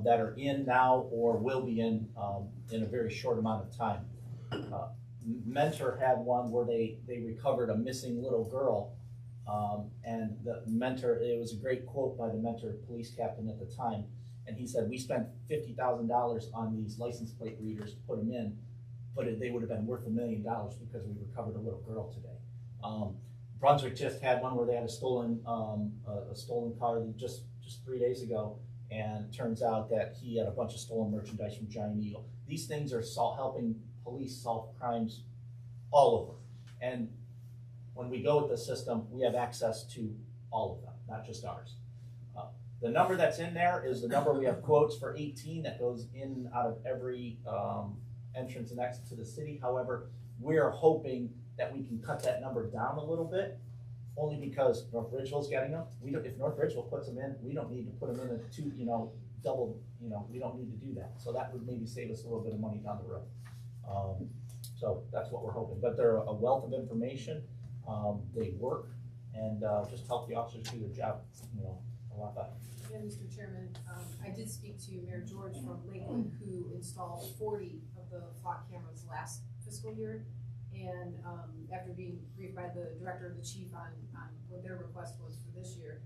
that are in now or will be in a very short amount of time. Mentor had one where they recovered a missing little girl, and the Mentor, it was a great quote by the Mentor police captain at the time, and he said, we spent $50,000 on these license plate readers to put them in, but they would have been worth $1 million because we recovered a little girl today. Brunswick just had one where they had a stolen car just 3 days ago, and it turns out that he had a bunch of stolen merchandise from Giant Eagle. These things are helping police solve crimes all over. And when we go with the system, we have access to all of them, not just ours. The number that's in there is the number we have quotes for 18 that goes in and out of every entrance and exit to the city. However, we're hoping that we can cut that number down a little bit, only because North Ridgeville's getting them. If North Ridgeville puts them in, we don't need to put them in double, we don't need to do that. So that would maybe save us a little bit of money down the road. So that's what we're hoping. But they're a wealth of information. They work and just help the officers do their job, a lot better. Yeah, Mr. Chairman, I did speak to Mayor George from Lakewood, who installed 40 of the flock cameras last fiscal year. And after being briefed by the director and the chief on what their request was for this year,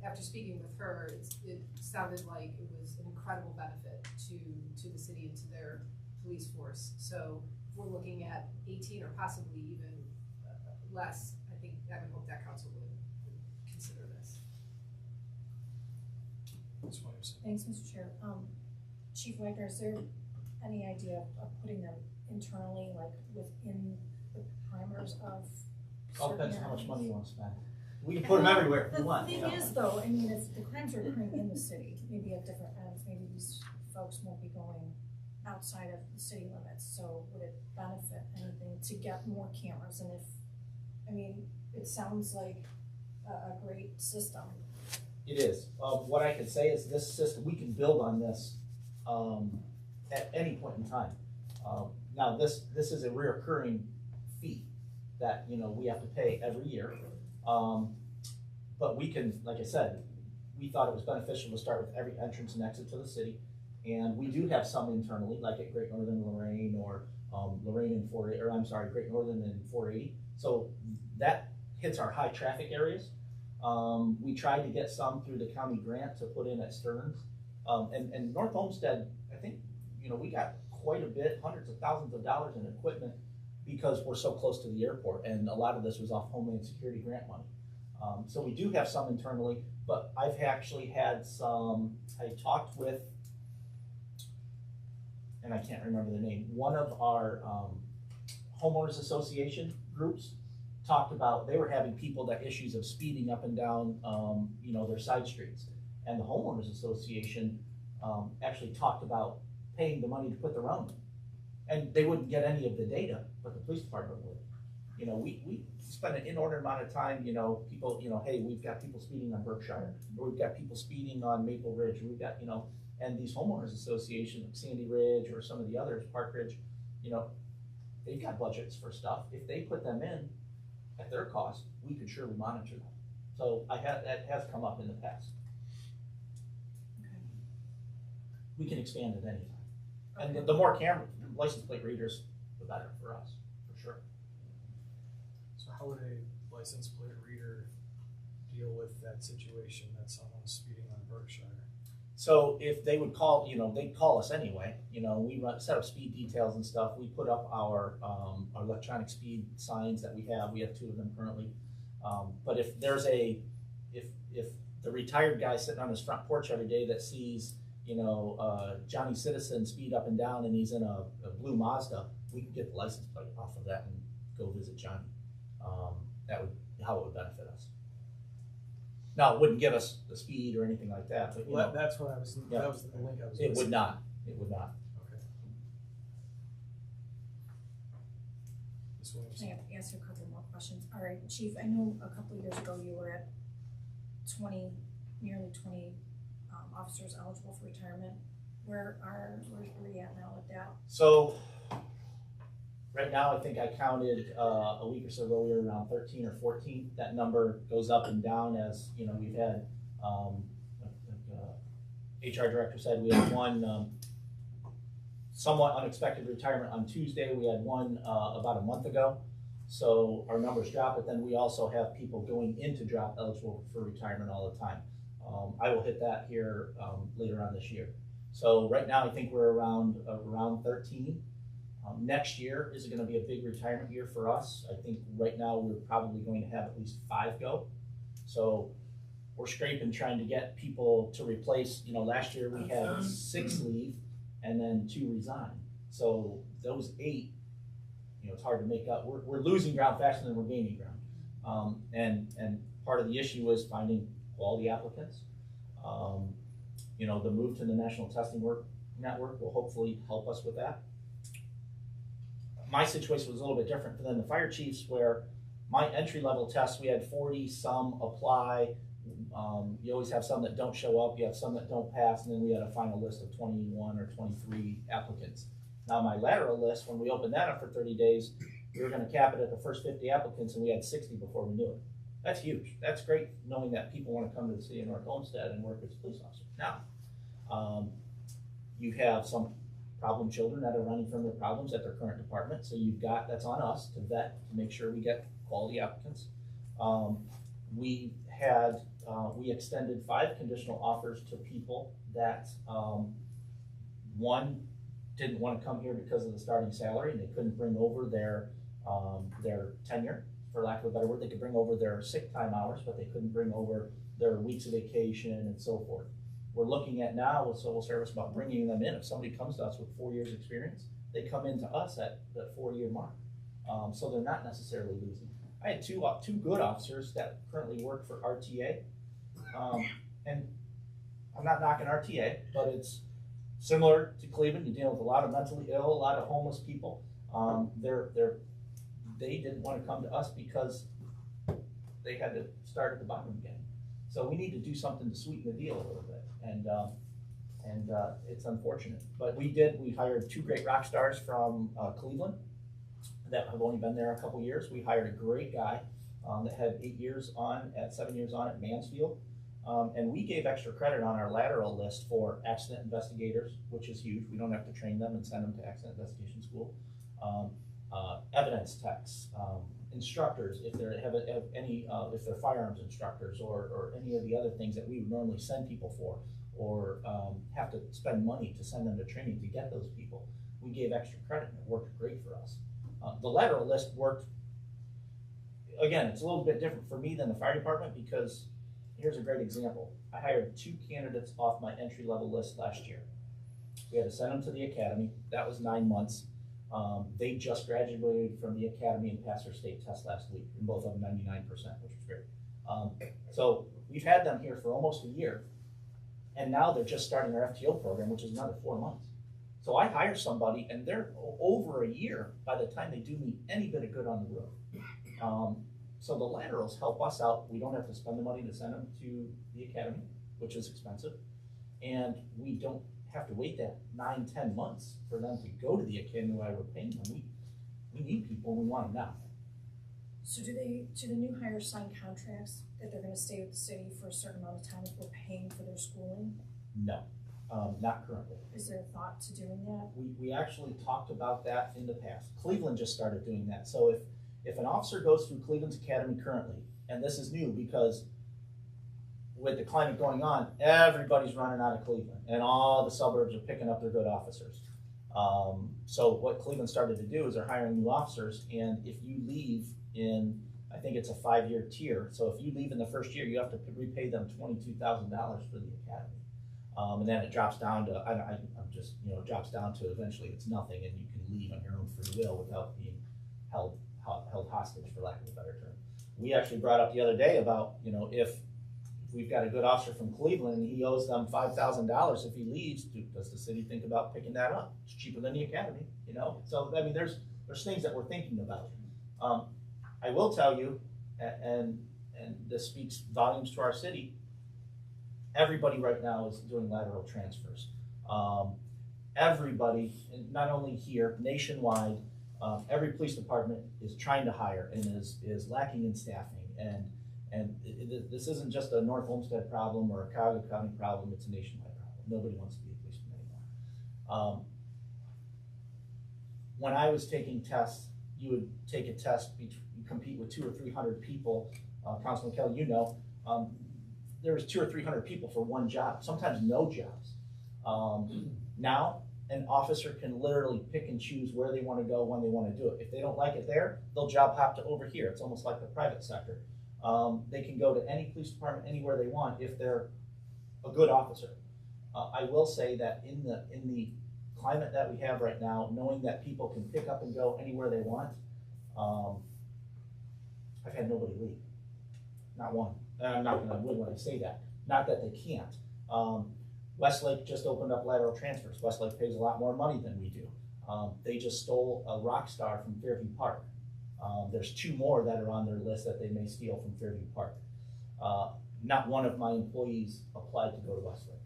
after speaking with her, it sounded like it was an incredible benefit to the city and to their police force. So we're looking at 18 or possibly even less. I think I would hope that council would consider this. That's what I'm saying. Thanks, Mr. Chair. Chief Wagner, is there any idea of putting them internally, like within the parameters of? All depends how much money you want to spend. We can put them everywhere if you want. The thing is though, I mean, if the crimes are occurring in the city, maybe at different ends, maybe these folks won't be going outside of the city limits, so would it benefit anything to get more cameras? And it sounds like a great system. It is. What I can say is this system, we can build on this at any point in time. Now this is a reoccurring fee that we have to pay every year. But we can, like I said, we thought it was beneficial to start with every entrance and exit to the city. And we do have some internally, like at Great Northern Lorraine or Lorraine and 480, or I'm sorry, Great Northern and 480. So that hits our high traffic areas. We tried to get some through the county grant to put in at Stearns. And North Homestead, I think, we got quite a bit, hundreds of thousands of dollars in equipment because we're so close to the airport. And a lot of this was off Homeland Security grant money. So we do have some internally, but I've actually had I talked with, and I can't remember the name, one of our homeowners association groups talked about, they were having people that issues of speeding up and down, their side streets. And the homeowners association actually talked about paying the money to put their own. And they wouldn't get any of the data, but the police department would. We spend an inordinate amount of time, people, hey, we've got people speeding on Berkshire, or we've got people speeding on Maple Ridge, or we've got, and these homeowners associations, like Sandy Ridge or some of the others, Park Ridge, they've got budgets for stuff. If they put them in at their cost, we could surely monitor them. So that has come up in the past. Okay. We can expand at any time. And the more license plate readers, the better for us, for sure. So how would a license plate reader deal with that situation that someone's speeding on Berkshire? So if they would call, they'd call us anyway. We set up speed details and stuff. We put up our electronic speed signs that we have. We have 2 of them currently. But if there's if the retired guy sitting on his front porch every day that sees, Johnny Citizen speed up and down and he's in a blue Mazda, we can get the license plate off of that and go visit Johnny. That would how it would benefit us. Now, it wouldn't give us the speed or anything like that, but that's what I was. Yeah. That was the link I was. It would not. It would not. Okay. Can I ask you a couple more questions? All right, Chief, I know a couple of years ago you were at nearly 20 officers eligible for retirement. Where are you at now with that? So Right now, I think I counted a week or so ago, we were around 13 or 14. That number goes up and down as, you know, we've had, HR director said we had one somewhat unexpected retirement on Tuesday. We had one about a month ago. So our numbers drop, but then we also have people going into drop eligible for retirement all the time. I will hit that here later on this year. So right now, I think we're around 13. Next year is going to be a big retirement year for us. I think right now we're probably going to have at least 5 go. So we're scraping trying to get people to replace, you know, last year we had 6 leave and then 2 resign. So those 8, you know, it's hard to make up. We're losing ground faster than we're gaining ground. And part of the issue is finding quality applicants. You know, the move to the National Testing Network will hopefully help us with that. My situation was a little bit different than the fire chiefs, where my entry-level test, we had 40 some apply. You always have some that don't show up, you have some that don't pass, and then we had a final list of 21 or 23 applicants. Now my lateral list, when we opened that up for 30 days, we were gonna cap it at the first 50 applicants, and we had 60 before we knew it. That's huge. That's great, knowing that people wanna come to the city of North Olmsted and work as a police officer. Now, you have some problem children that are running from their problems at their current department, so that's on us to vet, to make sure we get quality applicants. We extended 5 conditional offers to people that, one, didn't want to come here because of the starting salary, and they couldn't bring over their tenure, for lack of a better word. They could bring over their sick time hours, but they couldn't bring over their weeks of vacation and so forth. We're looking at now with civil service about bringing them in. If somebody comes to us with 4 years experience, they come into us at that 4-year mark. So they're not necessarily losing. I had two good officers that currently work for RTA. And I'm not knocking RTA, but it's similar to Cleveland. You deal with a lot of mentally ill, a lot of homeless people. They didn't want to come to us because they had to start at the bottom again. So we need to do something to sweeten the deal a little bit, and it's unfortunate. But we hired 2 great rock stars from Cleveland that have only been there a couple years. We hired a great guy that had 7 years on at Mansfield. And we gave extra credit on our lateral list for accident investigators, which is huge. We don't have to train them and send them to accident investigation school. Evidence techs, instructors, if they're firearms instructors, or any of the other things that we would normally send people for, or have to spend money to send them to training to get those people. We gave extra credit, and it worked great for us. The lateral list worked, again, it's a little bit different for me than the fire department, because here's a great example. I hired 2 candidates off my entry-level list last year. We had to send them to the academy. That was 9 months. They just graduated from the academy and passed their state test last week, and both of them 99%, which was great. So we've had them here for almost a year, and now they're just starting their FTO program, which is another 4 months. So I hire somebody, and they're over a year by the time they do me any bit of good on the road. So the laterals help us out. We don't have to spend the money to send them to the academy, which is expensive, and we don't have to wait that 9-10 months for them to go to the academy while we're paying them. We need people, and we want them now. So do the new hires sign contracts that they're gonna stay with the city for a certain amount of time if we're paying for their schooling? No, not currently. Is there a thought to doing that? We actually talked about that in the past. Cleveland just started doing that. So if an officer goes through Cleveland's academy currently, and this is new because with the climate going on, everybody's running out of Cleveland, and all the suburbs are picking up their good officers. So what Cleveland started to do is they're hiring new officers, and if you leave in, I think it's a 5-year tier, so if you leave in the first year, you have to repay them $22,000 for the academy. And then it drops down to, drops down to eventually it's nothing, and you can leave on your own free will without being held hostage, for lack of a better term. We actually brought up the other day about, if we've got a good officer from Cleveland and he owes them $5,000 if he leaves, does the city think about picking that up? It's cheaper than the academy, So, I mean, there's things that we're thinking about. I will tell you, and this speaks volumes to our city, everybody right now is doing lateral transfers. Everybody, not only here, nationwide, Every police department is trying to hire and is lacking in staffing, and this isn't just a North Olmsted problem or a Cuyahoga County problem, it's a nationwide problem. Nobody wants to be a policeman anymore. When I was taking tests, you would take a test, you compete with 200 or 300 people. Councilman Kelly, you know, there was 200 or 300 people for one job, sometimes no jobs. Now, an officer can literally pick and choose where they want to go, when they want to do it. If they don't like it there, they'll job hop to over here. It's almost like the private sector. They can go to any police department anywhere they want if they're a good officer. I will say that in the climate that we have right now, knowing that people can pick up and go anywhere they want, I've had nobody leave, not one. And I'm not gonna win when I say that. Not that they can't. Westlake just opened up Lateral Transfers. Westlake pays a lot more money than we do. They just stole a rock star from Fairview Park. There's 2 more that are on their list that they may steal from Fairview Park. Not one of my employees applied to go to Westlake.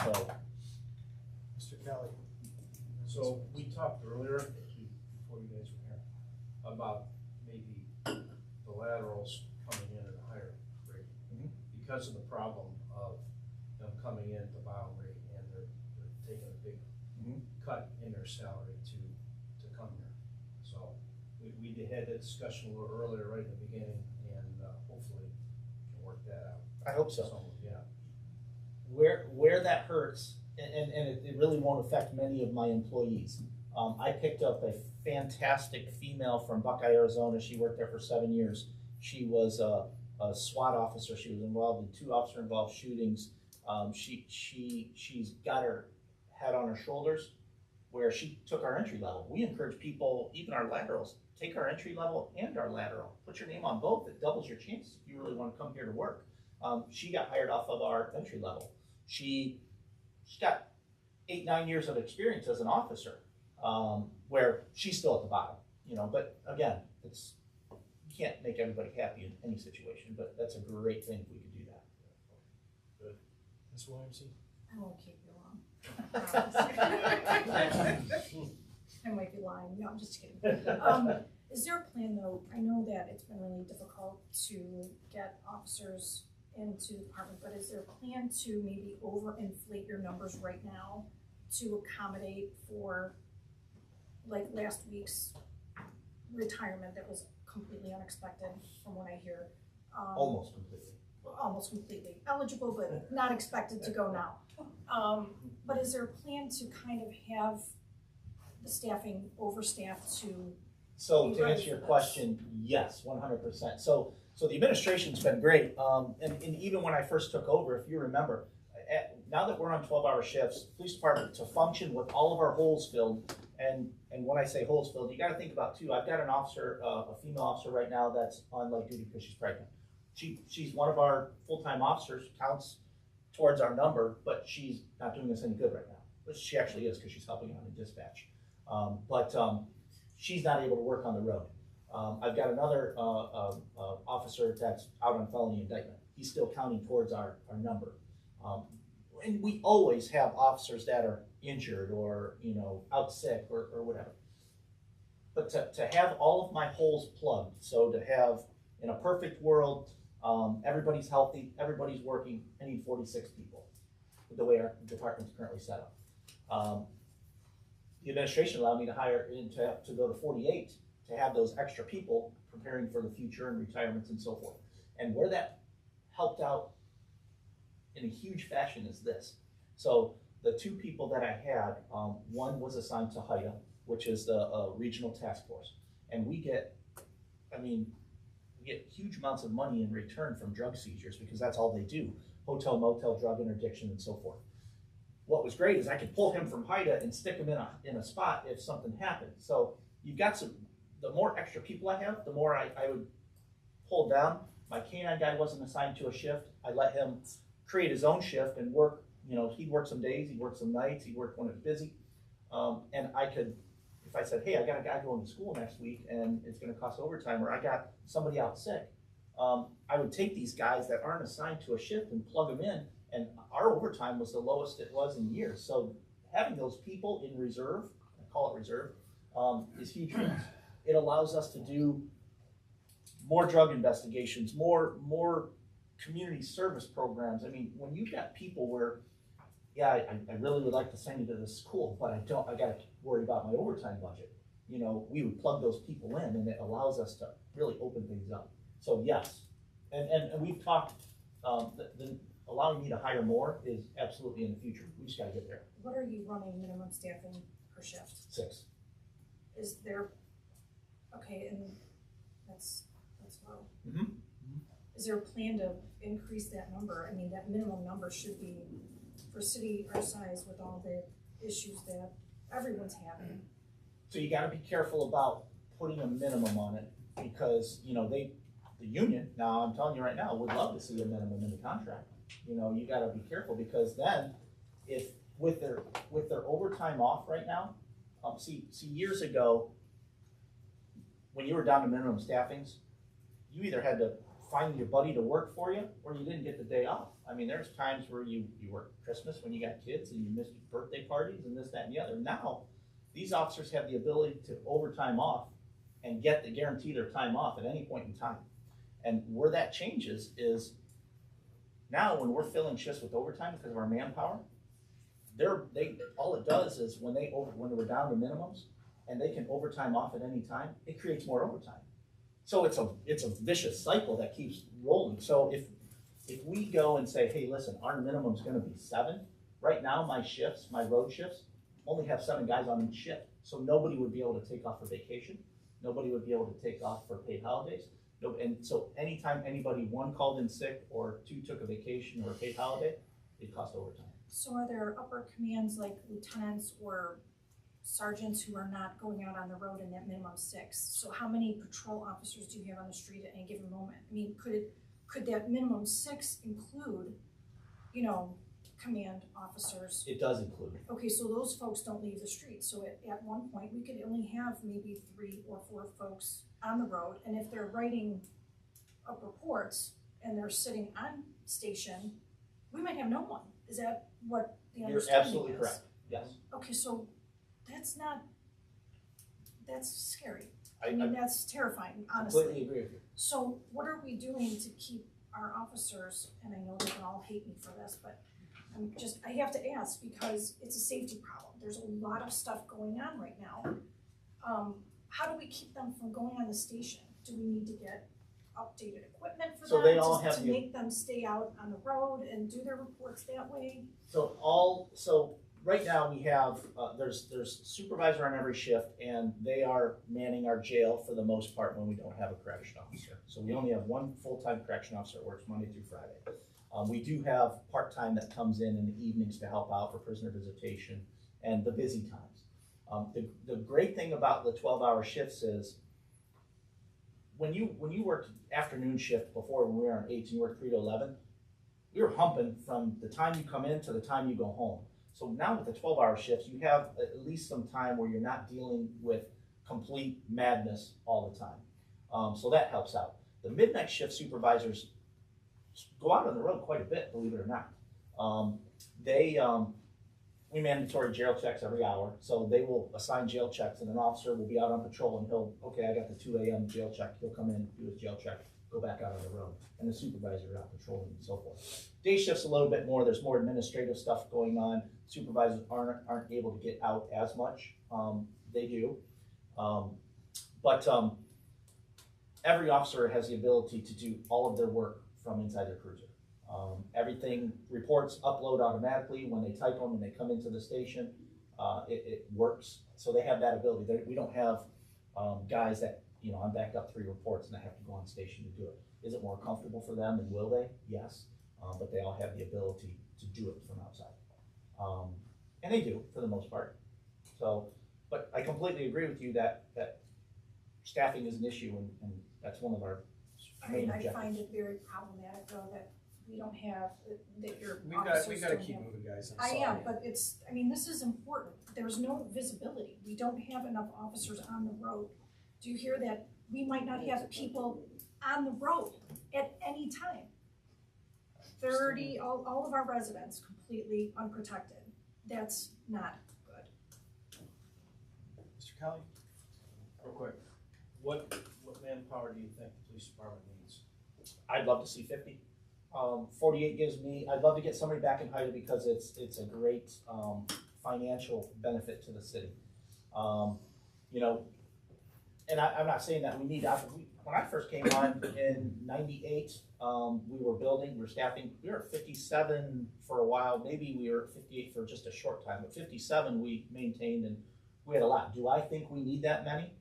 So, Mr. Kelly, so we talked earlier, before you guys were here, about maybe the laterals coming in at a higher rate because of the problem of them coming in at the bottom rate and they're taking a big cut in their salary to come here. So we had that discussion a little earlier, right in the beginning, and hopefully we can work that out. I hope so. Yeah. Where that hurts, and it really won't affect many of my employees. I picked up a fantastic female from Buckeye, Arizona. She worked there for 7 years. She was a SWAT officer. She was involved in 2 officer-involved shootings. She's got her head on her shoulders where she took our entry level. We encourage people, even our laterals, take our entry level and our lateral. Put your name on both. It doubles your chances if you really want to come here to work. She got hired off of our entry level. She's got 8-9 years of experience as an officer, where she's still at the bottom, you know. But again, you can't make everybody happy in any situation. But that's a great thing if we could do that. Good. Ms. Williamson? I won't keep you long. I might be lying. No, I'm just kidding. Is there a plan though? I know that it's been really difficult to get officers into the department, but is there a plan to maybe overinflate your numbers right now to accommodate for like last week's retirement that was completely unexpected from what I hear? Almost completely. Almost completely eligible, but not expected to go now. But is there a plan to kind of have the staffing overstaffed to? So to answer your question, yes, 100%. So the administration's been great, and even when I first took over, if you remember, now that we're on 12-hour shifts, police department to function with all of our holes filled, and when I say holes filled, you got to think about too. I've got an officer, a female officer right now that's on light duty because she's pregnant. She's one of our full-time officers, counts towards our number, but she's not doing us any good right now. But she actually is because she's helping out in dispatch. She's not able to work on the road. I've got another officer that's out on felony indictment. He's still counting towards our number. And we always have officers that are injured or, you know, out sick or whatever. But to have all of my holes plugged, so to have, in a perfect world, everybody's healthy, everybody's working, I need 46 people, the way our department's currently set up. The administration allowed me to hire to go to 48 to have those extra people preparing for the future and retirements and so forth. And where that helped out in a huge fashion is this. So the 2 people that I had, one was assigned to HIDA, which is the regional task force. And we get huge amounts of money in return from drug seizures because that's all they do. Hotel, motel, drug interdiction, and so forth. What was great is I could pull him from HIDA and stick him in a spot if something happened. So you've got the more extra people I have, the more I would pull down. My canine guy wasn't assigned to a shift. I let him create his own shift and work, you know, he'd work some days, he'd work some nights, he'd work when it was busy. And I could, if I said, hey, I got a guy going to school next week and it's gonna cost overtime, or I got somebody out sick, I would take these guys that aren't assigned to a shift and plug them in, and our overtime was the lowest it was in years. So having those people in reserve, I call it reserve, is huge for us. It allows us to do more drug investigations, more community service programs. I mean, when you've got people where, yeah, I really would like to send you to this school, but I gotta worry about my overtime budget. You know, we would plug those people in, and it allows us to really open things up. So yes, and we've talked, the allowing me to hire more is absolutely in the future. We just gotta get there. What are you running minimum staffing per shift? 6. Is there, okay, and that's low. Mm-hmm. Is there a plan to increase that number? I mean, that minimum number should be, for a city our size with all the issues that everyone's having. So you gotta be careful about putting a minimum on it, because, you know, the union, now I'm telling you right now, would love to see a minimum in the contract. You know, you gotta be careful, because then, if, with their overtime off right now, see years ago, when you were down to minimum staffings, you either had to find your buddy to work for you, or you didn't get the day off. I mean, there's times where you worked Christmas when you got kids, and you missed birthday parties, and this, that, and the other. Now, these officers have the ability to overtime off and guarantee their time off at any point in time. And where that changes is, now when we're filling shifts with overtime because of our manpower, all it does is when we're down to minimums and they can overtime off at any time, it creates more overtime. So it's a vicious cycle that keeps rolling. So if we go and say, hey, listen, our minimum's gonna be 7, right now my road shifts, only have 7 guys on each shift. So nobody would be able to take off for vacation. Nobody would be able to take off for paid holidays. And so anytime anybody, 1 called in sick or 2 took a vacation or a paid holiday, it cost overtime. So are there upper commands like lieutenants or sergeants who are not going out on the road in that minimum 6? So how many patrol officers do you have on the street at any given moment? I mean, could that minimum 6 include, you know, command officers? It does include. Okay, so those folks don't leave the street. So at one point, we could only have maybe 3 or 4 folks on the road. And if they're writing up reports and they're sitting on station, we might have no one. Is that what the understanding is? You're absolutely correct, yes. Okay, so that's scary. I mean, that's terrifying, honestly. Completely agree with you. So what are we doing to keep our officers, and I know they can all hate me for this, but I have to ask because it's a safety problem. There's a lot of stuff going on right now. How do we keep them from going on the station? Do we need to get updated equipment for So them they all to make them stay out on the road and do their reports that way? So right now we have, there's supervisor on every shift, and they are manning our jail for the most part when we don't have a correction officer. So we only have 1 full-time correction officer that works Monday through Friday. We do have part-time that comes in the evenings to help out for prisoner visitation and the busy times. The great thing about the 12-hour shifts is when you work afternoon shift before, when we were on 8 and you work 3 to 11, we were humping from the time you come in to the time you go home. So now with the 12-hour shifts, you have at least some time where you're not dealing with complete madness all the time. So that helps out. The midnight shift supervisors go out on the road quite a bit, believe it or not. We mandatory jail checks every hour, so they will assign jail checks, and an officer will be out on patrol, and I got the 2 a.m. jail check, he'll come in, do his jail check, go back out on the road, and the supervisor out patrolling and so forth. Day shift's a little bit more, there's more administrative stuff going on, supervisors aren't able to get out as much, they do. But every officer has the ability to do all of their work from inside their cruiser. Everything, reports upload automatically when they type them and they come into the station. It works, so they have that ability. We don't have guys that, I'm backed up 3 reports and I have to go on station to do it. Is it more comfortable for them, and will they? Yes, but they all have the ability to do it from outside. And they do, for the most part. So, but I completely agree with you that staffing is an issue, and that's one of our main objectives. I find it very problematic though that we don't have, that your We officers gotta don't keep have- moving, guys. I am, but this is important. There's no visibility. We don't have enough officers on the road. Do you hear that? We might not have people on the road at any time. 30, all of our residents completely unprotected. That's not good. Mr. Kelly? Real quick, what manpower do you think the police department needs? I'd love to see 50. 48 gives me, I'd love to get somebody back in Hyder because it's a great financial benefit to the city. You know, and I'm not saying that we need, when I first came on in 98, we were building, we were staffing, we were at 57 for a while, maybe we were at 58 for just a short time, but 57 we maintained and we had a lot. Do I think we need that many?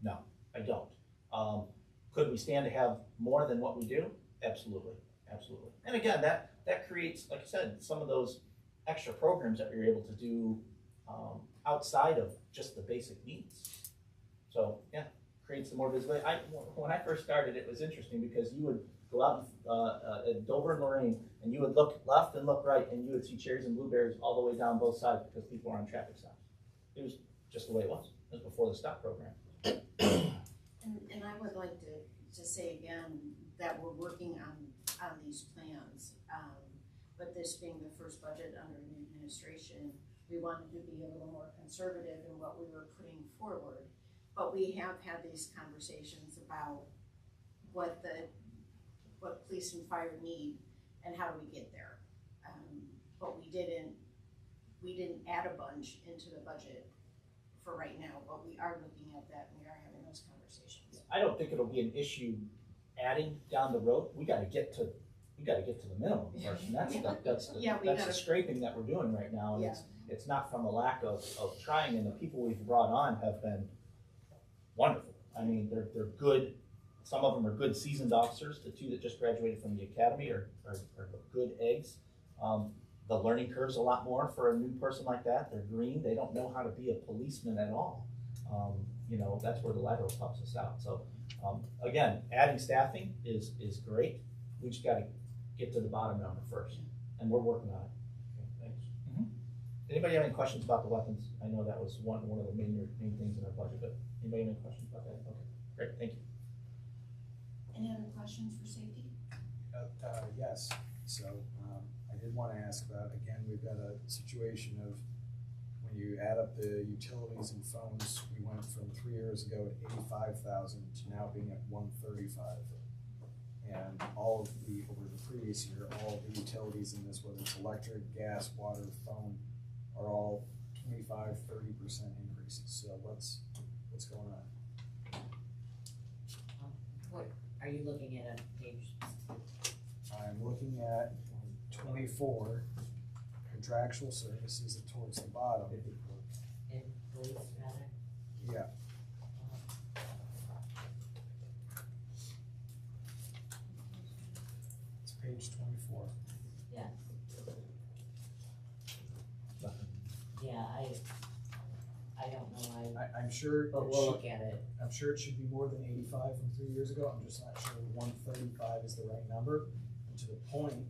No, I don't. Could we stand to have more than what we do? Absolutely, absolutely. And again, that creates, like I said, some of those extra programs that we were able to do outside of just the basic needs. So yeah, creates some more visibility. When I first started, it was interesting because you would go out at Dover and Lorraine, and you would look left and look right, and you would see cherries and blueberries all the way down both sides because people were on traffic stops. It was just the way it was. It was before the stop program. And I would like to say again that we're working on these plans, but this being the first budget under new administration, we wanted to be a little more conservative in what we were putting forward. But we have had these conversations about what police and fire need and how do we get there. But we didn't add a bunch into the budget for right now, but we are looking at that and we are having those conversations. I don't think it'll be an issue adding down the road. We got to get to the minimum first, and that's the scraping that we're doing right now. And it's not from a lack of trying, and the people we've brought on have been wonderful. I mean, they're good. Some of them are good seasoned officers. The two that just graduated from the academy are good eggs. The learning curve's a lot more for a new person like that. They're green. They don't know how to be a policeman at all. You know, that's where the lateral helps us out. So again, adding staffing is great. We just got to get to the bottom number first, and we're working on it. Okay, thanks. Anybody have any questions about the weapons? I know that was one of the main things in our budget, but anybody have any questions about that? Okay, great, thank you. Any other questions for safety? Yes. So I did want to ask about, again, we've got a situation of when you add up the utilities and phones, we went from 3 years ago at 85,000 to now being at 135. And all of over the previous year, all of the utilities in this, whether it's electric, gas, water, phone, are all 25, 30% increases. So what's going on? What are you looking at on page? I'm looking at 24 contractual services towards the bottom. In police, rather? Yeah. It's page 24. Yeah. Yeah, I don't know. I'm sure. But we'll look at it. I'm sure it should be more than 85 from 3 years ago. I'm just not sure 135 is the right number. And to the point,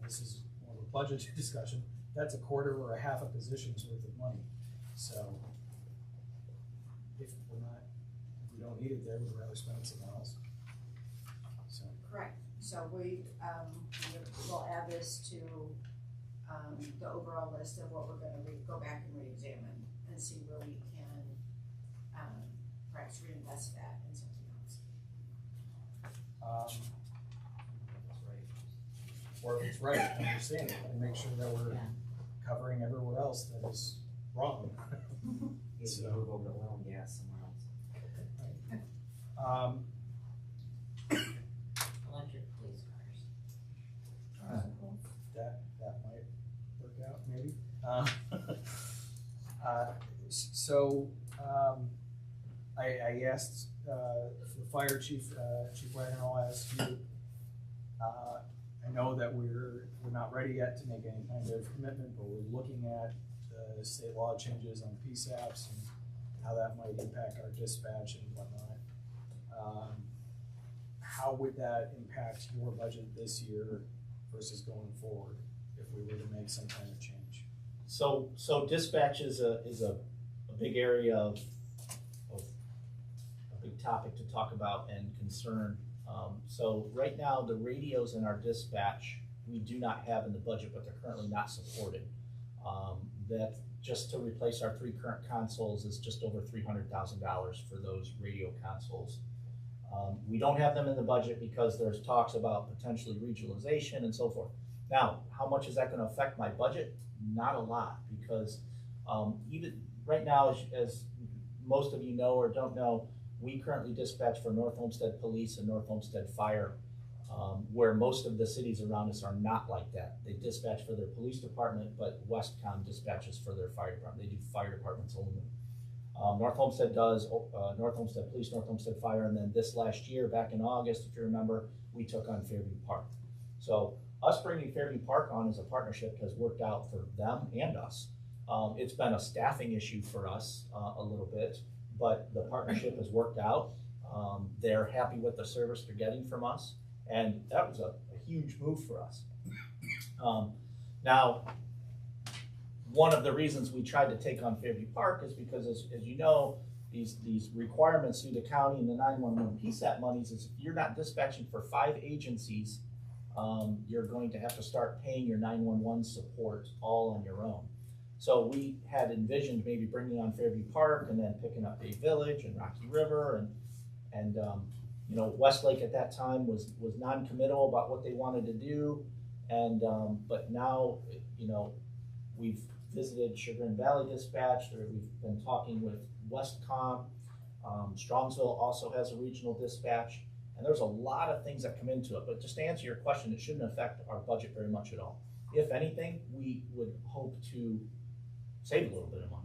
this is more of a budget discussion. That's a quarter or a half a position's worth of money. So if we don't need it there, we'd rather spend it somewhere else. So. Correct. So we will add this to the overall list of what we're going to go back and re-examine and see where we can perhaps reinvest that in something else. Or if it's right, understand it and make sure that we're covering everywhere else that is wrong. So move over to oil and gas somewhere else. Electric police cars. That might work out, maybe. I asked for the fire chief, Chief Wagner, I'll ask you. I know that we're not ready yet to make any kind of commitment, but we're looking at the state law changes on PSAPs and how that might impact our dispatch and whatnot. How would that impact your budget this year versus going forward if we were to make some kind of change? So dispatch is a big area of a big topic to talk about and concern. So right now, the radios in our dispatch we do not have in the budget, but they're currently not supported. That just to replace our 3 current consoles is just over $300,000 for those radio consoles. We don't have them in the budget because there's talks about potentially regionalization and so forth. Now, how much is that going to affect my budget? Not a lot, because even right now, as most of you know or don't know, we currently dispatch for North Homestead Police and North Homestead Fire, where most of the cities around us are not like that. They dispatch for their police department, but Westcom dispatches for their fire department. They do fire departments only. North Homestead does North Homestead Police, North Homestead Fire, and then this last year, back in August, if you remember, we took on Fairview Park. So us bringing Fairview Park on as a partnership has worked out for them and us. It's been a staffing issue for us a little bit, but the partnership has worked out. They're happy with the service they're getting from us, and that was a huge move for us. Now, one of the reasons we tried to take on Fairview Park is because, as you know, these requirements through the county and the 911 PSAP monies is if you're not dispatching for 5 agencies, you're going to have to start paying your 911 support all on your own. So we had envisioned maybe bringing on Fairview Park and then picking up Bay Village and Rocky River and you know, Westlake at that time was non-committal about what they wanted to do, and but now, you know, we've visited Chagrin Valley Dispatch. We've been talking with Westcom. Strongsville also has a regional dispatch, and there's a lot of things that come into it. But just to answer your question, it shouldn't affect our budget very much at all. If anything, we would hope to save a little bit of money.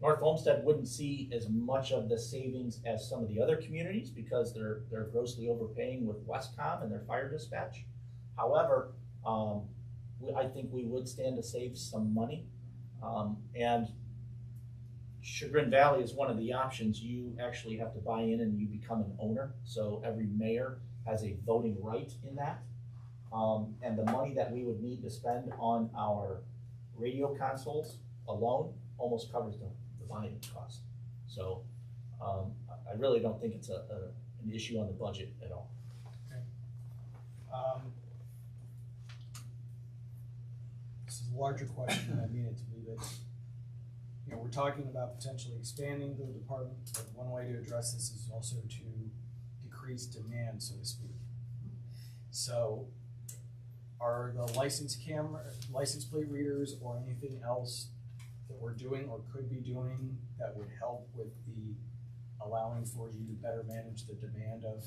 North Olmsted wouldn't see as much of the savings as some of the other communities because they're grossly overpaying with Westcom and their fire dispatch. However, I think we would stand to save some money. And Chagrin Valley is one of the options. You actually have to buy in and you become an owner. So every mayor has a voting right in that. And the money that we would need to spend on our radio consoles alone almost covers the buying cost. So I really don't think it's an issue on the budget at all. Okay. This is a larger question than I mean it to be, but you know, we're talking about potentially expanding the department, but one way to address this is also to decrease demand, so to speak. So are the license plate readers or anything else that we're doing or could be doing that would help with the allowing for you to better manage the demand of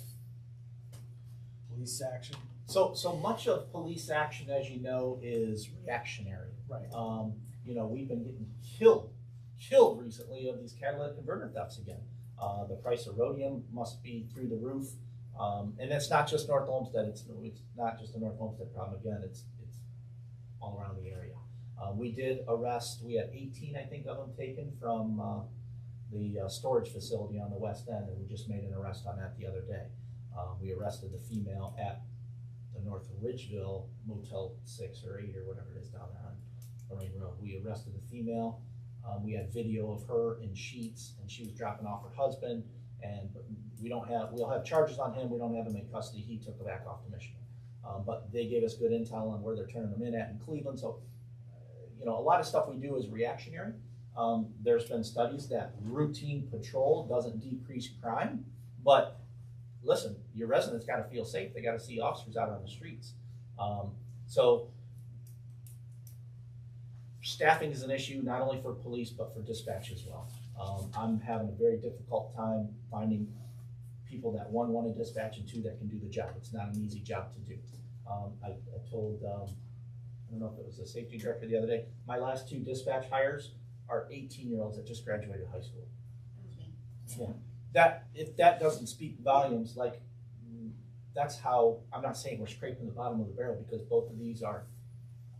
police action? So much of police action, as you know, is reactionary. Right. You know, we've been getting killed recently of these catalytic converter thefts again. The price of rhodium must be through the roof. And it's not just North Olmsted. It's not just a North Olmsted problem. Again, it's all around the area. We did arrest, we had 18, I think, of them taken from the storage facility on the west end, and we just made an arrest on that the other day. We arrested the female at the North Ridgeville Motel 6 or 8 or whatever it is down there on Lorraine Road. We arrested the female. We had video of her in sheets, and she was dropping off her husband, and we'll have charges on him. We don't have him in custody. He took the back off to Michigan. But they gave us good intel on where they're turning them in at in Cleveland. So, you know, a lot of stuff we do is reactionary. There's been studies that routine patrol doesn't decrease crime, but listen, your residents got to feel safe. They got to see officers out on the streets. So staffing is an issue not only for police but for dispatch as well. I'm having a very difficult time finding people that one, want to dispatch, and two, that can do the job. It's not an easy job to do. I told, I don't know if it was the safety director the other day, my last 2 dispatch hires are 18-year-olds that just graduated high school. Yeah. If that doesn't speak volumes, like, that's how, I'm not saying we're scraping the bottom of the barrel, because both of these got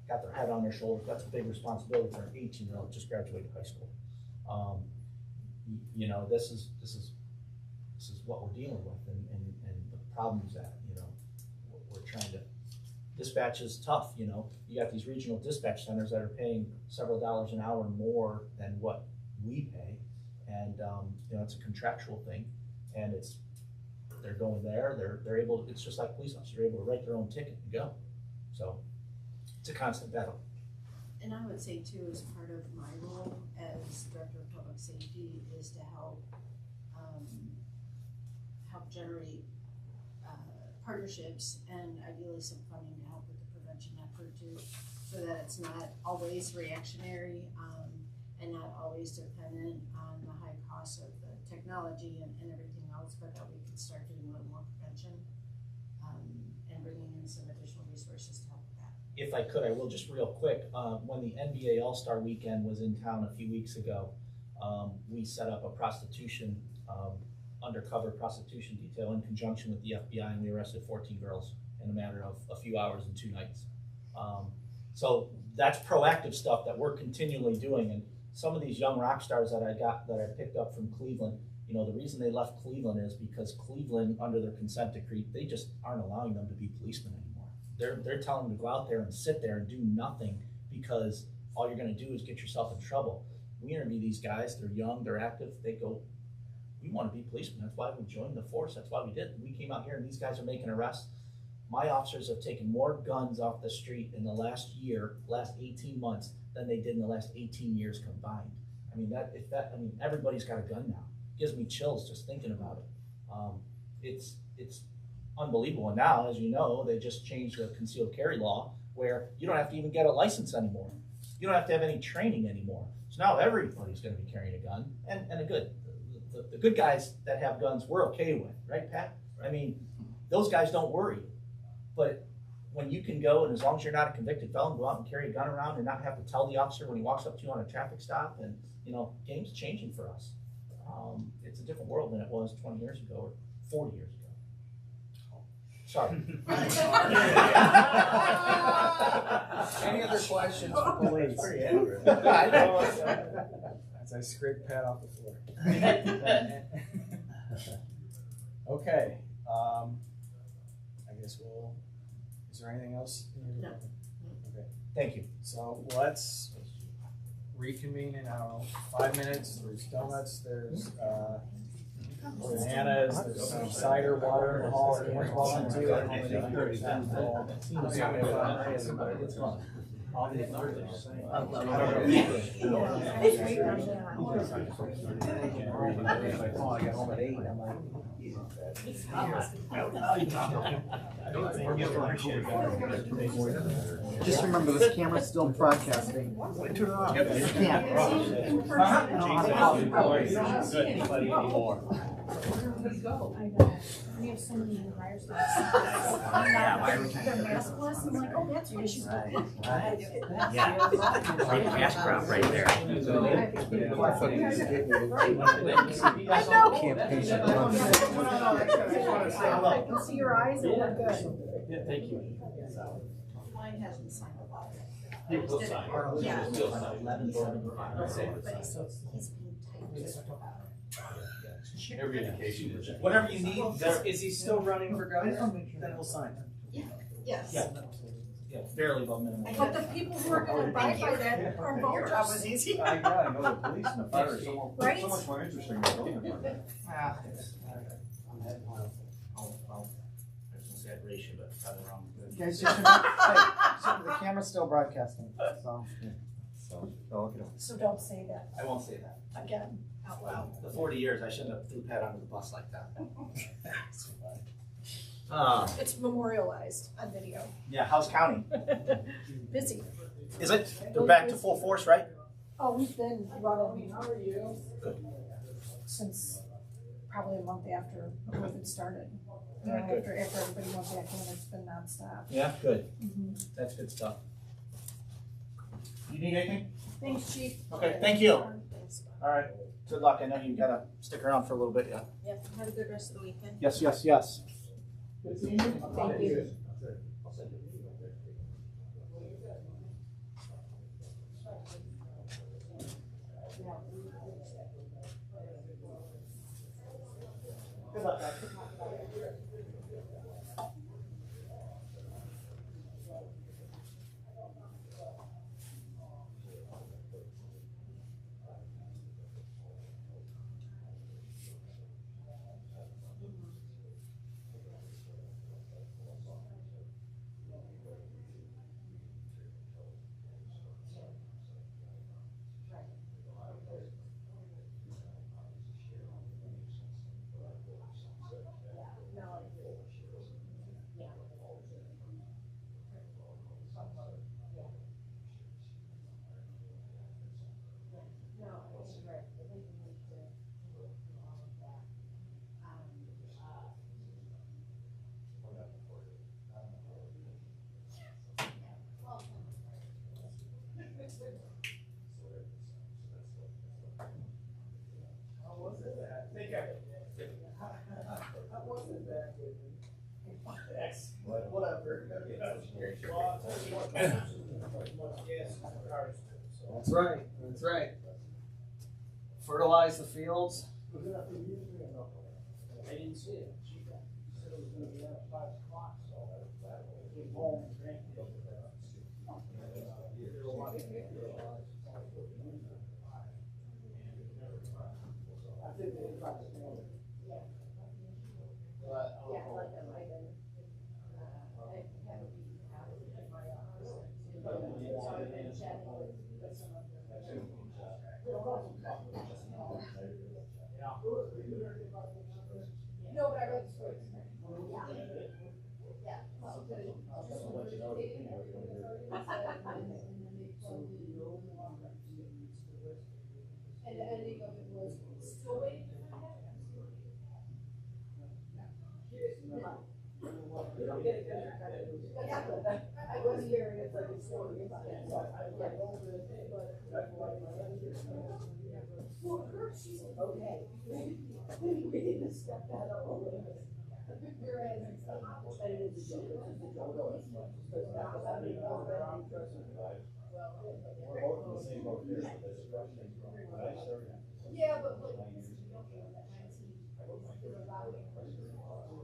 their head on their shoulders. That's a big responsibility for an 18-year-old that just graduated high school. You know, this is what we're dealing with, and the problems that, you know, we're trying to. Dispatch is tough, you know. You got these regional dispatch centers that are paying several dollars an hour more than what we pay, and you know, it's a contractual thing, and they're going there. They're able. It's just like police officers. They're able to write their own ticket and go. So it's a constant battle. And I would say too, as part of my role as Director of Public Safety is to help, help generate partnerships and ideally some funding to help with the prevention effort too, so that it's not always reactionary, and not always dependent on the high cost of the technology and everything else, but that we can start doing a little more prevention, and bringing in some additional resources to help with that. If I could, I will just real quick. When the NBA All-Star Weekend was in town a few weeks ago, we set up a prostitution, undercover prostitution detail in conjunction with the FBI, and we arrested 14 girls in a matter of a few hours and 2 nights. So that's proactive stuff that we're continually doing. And some of these young rock stars that I picked up from Cleveland, you know, the reason they left Cleveland is because Cleveland, under their consent decree, they just aren't allowing them to be policemen anymore. They're telling them to go out there and sit there and do nothing because all you're going to do is get yourself in trouble. We interview these guys, they're young, they're active, they go, we want to be policemen. That's why we joined the force. That's why we did. We came out here and these guys are making arrests. My officers have taken more guns off the street in the last year, last 18 months, than they did in the last 18 years combined. I mean, everybody's got a gun now. It gives me chills just thinking about it. It's unbelievable. And now, as you know, they just changed the concealed carry law where you don't have to even get a license anymore. You don't have to have any training anymore. So now everybody's going to be carrying a gun, and the good guys that have guns we're okay with, right, Pat? I mean, those guys don't worry. But when you can go, and as long as you're not a convicted felon, go out and carry a gun around and not have to tell the officer when he walks up to you on a traffic stop, and, you know, game's changing for us. It's a different world than it was 20 years ago or 40 years ago. Sorry. Any other questions for police? That's pretty accurate. I know. As I scrape Pat off the floor. Okay, I guess is there anything else? No. Okay, thank you. So let's reconvene in, I don't know, 5 minutes. There's donuts, there's bananas, there's some cider water in the hall. If you want to volunteer, Just remember, this camera's still broadcasting. Turn it off. You can't. We have so many new hires. They're maskless, I'm like, oh, that's your issue. Yeah, great cash crop right there. I can see your eyes and we're good. Yeah, thank you. Mine hasn't signed a lot. Yeah, we'll sign. Yeah. We'll sign. But he's being tight. Every indication is. Whatever you need, Is he still running for governor? Then we'll sign him. Yes. Yeah, barely above minimum. But the people who are gonna abide by that are voters. That was easy. I know the police and the fire are Right? so much more interesting than government. Exaggeration, but probably wrong. Guys, just remember, hey, the camera's still broadcasting, so. So don't say that I won't say that. again out loud. The 40 years, I shouldn't have threw Pat under the bus like that. It's memorialized on video. Yeah, House County. Busy. Is it? They're back to full force, right? Oh, we've been running. How are you? Since probably a month after COVID started. You know, after everybody went back in, it's been nonstop. Yeah, good. Mm-hmm. That's good stuff. You need anything? Thanks, Chief. Okay, thank you. All right. Good luck. I know you gotta stick around for a little bit, yeah. Yep, have a good rest of the weekend. Yes, yes, yes. Thank you. Good luck, guys. That's right, that's right. Fertilize the fields. I didn't see it. She said it was gonna be at 5 o'clock, so I came home and drank it. No, but I read the story. Yeah. And the ending of it was still waiting to find out. I was hearing it's like a story. Well, her, she's okay. We need to step that up a little bit. Whereas, and it is a joke, it's just a joke. Yeah, but like, you don't know that 19 is allowing.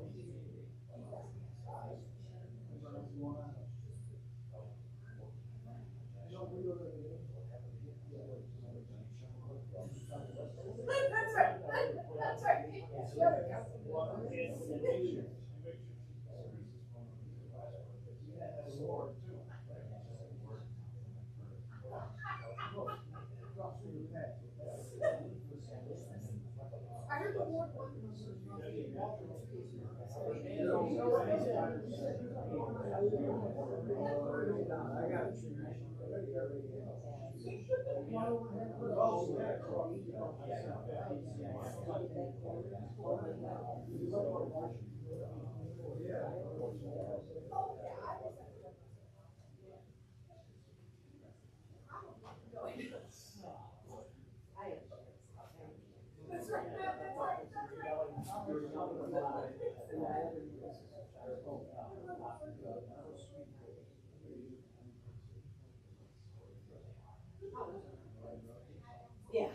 That's right. That's right. I heard the ward one. That's right. Yeah.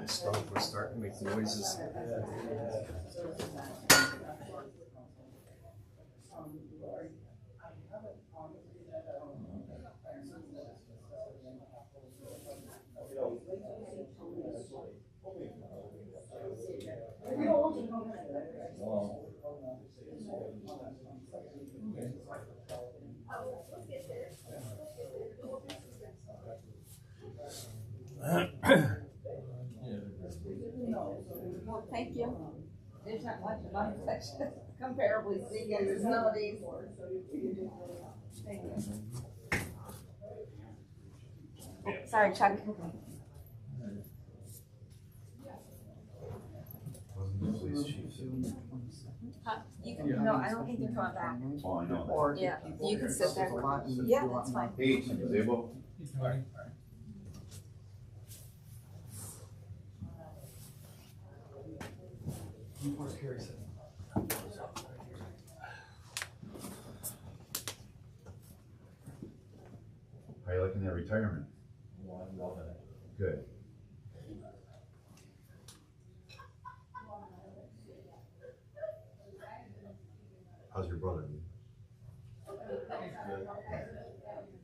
The stove was starting to make noises. Thank you. There's not much of my section comparably speaking, there's none of these. Thank you. Oh, sorry, Chuck. You can, no, I don't think they're coming back. Oh, I know that. Or Yeah, if people, you can if sit there's a there. lot and you Yeah, want that's more- fine. Hey, Zabo. Alright. Where's Carrie sitting? How you liking that retirement? Well, I'm loving it. Good. How's your brother?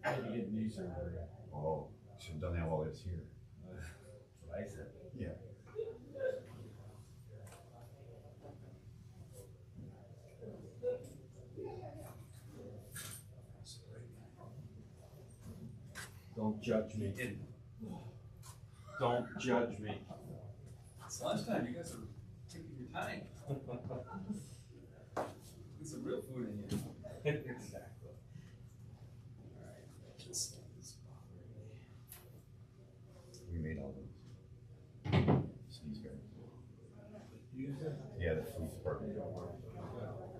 Maybe get knee surgery. Oh, should have done that while he was here. That's what I said. Yeah. Don't judge me. Don't judge me. It's lunchtime, you guys are taking your time. Get some real food in you. Exactly. Alright, this thing is bothering me. We made all those. Sneeze guards. Yeah, the police department.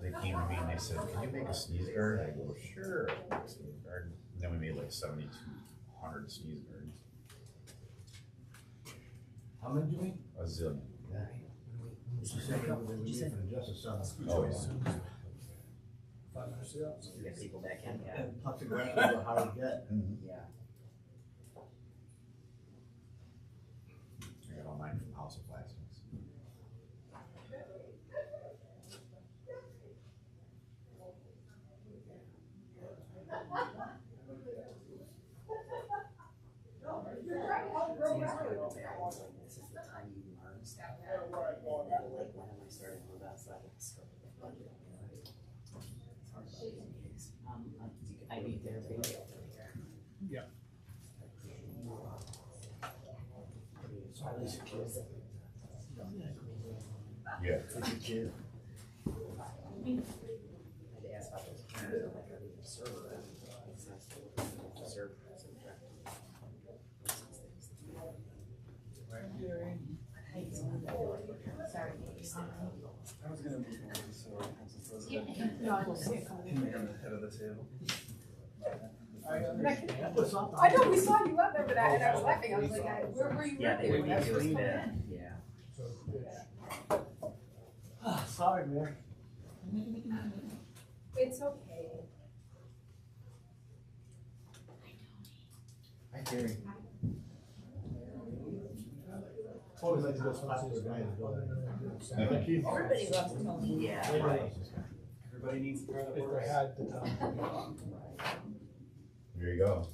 They came to me and they said, "Can you make a sneeze guard?" I go, "Sure, I'll make a sneeze guard." And then we made like 7,200 sneeze guards. How many do we? A zillion. Oh, Oh, yeah. 5 minutes ago? Get people back in, yeah. And plexiglass is a hard get. Yeah. I got all mine from House of Plastics. This is the time you learn stuff. And then like when am I starting to move outside of the scope of the budget? You know? It's hard about these meetings. I need therapy. Yeah. Yeah. I had to ask about those cameras, I'm like, are they the server? It's not the server. I was gonna move on, so Council President. No, I don't see it coming. I'm the head of the table. I know, we saw you up there, but and I was laughing, I was like, where were you Yeah, they working would when I be was doing coming that, in? yeah. Sorry, man. It's okay. Hi, Terry. Always like to go spot those guys. Everybody loves Tony. Yeah, right. Everybody needs to If they had the time. There you go.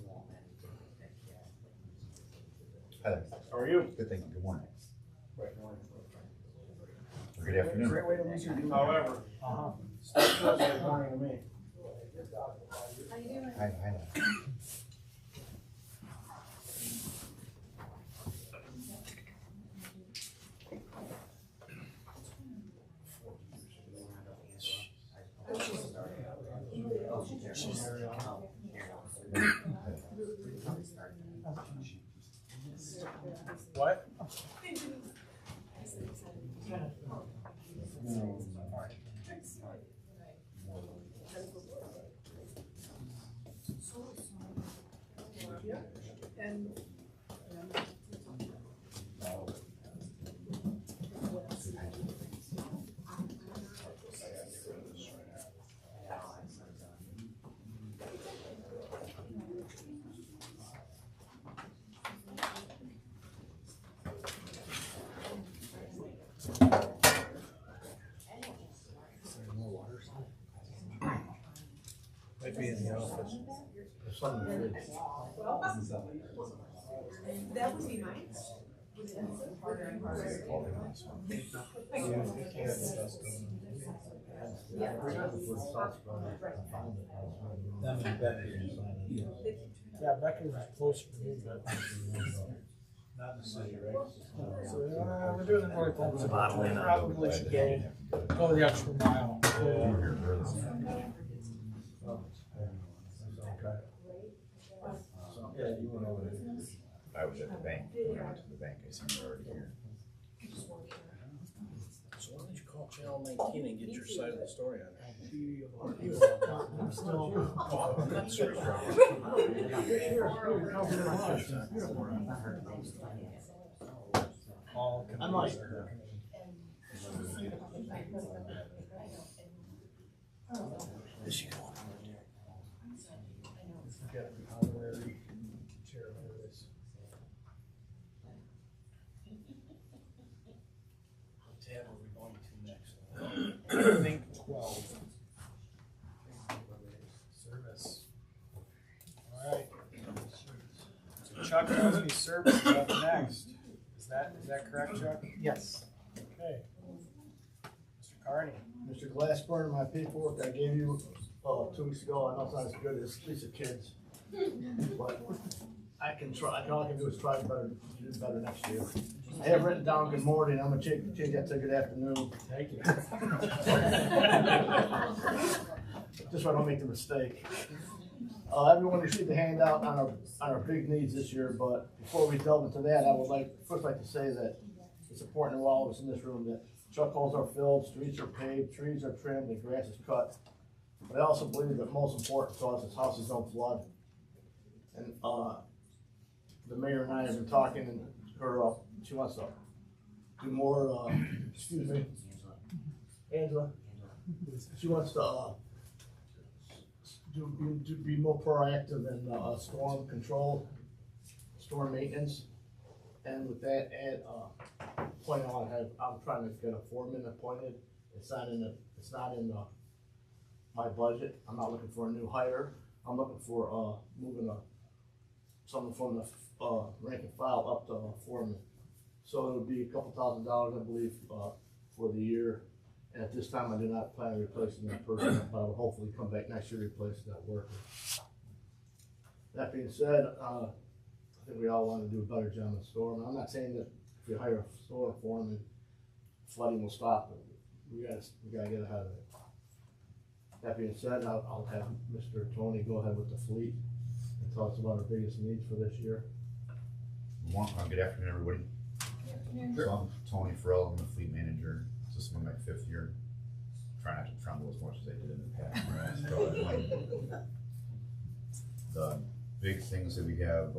Hi there. How are you? Good thing. Good morning. Or good afternoon. Great way to lose your dude. However, Still feels like morning to me. How you doing? Hi, hi. What? And Might be in the office. There's something in the fridge. that would be nice. Them and Becky. Yeah, Becky was closer to me, but not in the city, right? So, we're doing the right thing. Probably should go the extra mile. Yeah, you went over there. I was at the bank. When I went to the bank, I seen you already here. So why don't you call Chad? Channel 19 and get your side of the story on it. I'm still. All I'm like, committees are- Is she going over there? Got an honorary chair for this. What tab are we going to next? I think 12. Service. All right. So Chuck tells me service is up next. Is that correct, Chuck? Yes. Okay. Mr. Carney. Mr. Glassburn, my paperwork I gave you 2 weeks ago, I know it's not as good as Lisa Kids, but I can try. All I can do is try do better next year. I have written down good morning. I'm gonna change that to good afternoon. Thank you. Just so I don't make the mistake. Everyone received a handout on our big needs this year, but before we delve into that, I would first like to say that it's important to all of us in this room that truck holes are filled, streets are paved, trees are trimmed, and grass is cut. But I also believe that most important to us is houses don't flood. And the mayor and I have been talking, and she wants to do more. Excuse me, Angela. She wants to be more proactive in storm control, storm maintenance, and with that, point on, I'm trying to get a foreman appointed. It's not in my budget. I'm not looking for a new hire. I'm looking for moving someone from the rank and file up to foreman. So it'll be a couple $1,000s, I believe, for the year. And at this time, I do not plan on replacing that person, but I will hopefully come back next year replacing that worker. That being said, I think we all want to do a better job in storm. I'm not saying that if you hire a storm foreman, flooding will stop, but we gotta get ahead of it. That being said, I'll have Mr. Tony go ahead with the fleet and tell us about our biggest needs for this year. Good afternoon, everybody. So I'm Tony Farrell, I'm the fleet manager. This is my 5th year. Try not to tremble as much as I did in the past. The big things that we have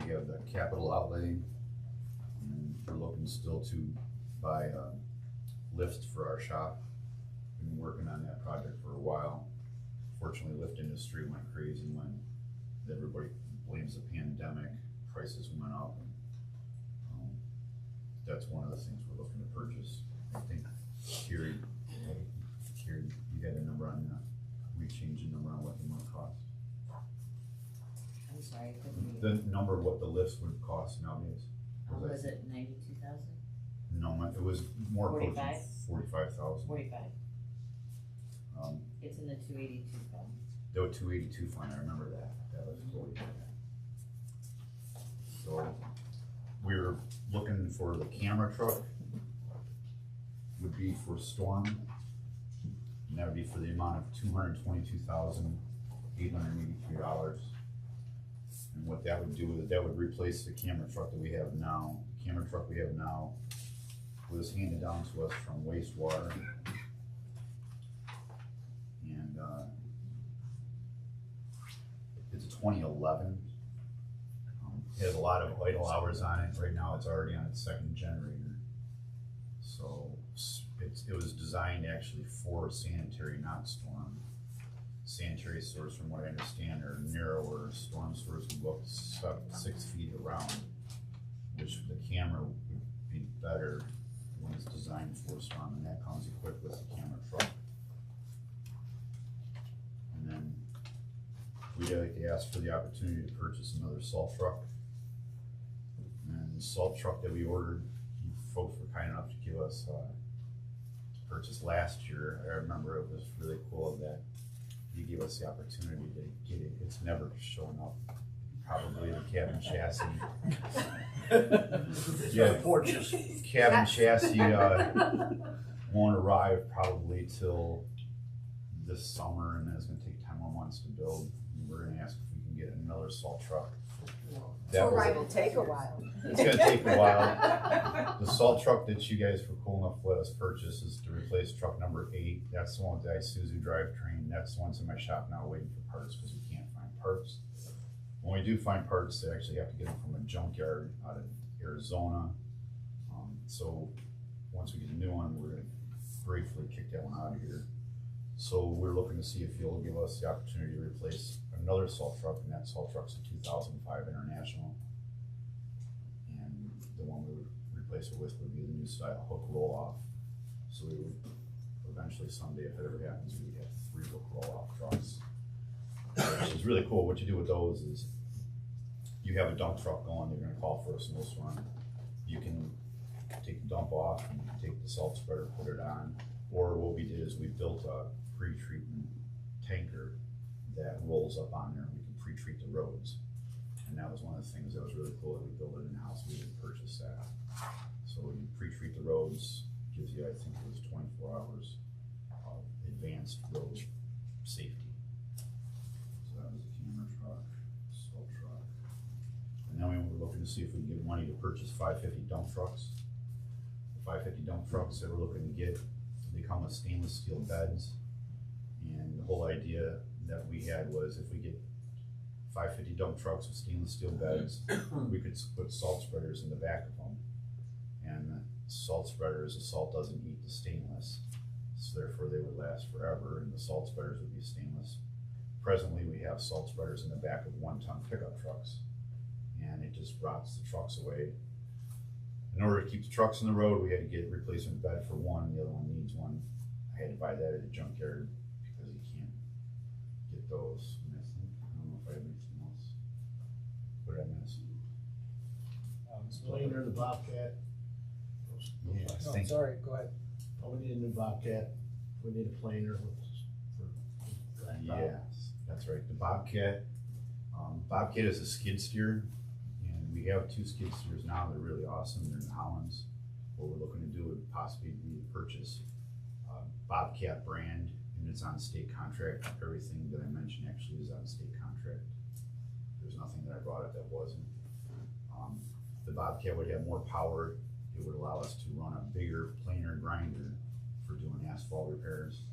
the capital outlay, and we're looking still to buy lifts for our shop. We've been working on that project for a while. Fortunately, lift industry went crazy when everybody blames the pandemic, prices went up. That's one of the things we're looking to purchase. I think Kiri, you got a number on that? We changed the number on what the month cost. I'm sorry, I couldn't read. The number of what the lifts would cost nowadays. Was it 92,000? No, it was more 45? 45,000. 45. It's in the 282 fund. The 282 fund, I remember that. That was 45. So we were looking for the camera truck, would be for storm, and that would be for the amount of $222,883. And what that would do is that would replace the camera truck that we have now. The camera truck we have now was handed down to us from wastewater, and it's a 2011. It has a lot of idle hours on it. Right now it's already on its 2nd generator. So it was designed actually for sanitary, not storm. Sanitary stores, from what I understand, are narrower. Storm stores would go up 6 feet around, which the camera would be better when it's designed for storm, and that comes equipped with the camera truck. And then we'd like to ask for the opportunity to purchase another salt truck. And the salt truck that we ordered, you folks were kind enough to give us purchase last year. I remember it was really cool that you gave us the opportunity to get it. It's never shown up. Probably the cabin chassis. Yeah, cabin chassis won't arrive probably till this summer, and then it's going to take 10 more months to build. And we're going to ask if we can get another salt truck. It'll take a while. It's gonna take a while. The salt truck that you guys were cool enough to let us purchase is to replace truck number 8. That's the one with the Isuzu drivetrain. That's the one's in my shop now waiting for parts because we can't find parts. When we do find parts, they actually have to get them from a junkyard out of Arizona. So once we get a new one, we're gonna gratefully kick that one out of here. So we're looking to see if you'll give us the opportunity to replace another salt truck, and that salt truck's a 2005 International. And the one we would replace it with would be the new style hook roll-off. So we would eventually someday, if it ever happens, we'd have 3 hook roll-off trucks. Which is really cool. What you do with those is you have a dump truck going, they're gonna call for a snowstorm. You can take the dump off and take the salt spreader, put it on. Or what we did is we built a pre-treatment tanker that rolls up on there and we can pre-treat the roads. And that was one of the things that was really cool that we built it in-house, we didn't purchase that. So you pre-treat the roads, gives you, I think it was 24 hours of advanced road safety. So that was a camera truck, salt truck. And then we were looking to see if we can get money to purchase 550 dump trucks. The 550 dump trucks that we're looking to get, they come with stainless steel beds. And the whole idea that we had was if we get 550 dump trucks with stainless steel beds, we could put salt spreaders in the back of them. And the salt spreaders, the salt doesn't eat the stainless, so therefore they would last forever, and the salt spreaders would be stainless. Presently, we have salt spreaders in the back of 1-ton pickup trucks, and it just rots the trucks away. In order to keep the trucks on the road, we had to get a replacement bed for one, the other one needs one. I had to buy that at a junkyard because you can't get those. And I don't know if I have anything else. What did I miss? Planer, the Bobcat. Yeah, No, thank you. sorry, go ahead. Oh, we need a new Bobcat. We need a planer for. Yes, that's right. The Bobcat. Bobcat is a skid steer, and we have 2 skid steers now. They're really awesome. They're in Hollands. What we're looking to do would possibly be to purchase Bobcat brand, and it's on state contract. Everything that I mentioned actually is on state contract. There's nothing that I brought up that wasn't. The Bobcat would have more power. It would allow us to run a bigger planer grinder for doing asphalt repairs.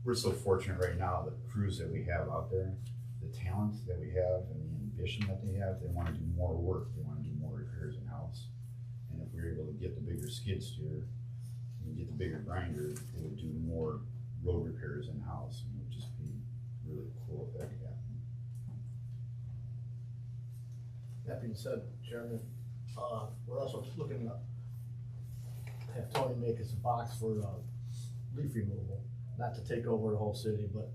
We're so fortunate right now, the crews that we have out there, the talent that we have and the ambition that they have, they want to do more work, they want to do more repairs in-house. And if we were able to get the bigger skid steer and get the bigger grinder, they would do more road repairs in-house, and it would just be really cool if that could happen. That being said, Chairman, we're also looking to have Tony make us a box for leaf removal, not to take over the whole city, but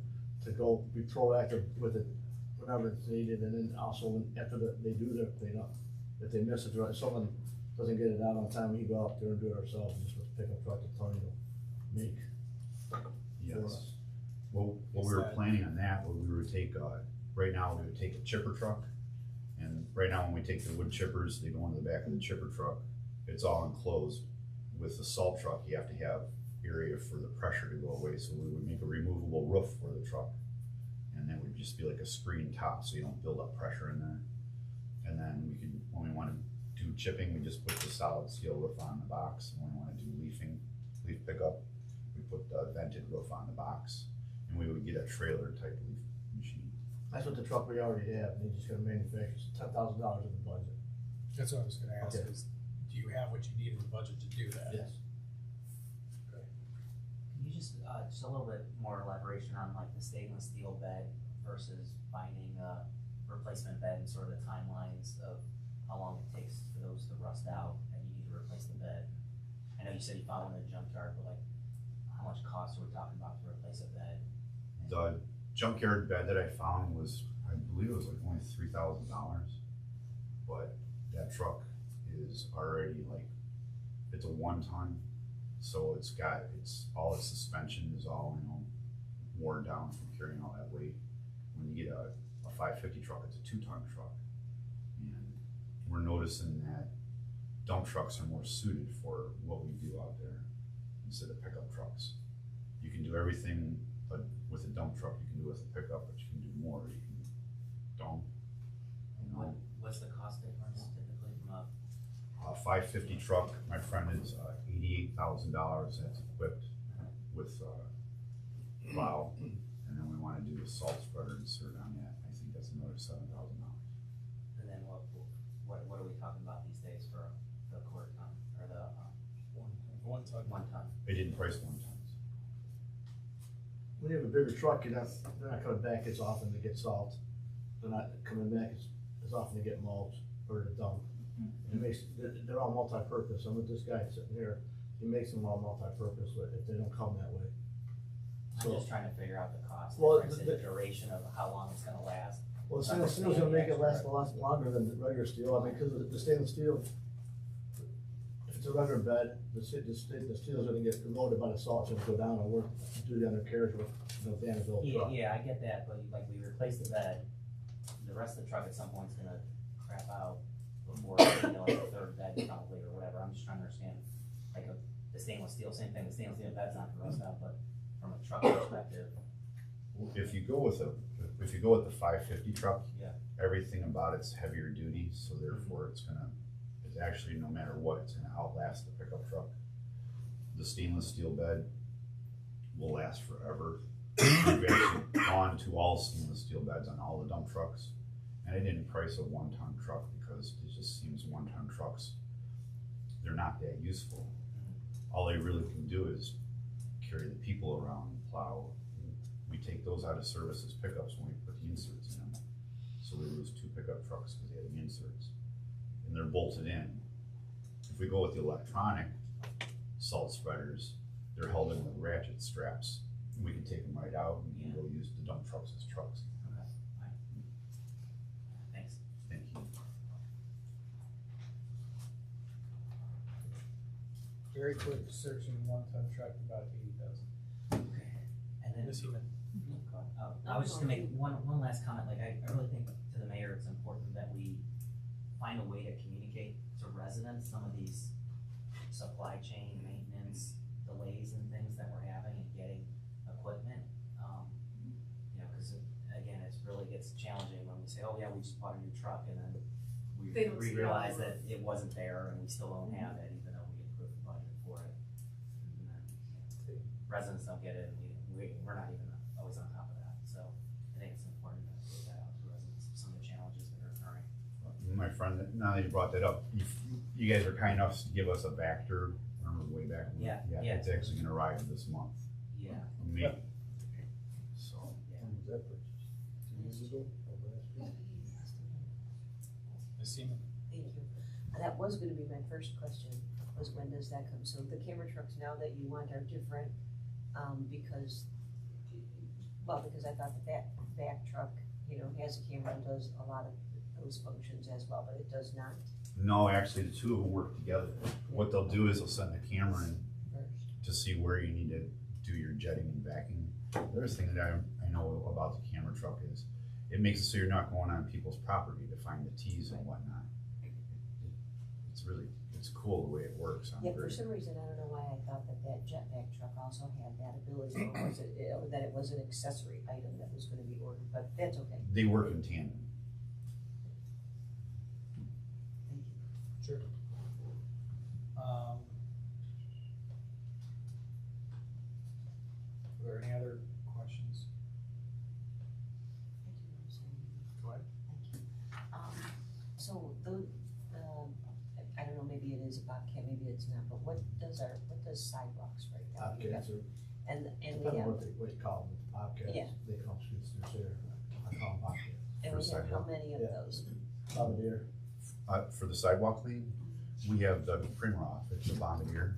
to go be proactive with it whenever it's needed, and then also after they do their cleanup, if they miss it, if someone doesn't get it out on time, we go out there and do it ourselves, and just with the pickup truck that Tony will make for us. Yes. Well, what we were planning on that, what we would take, right now, we would take a chipper truck. And right now, when we take the wood chippers, they go into the back of the chipper truck. It's all enclosed. With the salt truck, you have to have area for the pressure to go away. So we would make a removable roof for the truck. And that would just be like a screen top, so you don't build up pressure in there. And then we can, when we want to do chipping, we just put the solid steel roof on the box. And when we want to do leaf pickup, we put the vented roof on the box. And we would get a trailer type leaf machine. That's what the truck we already have, and they just gotta manufacture $10,000 in the budget. That's what I was gonna ask, Okay. is do you have what you need in the budget to do that? Yes. Can you just a little bit more elaboration on like the stainless steel bed versus finding a replacement bed and sort of the timelines of how long it takes for those to rust out and you need to replace the bed? I know you said you found one in the junkyard, but like how much cost are we talking about to replace a bed? The junkyard bed that I found was, I believe it was like only $3,000, but that truck is already like, it's a 1-ton, so it's all its suspension is all, worn down from carrying all that weight. When you get a 550 truck, it's a 2-ton truck, and we're noticing that dump trucks are more suited for what we do out there instead of pickup trucks. You can do everything, but with a dump truck, you can do with a pickup, but you can do more. You can dome. You know, What's the cost difference typically from a 550 truck, my friend, is $88,000. That's equipped with plow, and then we want to do a salt spreader insert on that. I think that's another $7,000. And then what are we talking about these days for the quarter ton or the 1 ton? 1 ton? They didn't price 1 tons. When you have a bigger truck, they're not coming back as often to get salt. They're not coming back as often to get mulch or to dump. They're all multi-purpose. I'm with this guy sitting here, he makes them all multi-purpose if they don't come that way. I'm just trying to figure out the cost Well, difference and the duration of how long it's gonna last. Well, the stainless steel's gonna make it last a lot longer than the regular steel. I mean, because the stainless steel, if it's a regular bed, the steel's gonna get loaded by the salt, it's gonna go down and work, do the undercarriage with the Vanderbilt truck. Yeah, I get that, but like we replace the bed, the rest of the truck at some point is gonna crap out before, like the third bed probably or whatever. I'm just trying to understand, like the stainless steel, same thing, the stainless steel bed's not gonna rust out, but from a truck perspective. If you go with the 550 truck, Yeah. everything about it's heavier duty, so therefore it's actually, no matter what, it's gonna outlast the pickup truck. The stainless steel bed will last forever. We've actually gone to all stainless steel beds on all the dump trucks, and I didn't price a 1 ton truck because it just seems 1 ton trucks, they're not that useful. All they really can do is carry the people around and plow. We take those out of service as pickups when we put the inserts in them. So we lose 2 pickup trucks because they had the inserts. And they're bolted in. If we go with the electronic salt spreaders, they're held in with ratchet straps. We can take them right out and we can go use the dump trucks as trucks. Okay, right. Thanks. Thank you. Very quick searching 1 ton truck, about 80,000. And then, I was just gonna make one last comment, like, I really think to the mayor, it's important that we find a way to communicate to residents some of these supply chain maintenance delays and things that we're having in getting equipment. You know, cause again, it really gets challenging when we say, oh yeah, we just bought a new truck, and then we realize that it wasn't there and we still don't have it, even though we approved the budget for it. And then, you know, residents don't get it, and we're not even always on top of that, so I think it's important to put that out to residents, some of the challenges that are occurring. My friend, now that you brought that up, you guys are kind enough to give us a Vector, remember way back? Yeah. It's actually gonna arrive this month. Yeah. Maybe. So. When was that purchased? 2 years ago? Or last year? Thank you. That was gonna be my first question, was when does that come? So the camera trucks now that you want are different, because I thought that back truck, you know, has a camera and does a lot of those functions as well, but it does not. No, actually, the 2 of them work together. What they'll do is they'll send the camera in to see where you need to do your jetting and backing. The other thing that I know about the camera truck is it makes it so you're not going on people's property to find the T's and whatnot. It's cool the way it works. Yeah, for some reason, I don't know why I thought that jetpack truck also had that ability, or was it, that it was an accessory item that was gonna be ordered, but that's okay. They work in tandem. Thank you. Sure. Are there any other questions? Go ahead. So I don't know, maybe it is a Bobcat, maybe it's not, but what does sidewalks right now? Bobcats are, And depending we on have, what you call them, Bobcats, Yeah. they come skid steers here, I call them Bobcats. and we have how many of those? Bombardier. For the sidewalk cleaning, we have the Primroth, it's a Bombardier,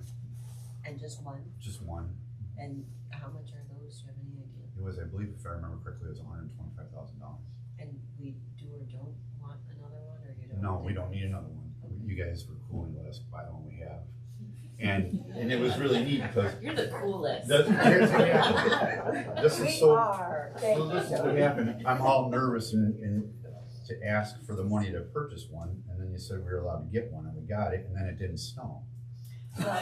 And just one? just one. And how much are those? Do you have any idea? It was, I believe, if I remember correctly, it was $125,000. And we do or don't want another one, or you don't? No, we don't need another one. You guys were cool and let us buy the one we have. And it was really neat because. You're the coolest. Here's what happened. This is so. Thank So this is what happened. I'm all nervous and to ask for the money to purchase one, and then you said we were allowed to get one, and we got it, and then it didn't snow. It was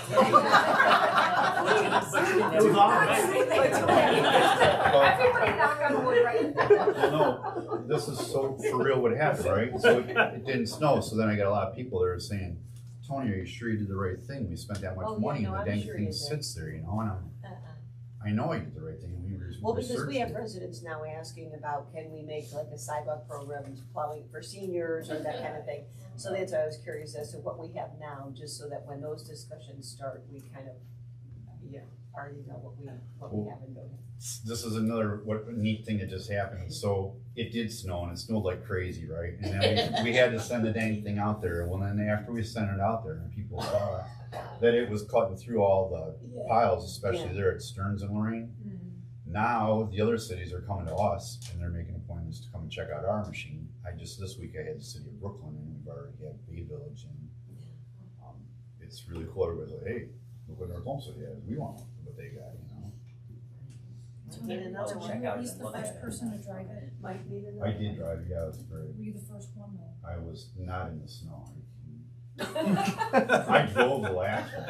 Everybody knock on wood right now. No, this is so for real what happened, right? So it didn't snow, so then I got a lot of people that are saying, Tony, are you sure you did the right thing? We spent that much money and the dang thing sits there, you know, and I know I did the right thing. Well, because we have residents now asking about, can we make like a sidewalk program plowing for seniors or that kind of thing? So that's why I was curious as to what we have now, just so that when those discussions start, we kind of, already know what we have in building. This is another neat thing that just happened. So it did snow and it snowed like crazy, right? And then we had to send the dang thing out there. Well, then after we sent it out there and people saw that it was cutting through all the piles, especially there at Stearns and Lorraine. Now the other cities are coming to us and they're making appointments to come and check out our machine. This week I had the city of Brooklyn and we've already had Bay Village and it's really cool. Everybody's like, hey, look what North Homestead has. We want what they got, you know. And another one, He's the first person to drive it. Might be the. I did drive it, yeah, it was great. Were you the first one though? I was not in the snow. I drove the last one.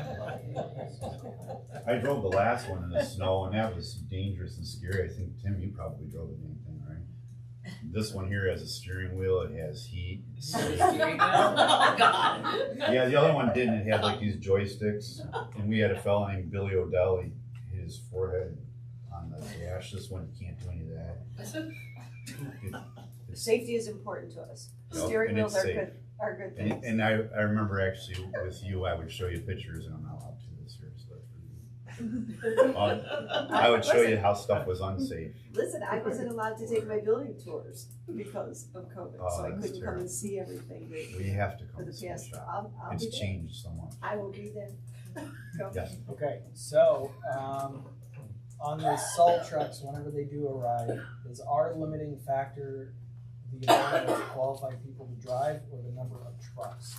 I drove the last one in the snow, and that was dangerous and scary. I think, Tim, you probably drove the damn thing, right? This one here has a steering wheel. It has heat. Oh, God. Yeah, the other one didn't. It had like these joysticks, and we had a fellow named Billy O'Dell. He hit his forehead on the dash. This one can't do any of that. Safety is important to us. Yep, Steering wheels are safe. good. Are good things. And I remember actually with you, I would show you pictures, and I'm not allowed to this year, so that's I would show you how stuff was unsafe. Listen, I wasn't allowed to take my building tours because of COVID, so I that's couldn't come terrible. and see everything. We have to come For the and see past, the shop. I'll It's be there. changed so much. I will be there. Go. Yes. Okay, so, on the salt trucks, whenever they do arrive, is our limiting factor the amount of qualified people to drive or the number of trucks?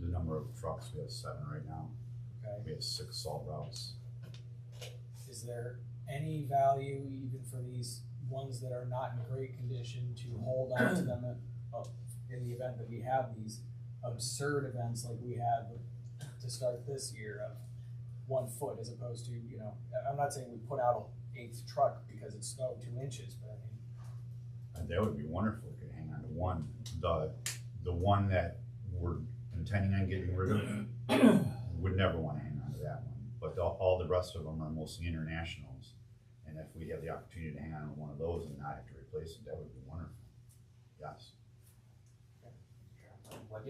The number of trucks, we have 7 right now. Okay. We have 6 salt routes. Is there any value even for these ones that are not in great condition to hold on to them in the event that we have these absurd events like we had to start this year of 1 foot as opposed to, I'm not saying we put out an 8th truck because it snowed 2 inches, but I mean. That would be wonderful if we could hang on to one. The one that we're intending on getting rid of would never want to hang on to that one. But all the rest of them are mostly internationals. And if we have the opportunity to hang on to one of those and not have to replace it, that would be wonderful. Yes. What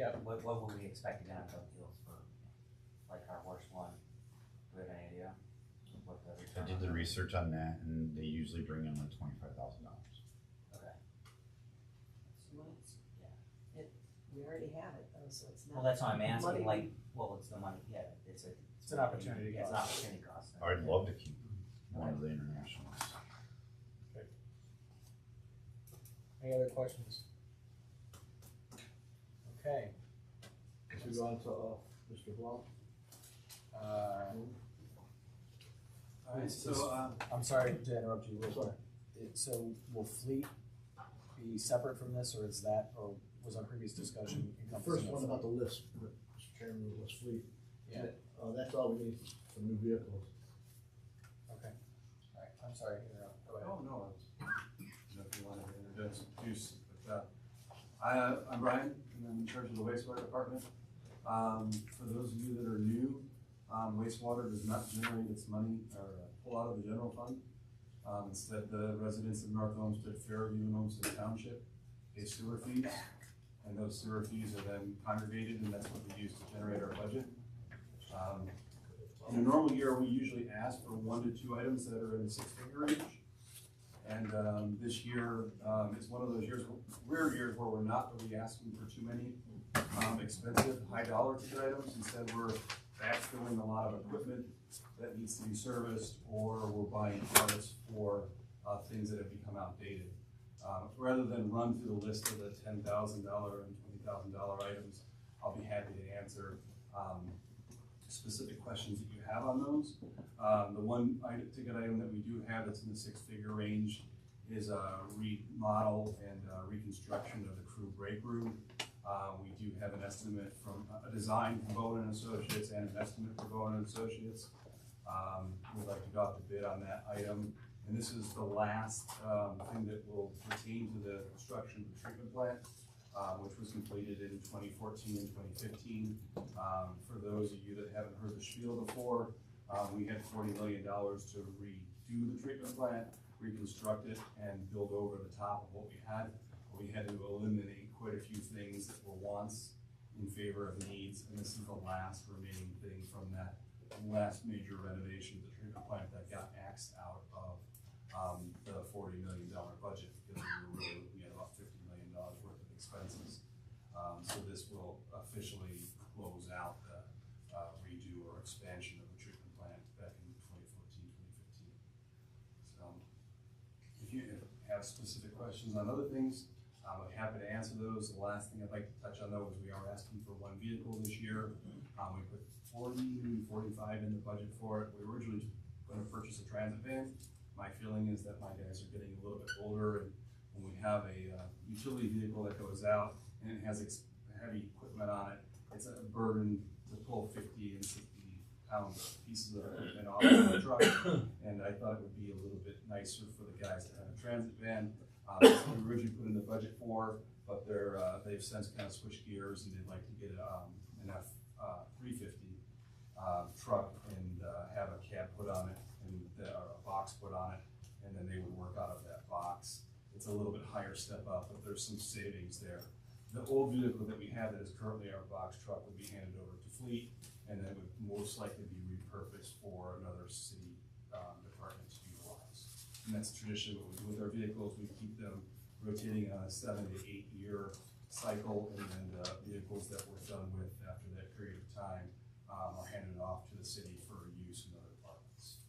would we expect to get on drug deals for, like our worst one? Do we have any idea? What the I did the research on that, and they usually bring in like $25,000. Okay. We already have it though, so it's not. Well, that's why I'm asking, money. it's the money, it's an opportunity Yeah, it's an cost. opportunity cost. I'd love to keep one of the internationals. Any other questions? Okay. Should we go on to, Mr. Blount? Alright, so, I'm sorry to interrupt you real quick. So will fleet be separate from this, or is that, or was our previous discussion The encompassing? first one about the list, Mr. Chairman, was fleet. Yeah. That's all we need for new vehicles. Okay, alright, I'm sorry to interrupt, go ahead. Oh, no, if you wanted to introduce, but, I'm Brian, and I'm in charge of the wastewater department. For those of you that are new, wastewater does not generate its money or pull out of the general fund. Instead, the residents of North Olmsted, Fairview, and Olmsted Township pay sewer fees, and those sewer fees are then congregated, and that's what we use to generate our budget. In a normal year, we usually ask for 1 to 2 items that are in the 6-figure range. And this year, it's one of those rare years where we're not really asking for too many expensive, high-dollar ticket items. Instead, we're backfilling a lot of equipment that needs to be serviced, or we're buying parts for things that have become outdated. Rather than run through the list of the $10,000 and $20,000 items, I'll be happy to answer specific questions that you have on those. The one ticket item that we do have that's in the 6-figure range is a remodel and reconstruction of the crew break room. We do have an estimate from a design from Bowen & Associates and an estimate from Bowen & Associates. We'd like to go out to bid on that item And this is the last thing that will pertain to the construction of the treatment plant, which was completed in 2014 and 2015. For those of you that haven't heard the spiel before, we had $40 million to redo the treatment plant, reconstruct it, and build over the top of what we had. We had to eliminate quite a few things that were wants in favor of needs, and this is the last remaining thing from that last major renovation of the treatment plant that got axed out of the $40 million budget, because we were really looking at about $50 million worth of expenses. So this will officially close out the redo or expansion of the treatment plant back in 2014, 2015. So if you have specific questions on other things, I'm happy to answer those. The last thing I'd like to touch on though is we are asking for one vehicle this year. We put 40, maybe 45 in the budget for it. We were originally going to purchase a transit van. My feeling is that my guys are getting a little bit older, and when we have a utility vehicle that goes out and it has heavy equipment on it, it's a burden to pull 50 and 60 pound pieces of equipment off of the truck. And I thought it would be a little bit nicer for the guys to have a transit van. That's what we originally put in the budget for, but they've since kind of switched gears and they'd like to get an F-350 truck and have a cab put on it and a box put on it, and then they would work out of that box. It's a little bit higher step up, but there's some savings there. The old vehicle that we have that is currently our box truck would be handed over to Fleet, and then would most likely be repurposed for another city department to utilize. And that's traditionally what we do with our vehicles. We keep them rotating on a 7 to 8 year cycle, and then the vehicles that we're done with after that period of time are handed off to the city for use in other departments.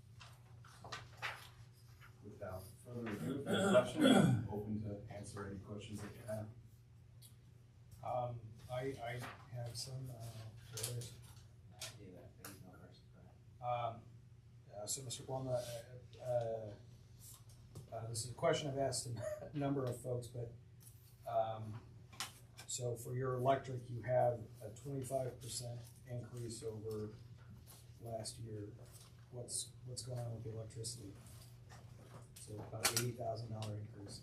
Without further ado, questions, I'm open to answer any questions that you have. I have some. So Mr. Blum, this is a question I've asked a number of folks, but so for your electric, you have a 25% increase over last year. What's going on with the electricity? So about $80,000 increase.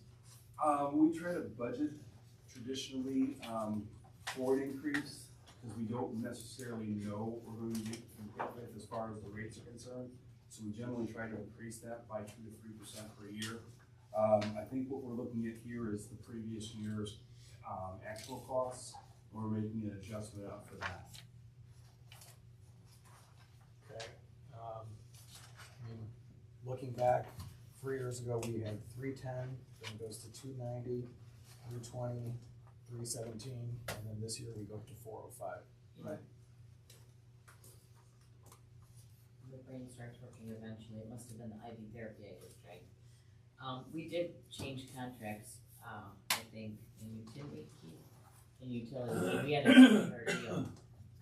We try to budget traditionally for an increase, because we don't necessarily know what we're going to be hit with as far as the rates are concerned. So we generally try to increase that by 2 to 3% per year. I think what we're looking at here is the previous year's actual costs. We're making an adjustment up for that. Okay. I mean, looking back 3 years ago, we had 310, then it goes to 290, 320, 317, and then this year we go up to 405. Right. The brain starts working eventually. It must have been the IV therapy I just drank. We did change contracts, I think, in utilities. We had a similar deal.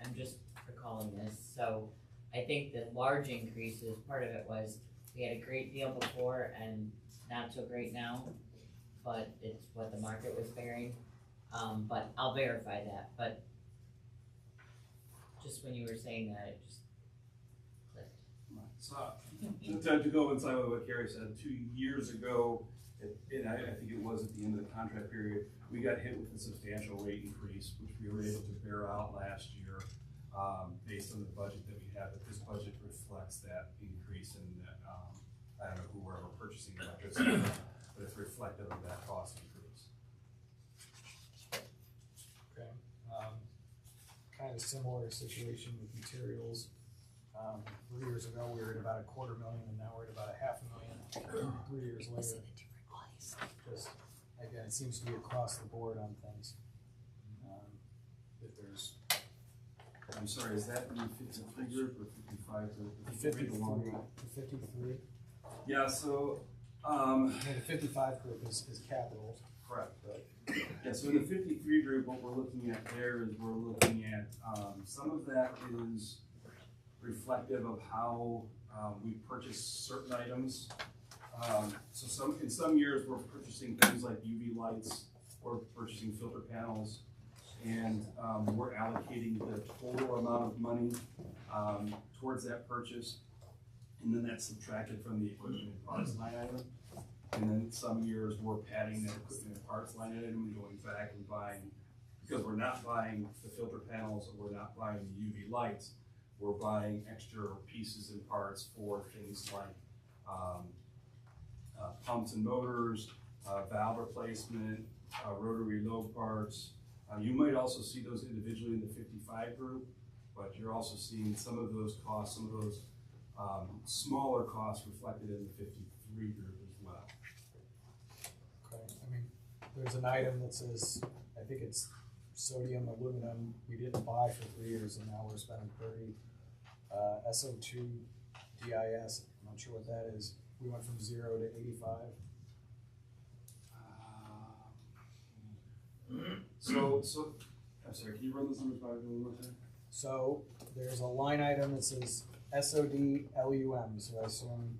I'm just recalling this. So I think the large increases, part of it was we had a great deal before and not so great now, but it's what the market was bearing. But I'll verify that. But just when you were saying that, it just clicked. So to go inside with what Carrie said, 2 years ago, I think it was at the end of the contract period, we got hit with a substantial rate increase, which we were able to bear out last year based on the budget that we had. But this budget reflects that increase in that, I don't know who we're purchasing electricity, but it's reflective of that cost increase. Okay. Kind of similar situation with materials. 3 years ago, we were at about $250,000, and now we're at about $500,000. 3 years later, just again, it seems to be across the board on things. That there's. I'm sorry, is that in the 53 group or 55? The 53. Yeah, so. The 55 group is capital. Correct. Yeah, so in the 53 group, what we're looking at there is we're looking at some of that is reflective of how we purchase certain items. So in some years we're purchasing things like UV lights, or purchasing filter panels, and we're allocating the total amount of money towards that purchase. and then that's subtracted from the equipment and parts line item. And then some years we're padding that equipment and parts line item and going back and buying, because we're not buying the filter panels or we're not buying the UV lights, we're buying extra pieces and parts for things like pumps and motors, valve replacement, rotary lobe parts. You might also see those individually in the 55 group, but you're also seeing some of those costs, some of those smaller costs reflected in the 53 group as well. Okay, I mean, there's an item that says, I think it's sodium aluminum, we didn't buy for 3 years and now we're spending 30. SO2 DIS, I'm not sure what that is. We went from 0 to 85. So, I'm sorry, can you run those numbers by me one more time? So there's a line item that says SOD LUM, so I assume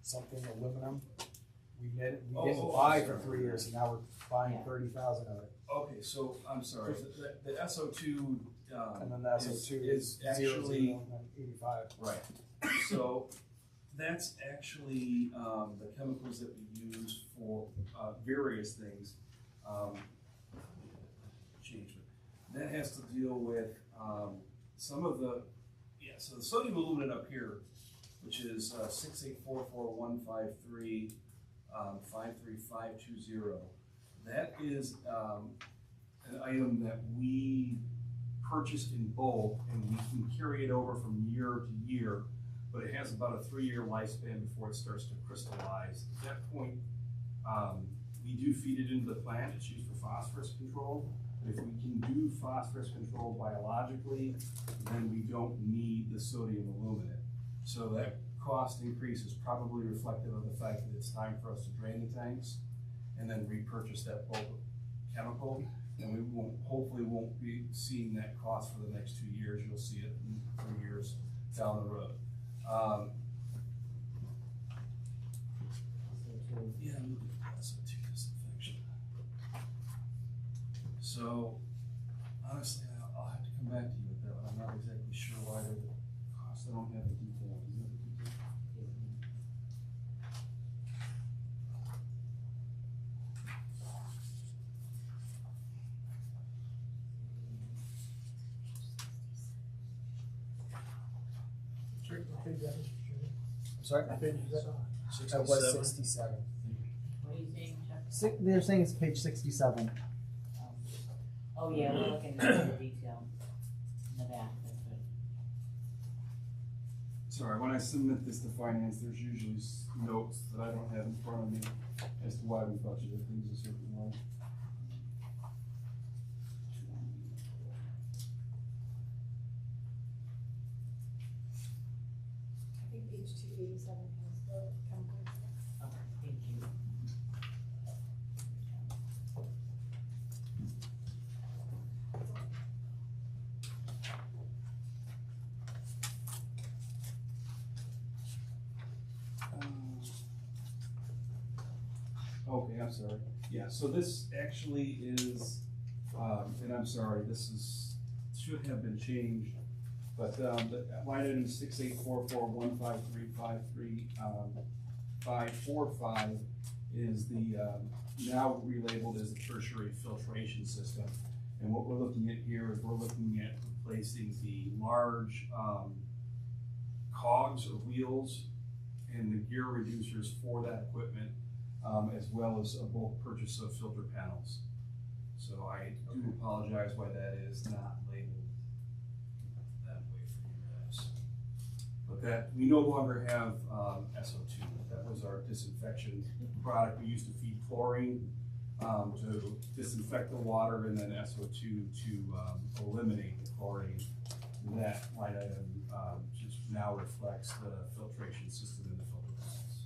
something aluminum. We didn't buy for 3 years, and now we're buying 30,000 of it. Okay, so I'm sorry. The SO2 and then the SO2 is actually 85. Right. So that's actually the chemicals that we use for various things. That has to deal with some of the, so the sodium aluminum up here, which is 6844153 53520, that is an item that we purchase in bulk and we can carry it over from year to year, but it has about a 3-year lifespan before it starts to crystallize. At that point, we do feed it into the plant. It's used for phosphorus control. If we can do phosphorus control biologically, then we don't need the sodium aluminate. So that cost increase is probably reflective of the fact that it's time for us to drain the tanks and then repurchase that bulk chemical. And we hopefully won't be seeing that cost for the next 2 years. You'll see it in 3 years down the road. Yeah, I'm looking at SO2 disinfection. So, honestly, I'll have to come back to you with that. I'm not exactly sure why they're the cost. I don't have the details. Is that the detail? I'm sorry? I think that was 67. What are you saying, Chuck? They're saying it's page 67. Oh, yeah, we're looking at the detail in the back, that's right. Sorry, when I submit this to finance, there's usually notes that I don't have in front of me as to why we budgeted things a certain way. I think page 287 has the chemicals. Okay, thank you. Okay, I'm sorry. Yeah, so this actually is, and I'm sorry, should have been changed, but the line item 684415353 is the, now relabeled as the tertiary filtration system. And what we're looking at here is we're looking at replacing the large cogs or wheels and the gear reducers for that equipment, as well as a bulk purchase of filter panels. So I do apologize why that is not labeled that way for you guys. But that, we no longer have SO2. That was our disinfection product. We used to feed chlorine to disinfect the water, and then SO2 to eliminate the chlorine. And that line item just now reflects the filtration system in the filter panels.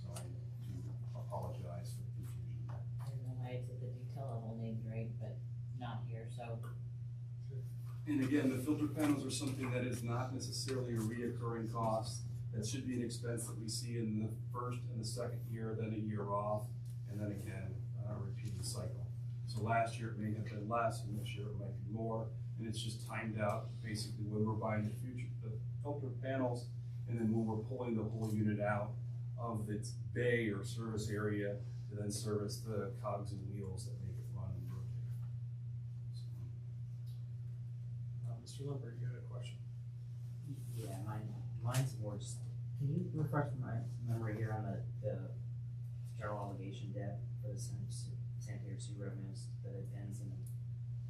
So I do apologize for the confusion. I don't know why it's at the detail level named right, but not here, so. And again, the filter panels are something that is not necessarily a reoccurring cost. That should be an expense that we see in the first and the second year, then a year off, and then again, a repeating cycle. So last year it may have been less, and this year it might be more, and it's just timed out basically when we're buying the filter panels And then when we're pulling the whole unit out of its bay or service area to then service the cogs and wheels that make it run and rotate. Mr. Limbert, you had a question? Yeah, mine's more just, can you refresh my memory here on the general obligation debt for the sanitary sewer revenues that it ends in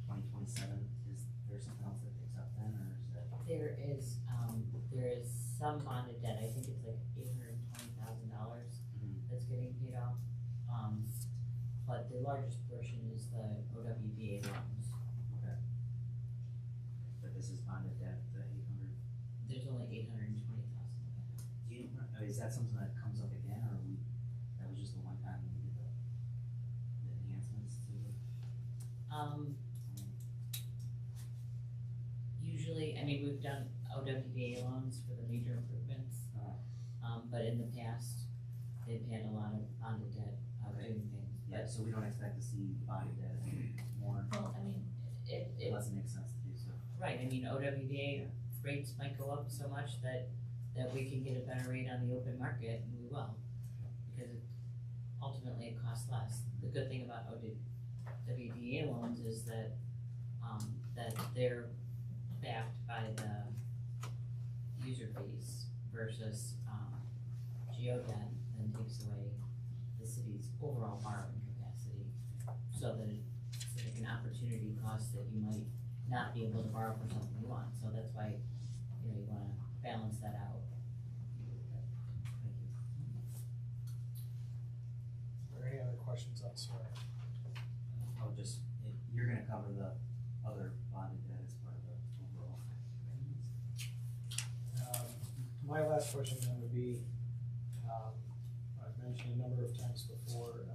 2027? Is there something else that picks up then, or is that? There is some bonded debt, I think it's like $820,000 that's getting paid off. But the largest portion is the OWDA loans. Okay. But this is bonded debt, the 800? There's only 820,000. Do you, is that something that comes up again, or that was just the one time we did the enhancements to it? Usually, I mean, we've done OWDA loans for the major improvements, but in the past, they've had a lot of bonded debt doing things. Yeah, so we don't expect to see bonded debt anymore. Well, I mean, it doesn't make sense to do so. Right, I mean, OWDA rates might go up so much that we can get a better rate on the open market, and we will, because ultimately it costs less. The good thing about OWDA loans is that that they're backed by the user fees versus GeoDebt then takes away the city's overall borrowing capacity, so that it's like an opportunity cost that you might not be able to borrow for something you want. So that's why, you know, you want to balance that out. Are there any other questions on SOAR? I'll just, you're gonna cover the other bonded debt as part of the overall. My last question then would be, I've mentioned a number of times before,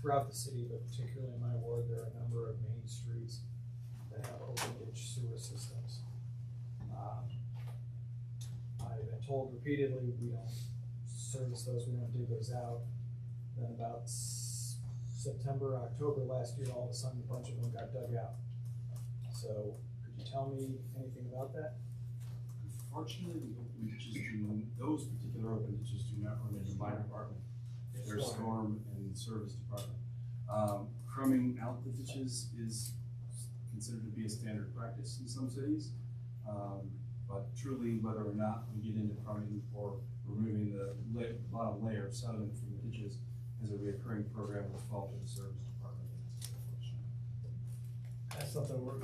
throughout the city, but particularly in my ward, there are a number of main streets that have open ditch sewer systems. I've been told repeatedly, we don't service those, we don't dig those out. Then about September, October last year, all of a sudden, a bunch of them got dug out. So, could you tell me anything about that? Unfortunately, the open ditches those particular open ditches do not run in my department. They're storm and service department. Crumbing out the ditches is considered to be a standard practice in some cities. But truly, whether or not we get into crumbing or removing the bottom layer of sediment from the ditches is a recurring program that falls to the service department. That's something we're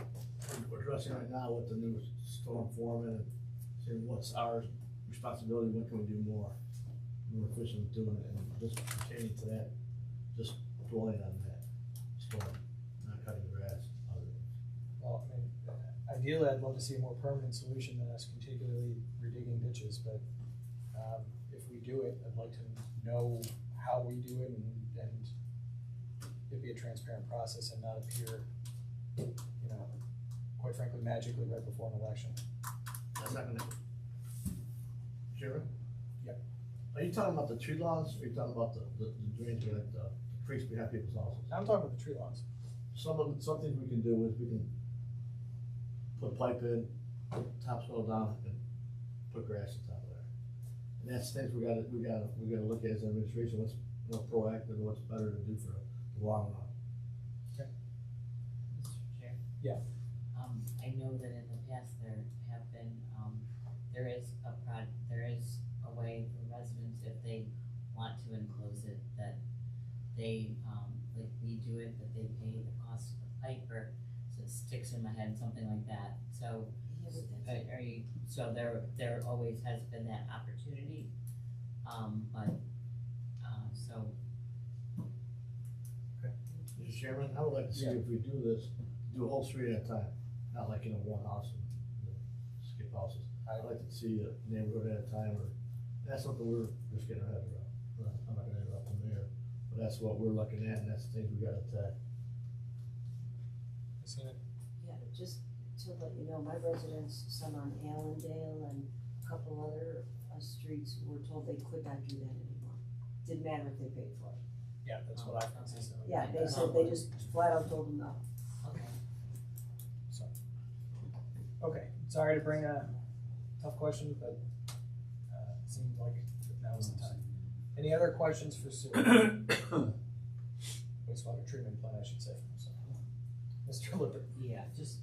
addressing right now with the new storm foreman and saying what's our responsibility, what can we do more efficient doing it, and just pertaining to that, just dwelling on that storm, not cutting the grass, other things. Well, I mean, ideally, I'd love to see a more permanent solution than us continually redigging ditches, but if we do it, I'd like to know how we do it and it be a transparent process and not appear, you know, quite frankly, magically right before an election. That's not gonna. Sharon? Yeah. Are you talking about the tree laws, or are you talking about the drains, like the creeks behind people's houses? I'm talking about the tree lawns. Some things we can do is we can put pipe in, put topsoil down, and put grass on top of there. And that's things we gotta look at as an administration, what's more proactive, what's better to do for the long run. Okay. Mr. Chair? Yeah. I know that in the past there have been, there is a way for residents, if they want to enclose it, that they, like we do it, that they pay the cost of the pipe, or so it sticks in my head, something like that. So, so there always has been that opportunity, so. Okay. Mr. Chairman, I would like to see if we do this, do a whole street at a time, not like in a one house and skip houses. I'd like to see a neighborhood at a time, or that's something we're just getting our heads around. I'm not gonna interrupt the mayor, but that's what we're looking at, and that's the things we gotta attack. Yeah, just to let you know, my residents, some on Allendale and a couple other streets, were told they could not do that anymore. Didn't matter if they paid for it. Yeah, that's what I've consistently. Yeah, they said, they just flat out told them no. Okay. So, okay, sorry to bring tough question, but seems like now is the time. Any other questions for Sue? Wastewater treatment plant, I should say. So, Mr. Lippert. Yeah, just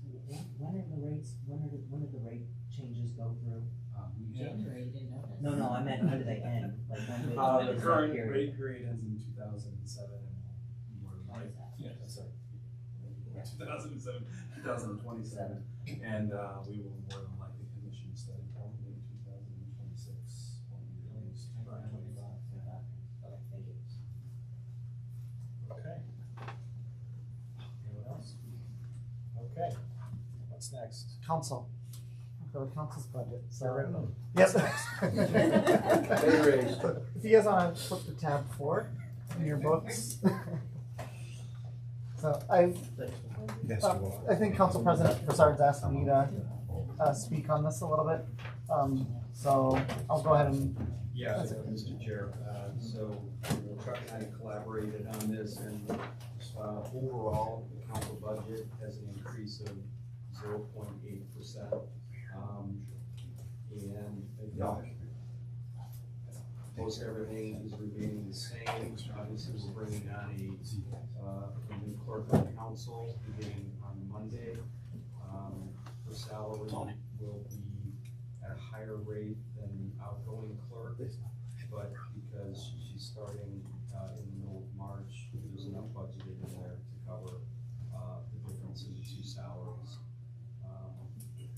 when are the rates? When did the rate changes go through? January, you didn't know that? No, I meant when do they end? Like when The is that current period? rate period ends in 2007 and more than likely, yeah, sorry. 2007, 2027, and we will more than likely commission study probably in 2026 or at least 2025. Okay, thank you. Okay. Anyone else? Okay. What's next? Council. The council's budget. So, Get rid of them. Yep. What's Pay raise. If you guys want to flip to tab 4 in your books. So I think Council President Broussard's asked me to speak on this a little bit. So I'll go ahead and. Yeah, Mr. Chair. So Chuck and I collaborated on this, and overall, the council budget has an increase of 0.8%. And most everything is remaining the same. Obviously, we're bringing on a new clerk of council beginning on Monday. Her salary will be at a higher rate than the outgoing clerk, but because she's starting in the middle of March, there's enough budgeted in there to cover the difference in the two salaries.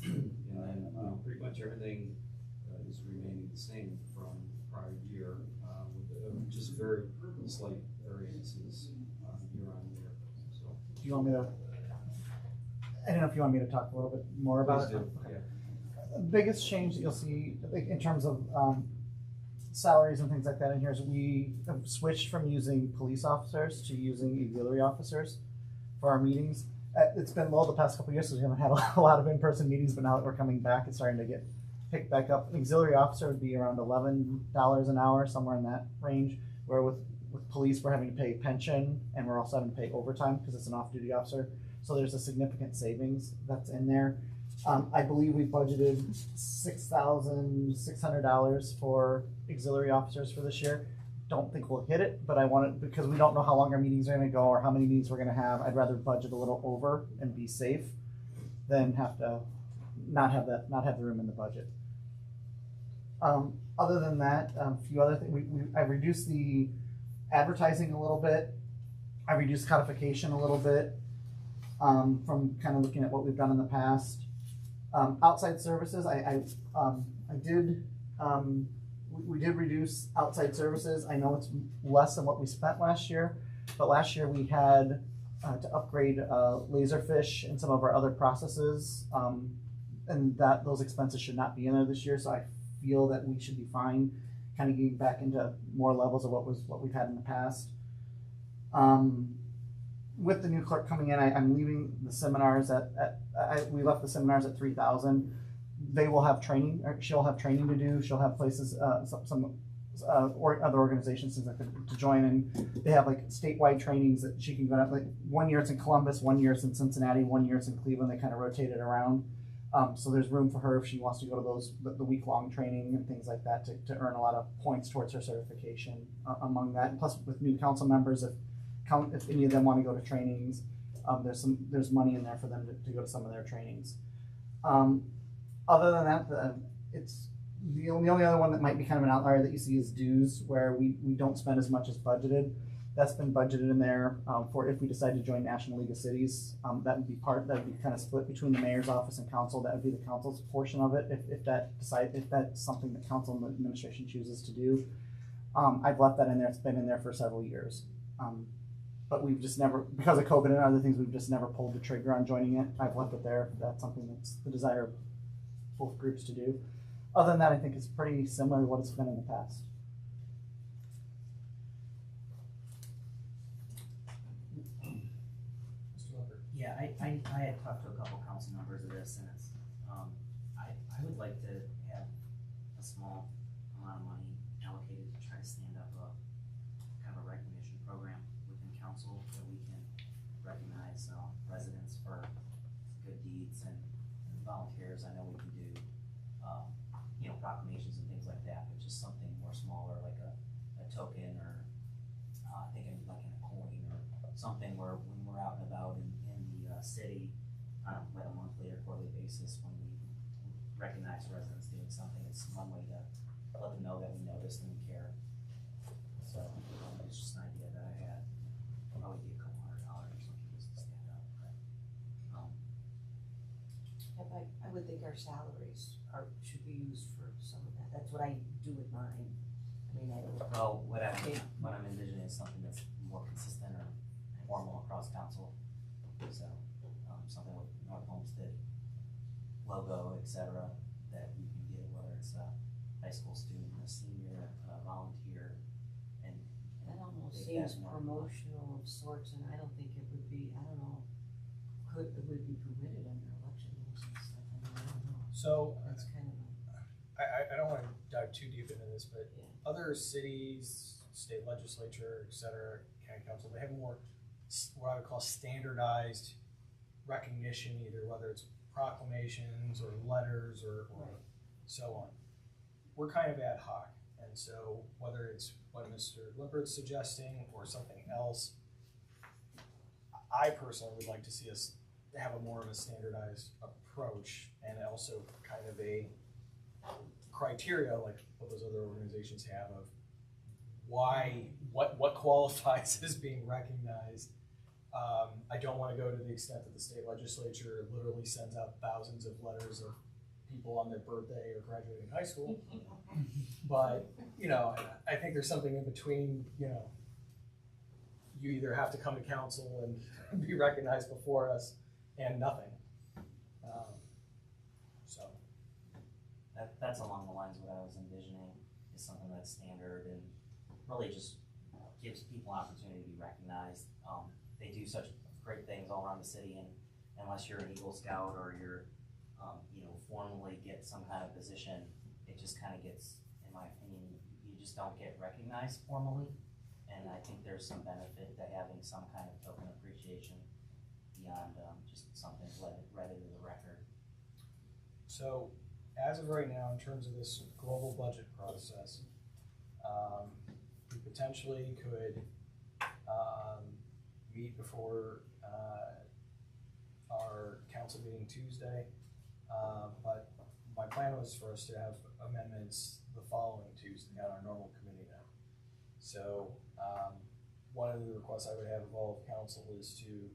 And then pretty much everything is remaining the same from prior year, with just very slight variances year on year. So, Do you want me to? I don't know if you want me to talk a little bit more about it. Please do, yeah. The biggest change that you'll see in terms of salaries and things like that in here is we have switched from using police officers to using auxiliary officers for our meetings. It's been low the past couple of years, so we haven't had a lot of in-person meetings, but now that we're coming back, it's starting to get picked back up. An auxiliary officer would be around $11 an hour, somewhere in that range, where with police, we're having to pay pension, and we're also having to pay overtime because it's an off-duty officer. So there's a significant savings that's in there. I believe we budgeted $6,600 for auxiliary officers for this year. Don't think we'll hit it, but I want it because we don't know how long our meetings are going to go or how many meetings we're going to have. I'd rather budget a little over and be safe than have to not have the room in the budget. Other than that, a few other things. I reduced the advertising a little bit. I reduced codification a little bit from kind of looking at what we've done in the past. Outside services, we did reduce outside services. I know it's less than what we spent last year, but last year we had to upgrade Laserfish and some of our other processes, and those expenses should not be in there this year. So I feel that we should be fine, kind of getting back into more levels of what we've had in the past. With the new clerk coming in, I'm leaving the seminars we left the seminars at 3,000. They will have training, or she'll have training to do. She'll have places, some other organizations to join, and they have like statewide trainings that she can go to. Like 1 year it's in Columbus, 1 year it's in Cincinnati, 1 year it's in Cleveland. They kind of rotate it around. So there's room for her if she wants to go to those the week-long training and things like that to earn a lot of points towards her certification among that. And plus with new council members, if any of them want to go to trainings, there's money in there for them to go to some of their trainings. Other than that, it's the only other one that might be kind of an outlier that you see is dues, where we don't spend as much as budgeted. That's been budgeted in there for if we decide to join National League of Cities. That would be kind of split between the mayor's office and council. That would be the council's portion of it if that's something that council and the administration chooses to do. I've left that in there. It's been in there for several years. But we've just never, because of COVID and other things, we've just never pulled the trigger on joining it. I've left it there. That's something that's the desire of both groups to do. Other than that, I think it's pretty similar to what it's been in the past. Yeah, I had talked to a couple council members of this, and it's, I would like to have a small amount of money allocated to try to stand up a kind of a recognition program within council that we can recognize residents for good deeds and volunteers. I know we can do app, it's just something more smaller, like a token or, thinking like in a coin or something where when we're out and about in the city, like a monthly or quarterly basis, when we recognize residents doing something, it's one way to let them know that we noticed and we care. So, it's just an idea that I had. Probably be a couple $100 or something just to stand up, but, I would think our salaries should be used for some of that. That's what I do with mine. I mean, I don't. well, what I'm envisioning is something that's more consistent or formal across council. So, something with North Homestead logo, etc., that you can get, whether it's a high school student, a senior, a volunteer, and That almost make that seems more promotional of sorts, and I don't think it would be, I don't know, it would be permitted under election laws and stuff, I mean, I don't know. So, That's kind of I don't wanna dive too deep into this, but other cities, state legislature, et cetera, county council, they have more, what I would call standardized recognition, either whether it's proclamations or letters or so on. We're kind of ad hoc, and so whether it's what Mr. Lippert's suggesting or something else, I personally would like to see us have a more of a standardized approach and also kind of a criteria like what those other organizations have of what qualifies as being recognized. I don't want to go to the extent that the state legislature literally sends out thousands of letters of people on their birthday or graduating high school. But, you know, I think there's something in between, you know, you either have to come to council and be recognized before us and nothing. So. That's along the lines of what I was envisioning, is something that's standard and really just gives people an opportunity to be recognized. They do such great things all around the city, and unless you're an Eagle Scout or you're, formally get some kind of position, it just kind of gets, in my opinion, you just don't get recognized formally. And I think there's some benefit to having some kind of token appreciation beyond just something read into the record. So, as of right now, in terms of this global budget process, we potentially could meet before our council meeting Tuesday, but my plan was for us to have amendments the following Tuesday on our normal committee night. So, one of the requests I would have of all of council is to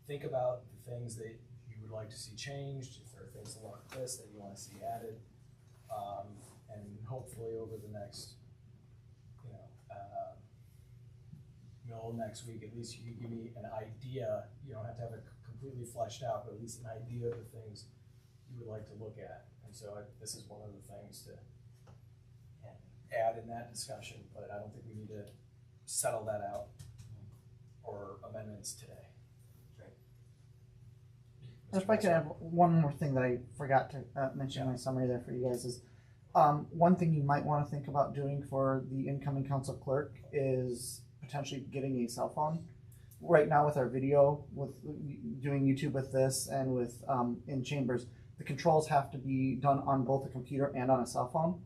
think about the things that you would like to see changed, if there are things along the list that you want to see added, and hopefully over the next, middle of next week, at least you can give me an idea. You don't have to have it completely fleshed out, but at least an idea of the things you would like to look at. And so this is one of the things to add in that discussion, but I don't think we need to settle that out or amendments today. If I could add one more thing that I forgot to mention in my summary there for you guys is, one thing you might want to think about doing for the incoming council clerk is potentially getting a cell phone. Right now with our video, with doing YouTube with this and with in chambers, the controls have to be done on both a computer and on a cell phone.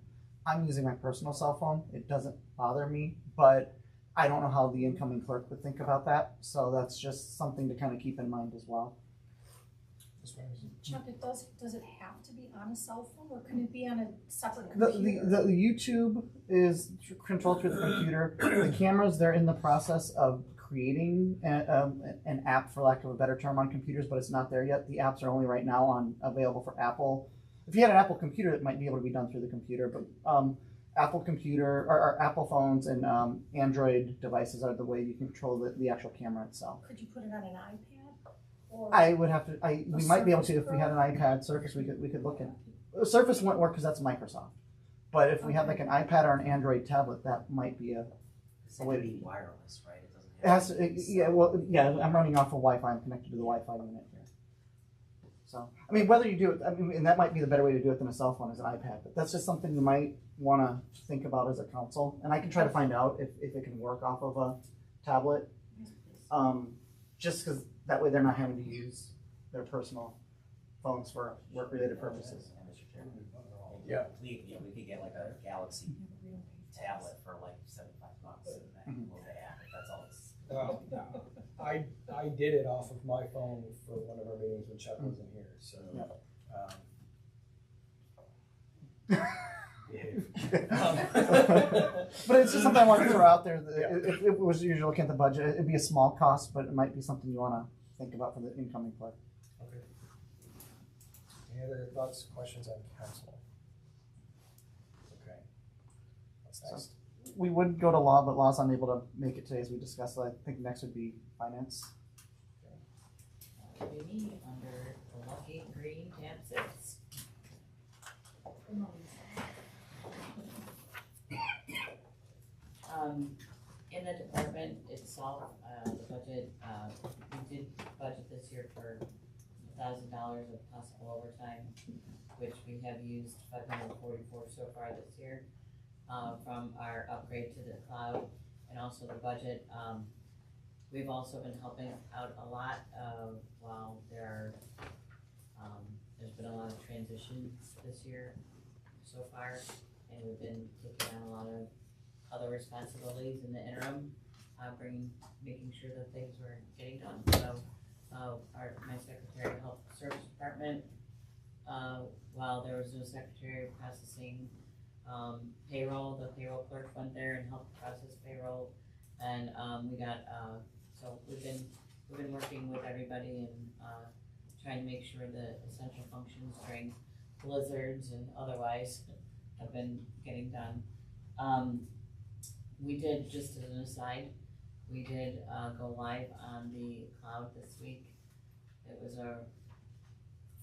I'm using my personal cell phone. It doesn't bother me, but I don't know how the incoming clerk would think about that. So that's just something to kind of keep in mind as well. Chuck, does it have to be on a cell phone, or can it be on a separate computer? The YouTube is controlled through the computer. The cameras, they're in the process of creating an app, for lack of a better term, on computers, but it's not there yet. The apps are only right now available for Apple. If you had an Apple computer, it might be able to be done through the computer, but Apple computer or Apple phones and Android devices are the way you control the actual camera itself. Could you put it on an iPad? Or I would have to. We might be able to if we had an iPad Surface. We could look at. Surface won't work because that's Microsoft. But if we had like an iPad or an Android tablet, that might be a way to be wireless, right? It doesn't. It has to. Yeah. Well, yeah. I'm running off of Wi-Fi. I'm connected to the Wi-Fi unit here. So, I mean, whether you do it, and that might be the better way to do it than a cell phone is an iPad. But that's just something you might want to think about as a council. And I can try to find out if it can work off of a tablet. Just because that way they're not having to use their personal phones for work-related purposes. Yeah. We could get like a Galaxy tablet for like $75 and then load the app, if that's all it's. I did it off of my phone for one of our meetings when Chuck wasn't here, so. But it's just something I want to throw out there. That if it was usually looking at the budget, it'd be a small cost, but it might be something you want to think about for the incoming clerk. Okay. Any other thoughts, questions on council? Okay. What's next? So we would go to law, but law's unable to make it today as we discussed. So I think next would be finance. Committee under the lucky green tab 6. In the department itself, the budget, we did budget this year for $1,000 of possible overtime, which we have used 544 so far this year, from our upgrade to the cloud, and also the budget. We've also been helping out a lot while there's been a lot of transitions this year so far, and we've been taking on a lot of other responsibilities in the interim, making sure that things were getting done. So my secretary helped the service department while there was no secretary processing payroll. The payroll clerk went there and helped process payroll, and we got so we've been working with everybody and trying to make sure the essential functions during blizzards and otherwise have been getting done. We did, just as an aside, we did go live on the cloud this week. It was a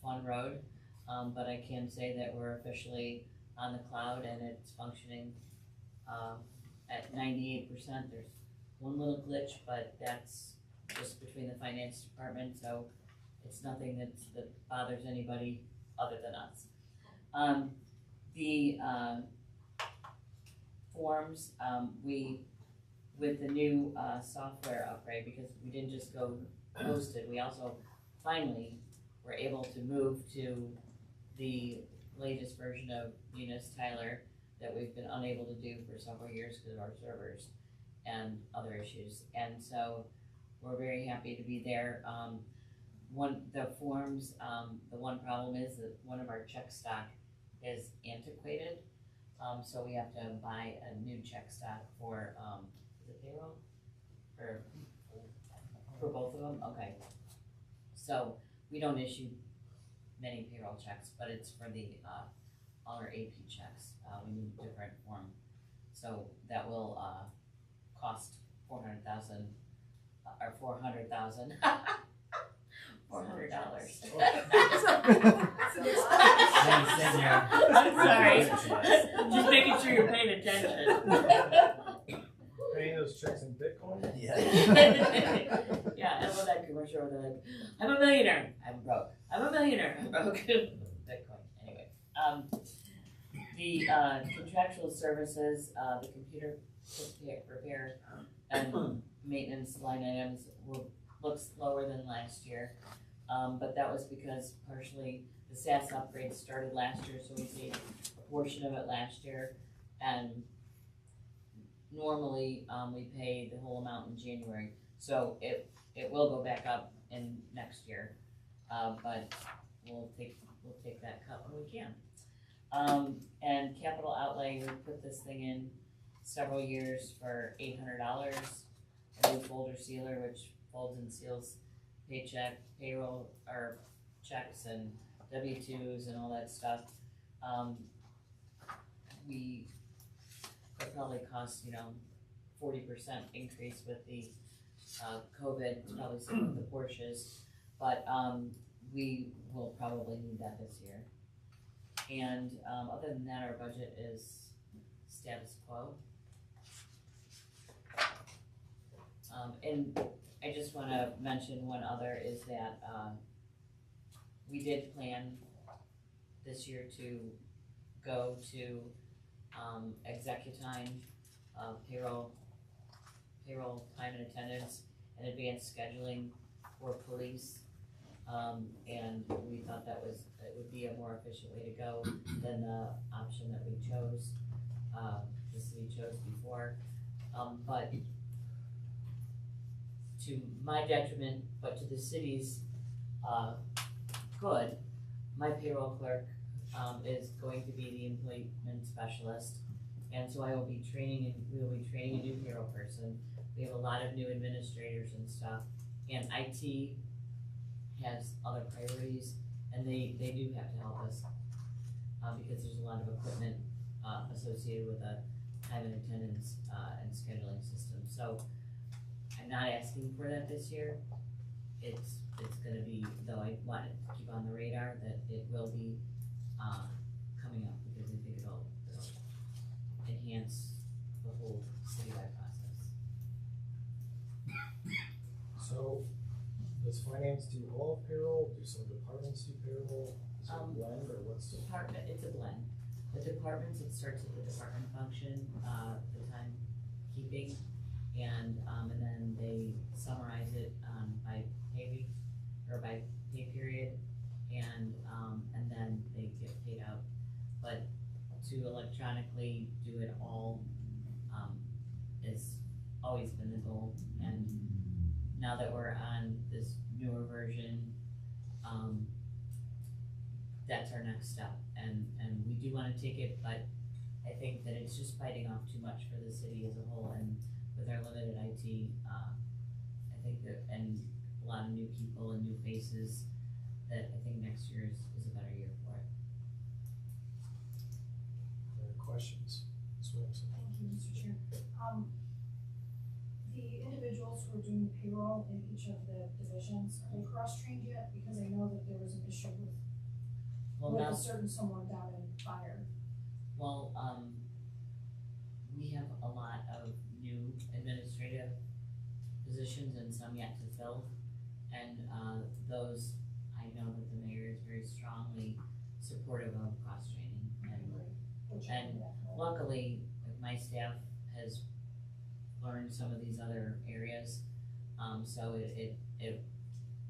fun road, but I can say that we're officially on the cloud and it's functioning at 98%. There's one little glitch, but that's just between the finance department, so it's nothing that bothers anybody other than us. The forms, with the new software upgrade, because we didn't just go hosted, we also finally were able to move to the latest version of Munis Tyler that we've been unable to do for several years because of our servers and other issues. And so we're very happy to be there. The forms, the one problem is that one of our check stock is antiquated. So we have to buy a new check stock for, is it payroll? For both of them? Okay. So we don't issue many payroll checks, but it's for the, all our AP checks. We need a different form. So that will, cost $400,000. I'm sorry. Just making sure you're paying attention. Paying those checks in Bitcoin? Yeah. Yeah, I love that commercial where they're like, I'm a millionaire, I'm broke. I'm a millionaire, I'm broke. Bitcoin, anyway. The contractual services, the computer repair and maintenance line items looks lower than last year. But that was because partially the SaaS upgrade started last year, so we paid a portion of it last year. And normally we pay the whole amount in January, so it will go back up in next year. But we'll take that cut when we can. And capital outlay, we put this thing in several years for $800. A new folder sealer, which folds and seals paycheck, payroll, or checks and W-2s and all that stuff. It probably cost 40% increase with the COVID, probably some of the Porsches, but we will probably need that this year. And other than that, our budget is status quo. And I just want to mention one other is that we did plan this year to go to executime, payroll time and attendance, and advanced scheduling for police. And we thought it would be a more efficient way to go than the option that we chose. The city city chose before. But to my detriment, but to the city's, good, my payroll clerk, is going to be the employment specialist. And so I will be training, we will be training a new payroll person. We have a lot of new administrators and stuff, and IT has other priorities, and they do have to help us, because there's a lot of equipment, associated with a time and attendance, and scheduling system. So I'm not asking for that this year. It's gonna be, though I want it to keep on the radar, that it will be, coming up, because I think it'll enhance the whole citywide process. So, does finance do all of payroll? Do some departments do payroll? Is it a blend, or what's the? Department, it's a blend. The departments, it starts with the department function, the timekeeping, and then they summarize it, by pay week, or by pay period, and then they get paid out. But to electronically do it all, has always been the goal, and now that we're on this newer version, that's our next step, and we do wanna take it, but I think that it's just biting off too much for the city as a whole, and with our limited IT, I think that, and a lot of new people and new faces, that I think next year is a better year for it. Other questions? Ms. Williamson? Thank you, Mr. Chair. The individuals who are doing payroll in each of the divisions, are they cross-trained yet? Because I know that there was an issue with a certain someone down in fire. Well, we have a lot of new administrative positions and some yet to fill. And, those, I know that the mayor is very strongly supportive of cross-training. And luckily, like, my staff has learned some of these other areas. So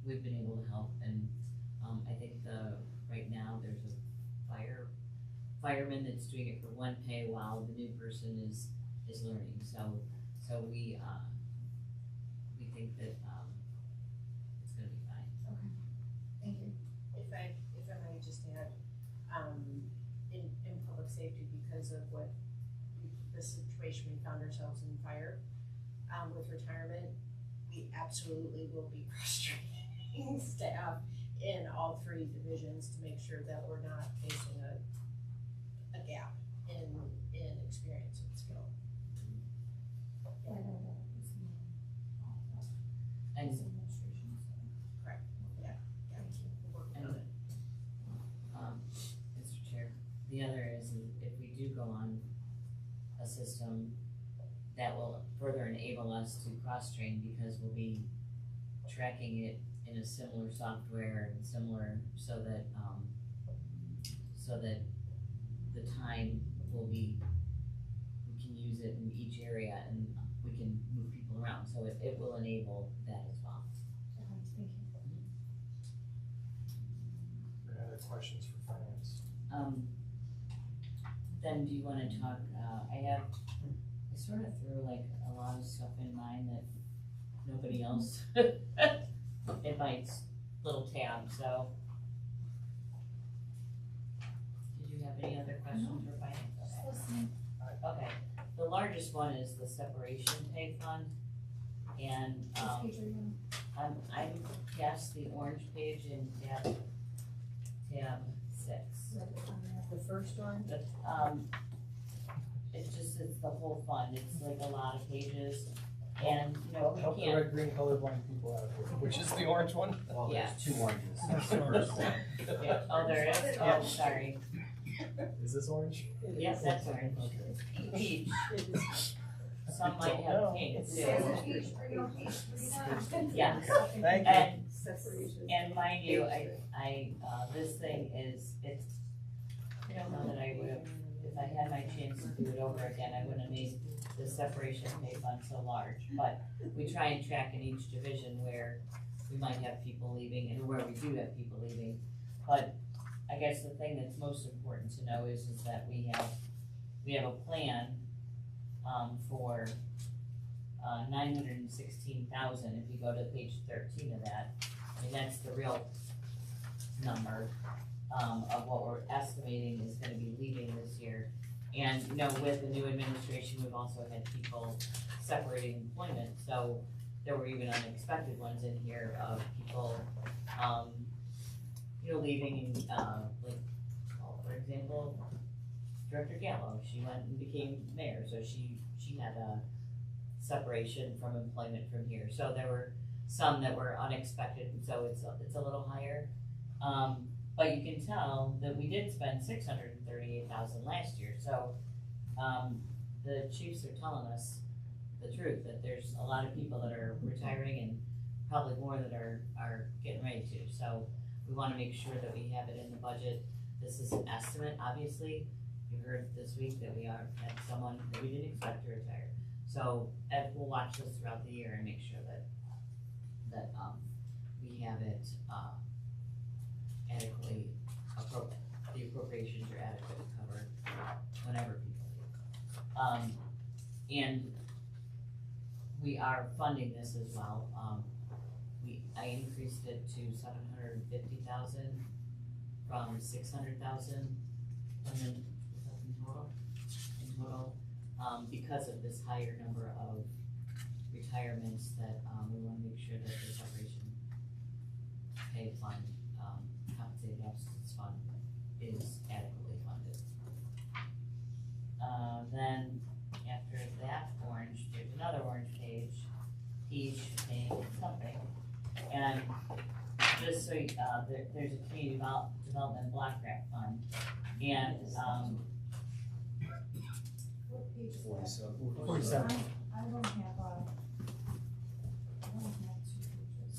we've been able to help, and, I think right now, there's a fireman that's doing it for one pay while the new person is learning. So we think that, it's gonna be fine. Okay, thank you. If I may just add, in public safety, because of the situation we found ourselves in fire, with retirement, we absolutely will be cross-training staff in all three divisions to make sure that we're not facing a gap in experience and skill. And Correct, yeah, we're working on it. Mr. Chair, the other is if we do go on a system, that will further enable us to cross-train, because we'll be tracking it in a similar software and similar, so that the time will be, we can use it in each area and we can move people around, so it will enable that as well. Okay, thank you. Any other questions for finance? Then do you wanna talk, I sort of threw like a lot of stuff in mine that nobody else in my little tab, so. Did you have any other questions for finance? Okay, the largest one is the separation pay fund, and, I'm past the orange page in tab 6. The first one? It's the whole fund, it's like a lot of pages, and, you know, Help we the can't. red, green, colorblind people out here, which is the orange one? Well, Yeah. there's two oranges. That's the orange one. Yeah, oh, there is, oh, sorry, Is this orange? yes, that's orange. Okay. Peach. Some might have pink too. Yes. Thank you. And mind you, I, this thing is, I don't know that I would have, if I had my chance to do it over again, I wouldn't have made the separation pay fund so large. But we try and track in each division where we might have people leaving and where we do have people leaving. But I guess the thing that's most important to know is that we have a plan for, 916,000, if you go to page 13 of that, I mean, that's the real number, of what we're estimating is gonna be leaving this year. And, you know, with the new administration, we've also had people separating employment, so there were even unexpected ones in here of people, you know, leaving, like, for example, Director Gallo, she went and became mayor, so she had a separation from employment from here. So there were some that were unexpected, and so it's a little higher. But you can tell that we did spend $638,000 last year, so, the chiefs are telling us the truth, that there's a lot of people that are retiring and probably more that are getting ready to. So we wanna make sure that we have it in the budget. This is an estimate, obviously. You heard this week that we had someone that we didn't expect to retire. So Ed will watch this throughout the year and make sure that we have it, adequately the appropriations are adequate to cover whenever people leave. And we are funding this as well. I increased it to $750,000 from $600,000 in total, because of this higher number of retirements that, we wanna make sure that the separation pay fund, compensated absence fund is adequately funded. Then after that orange, there's another orange page, paying something. And just so, there's a community development block grant fund, and, What page is that? 47. I don't have two pages.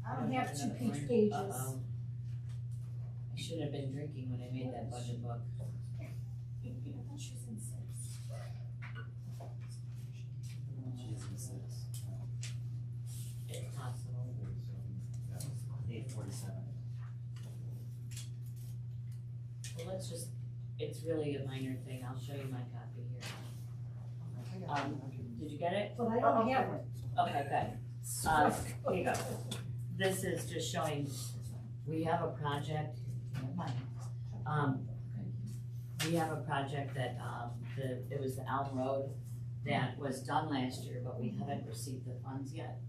I don't have two pages. Uh-oh. I should have been drinking when I made that budget book. I thought she was in six. It's possible. Page 47. Well, it's really a minor thing, I'll show you my copy here. Did you get it? But I don't have it. Okay, good. Here you go. This is just showing, we have a project, we have a project that, it was the Elm Road that was done last year, but we haven't received the funds yet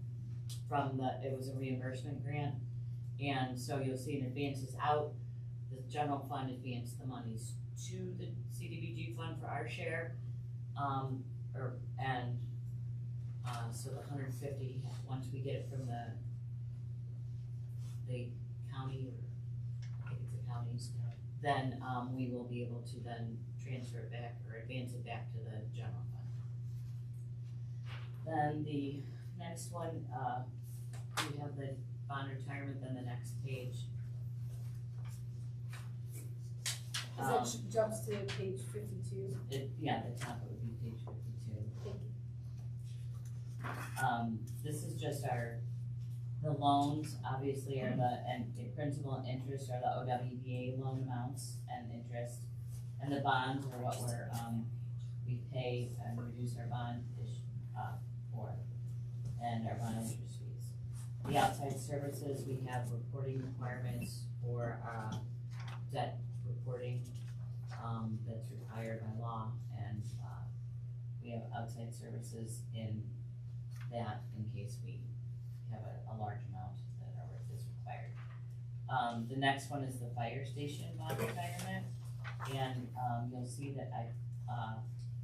from it was a reimbursement grant. And so you'll see it advances out, the general fund advanced the monies to the CDBG fund for our share. So the 150, once we get it from the county, or I think it's the counties, then, we will be able to then transfer it back or advance it back to the general fund. Then the next one, we have the bond retirement, then the next page. That jumps to page 52. Yeah, the top would be page 52. Thank you. This is just the loans, obviously, are the principal and interest are the OWBA loan amounts and interest. And the bonds are what we pay and reduce our bond for, and our bond interest fees. The outside services, we have reporting requirements for, debt reporting, that's required by law, and, we have outside services in that in case we have a large amount that is required. The next one is the fire station bond retirement, and, you'll see that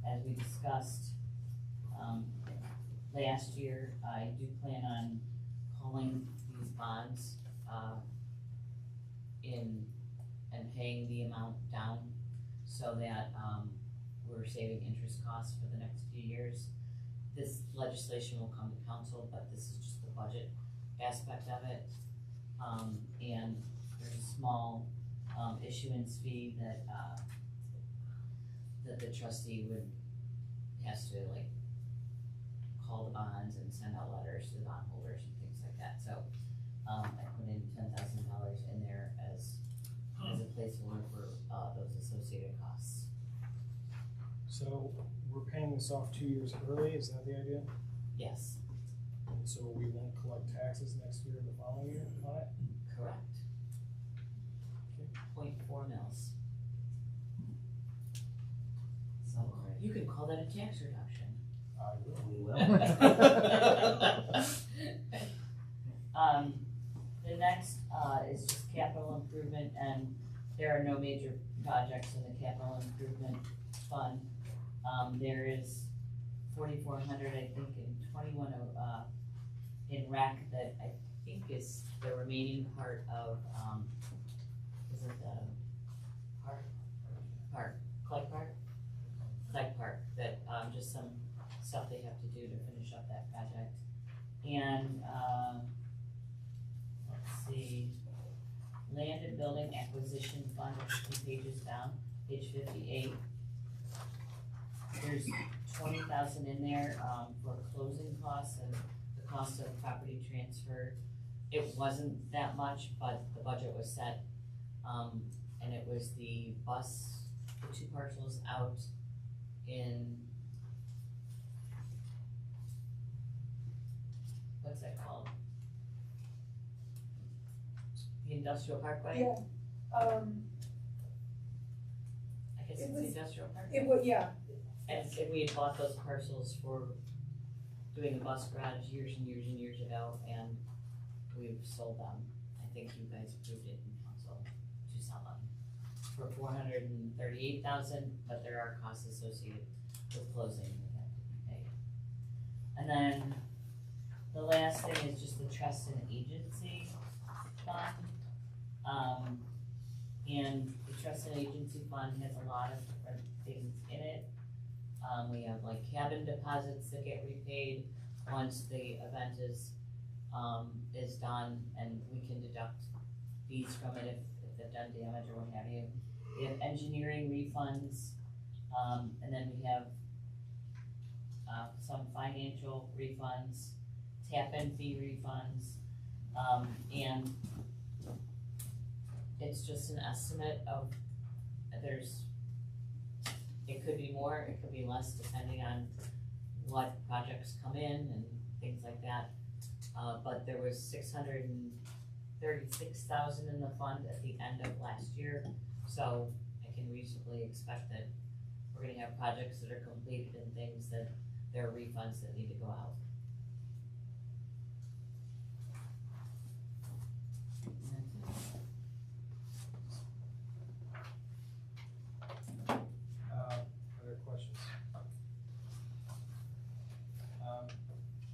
as we discussed, last year, I do plan on calling these bonds, in and paying the amount down so that, we're saving interest costs for the next few years. This legislation will come to council, but this is just the budget aspect of it. And there's a small, issuance fee that the trustee has to call the bonds and send out letters to the bondholders and things like that. So, I put in $10,000 in there as a placeholder for, those associated costs. So So we're paying this off 2 years early, is that the idea? Yes, And so we won't collect taxes next year and the following year on it? correct. 0.4 mils. So you can call that a tax reduction. I will. We will. The next, is just capital improvement, and there are no major projects in the capital improvement fund. There is 4,400, I think, in 21, in rec that I think is the remaining part of, is it the Clegg Park, that, just some stuff they have to do to finish up that project. And, let's see, land and building acquisition fund, 50 pages down, page 58. There's 20,000 in there, for closing costs and the cost of property transfer. It wasn't that much, but the budget was set, and it was the two parcels out in, what's that called? The industrial parkway? Yeah, I guess it's the industrial parkway. it would, yeah. And we had bought those parcels for doing a bus garage years and years and years ago, and we've sold them. I think you guys approved it in council to sell them for $438,000, but there are costs associated with closing that have to be paid. And then the last thing is just the trust and agency fund. And the trust and agency fund has a lot of different things in it. We have like cabin deposits that get repaid once the event is done, and we can deduct fees from it if they've done damage or what have you. We have engineering refunds, and then we have some financial refunds, tap-in fee refunds, and it's just an estimate of, it could be more, it could be less, depending on what projects come in and things like that. But there was 636,000 in the fund at the end of last year, so I can reasonably expect that we're gonna have projects that are completed and things that there are refunds that need to go out. Other questions?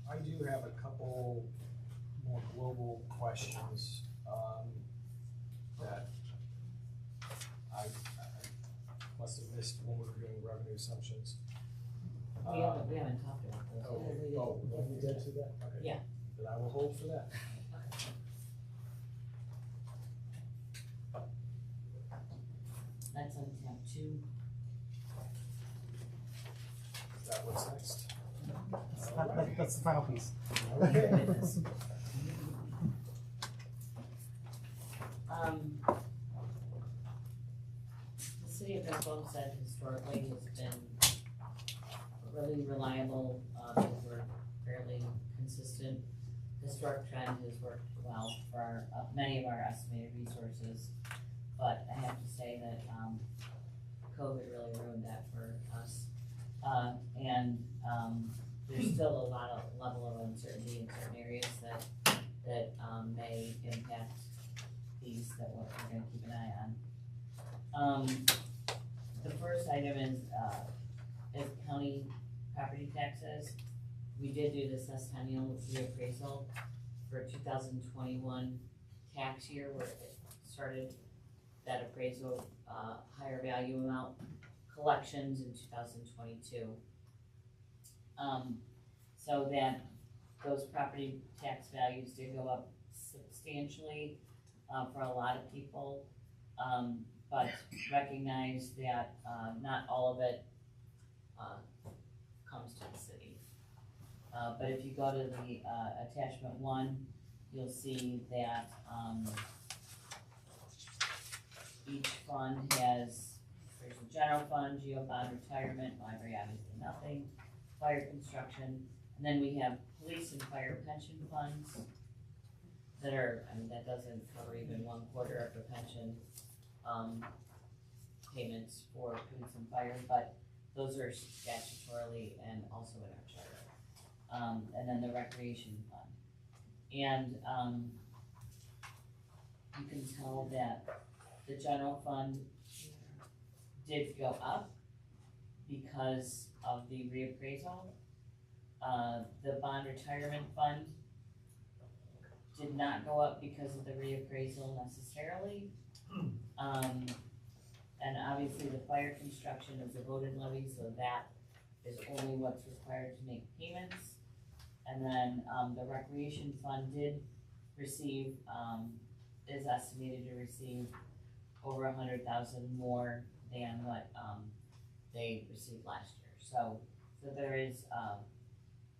I do have a couple more global questions, that I must have missed when we were doing revenue assumptions. We haven't talked about those. We did do that? Okay. Yeah. Then I will hold for that. That's on tab 2. Is that what's next? That's the final piece. Okay. The city of Norfolk said historically has been really reliable, we're fairly consistent. Historic trend has worked well for many of our estimated resources, but I have to say that COVID really ruined that for us. And there's still a lot of level of uncertainty in certain areas that may impact these that we're gonna keep an eye on. The first item is county property taxes. We did do the sesquicentennial reappraisal for 2021 tax year, where it started that appraisal, higher value amount collections in 2022. So that those property tax values did go up substantially for a lot of people, but recognize that not all of it comes to the city. But if you go to the attachment 1, you'll see that each fund has, I there's a general fund, geo bond, retirement, library, obviously nothing, fire construction, and then we have police and fire pension funds that are, I mean, that doesn't cover even 1/4 of the pension, payments for police and fire, but those are statutorily and also in our charter. And then the recreation fund. And, you can tell that the general fund did go up because of the reappraisal. The bond retirement fund did not go up because of the reappraisal necessarily. And obviously the fire construction is a voted levy, so that is only what's required to make payments. And then, the recreation fund did receive, is estimated to receive over 100,000 more than what, they received last year. So there is,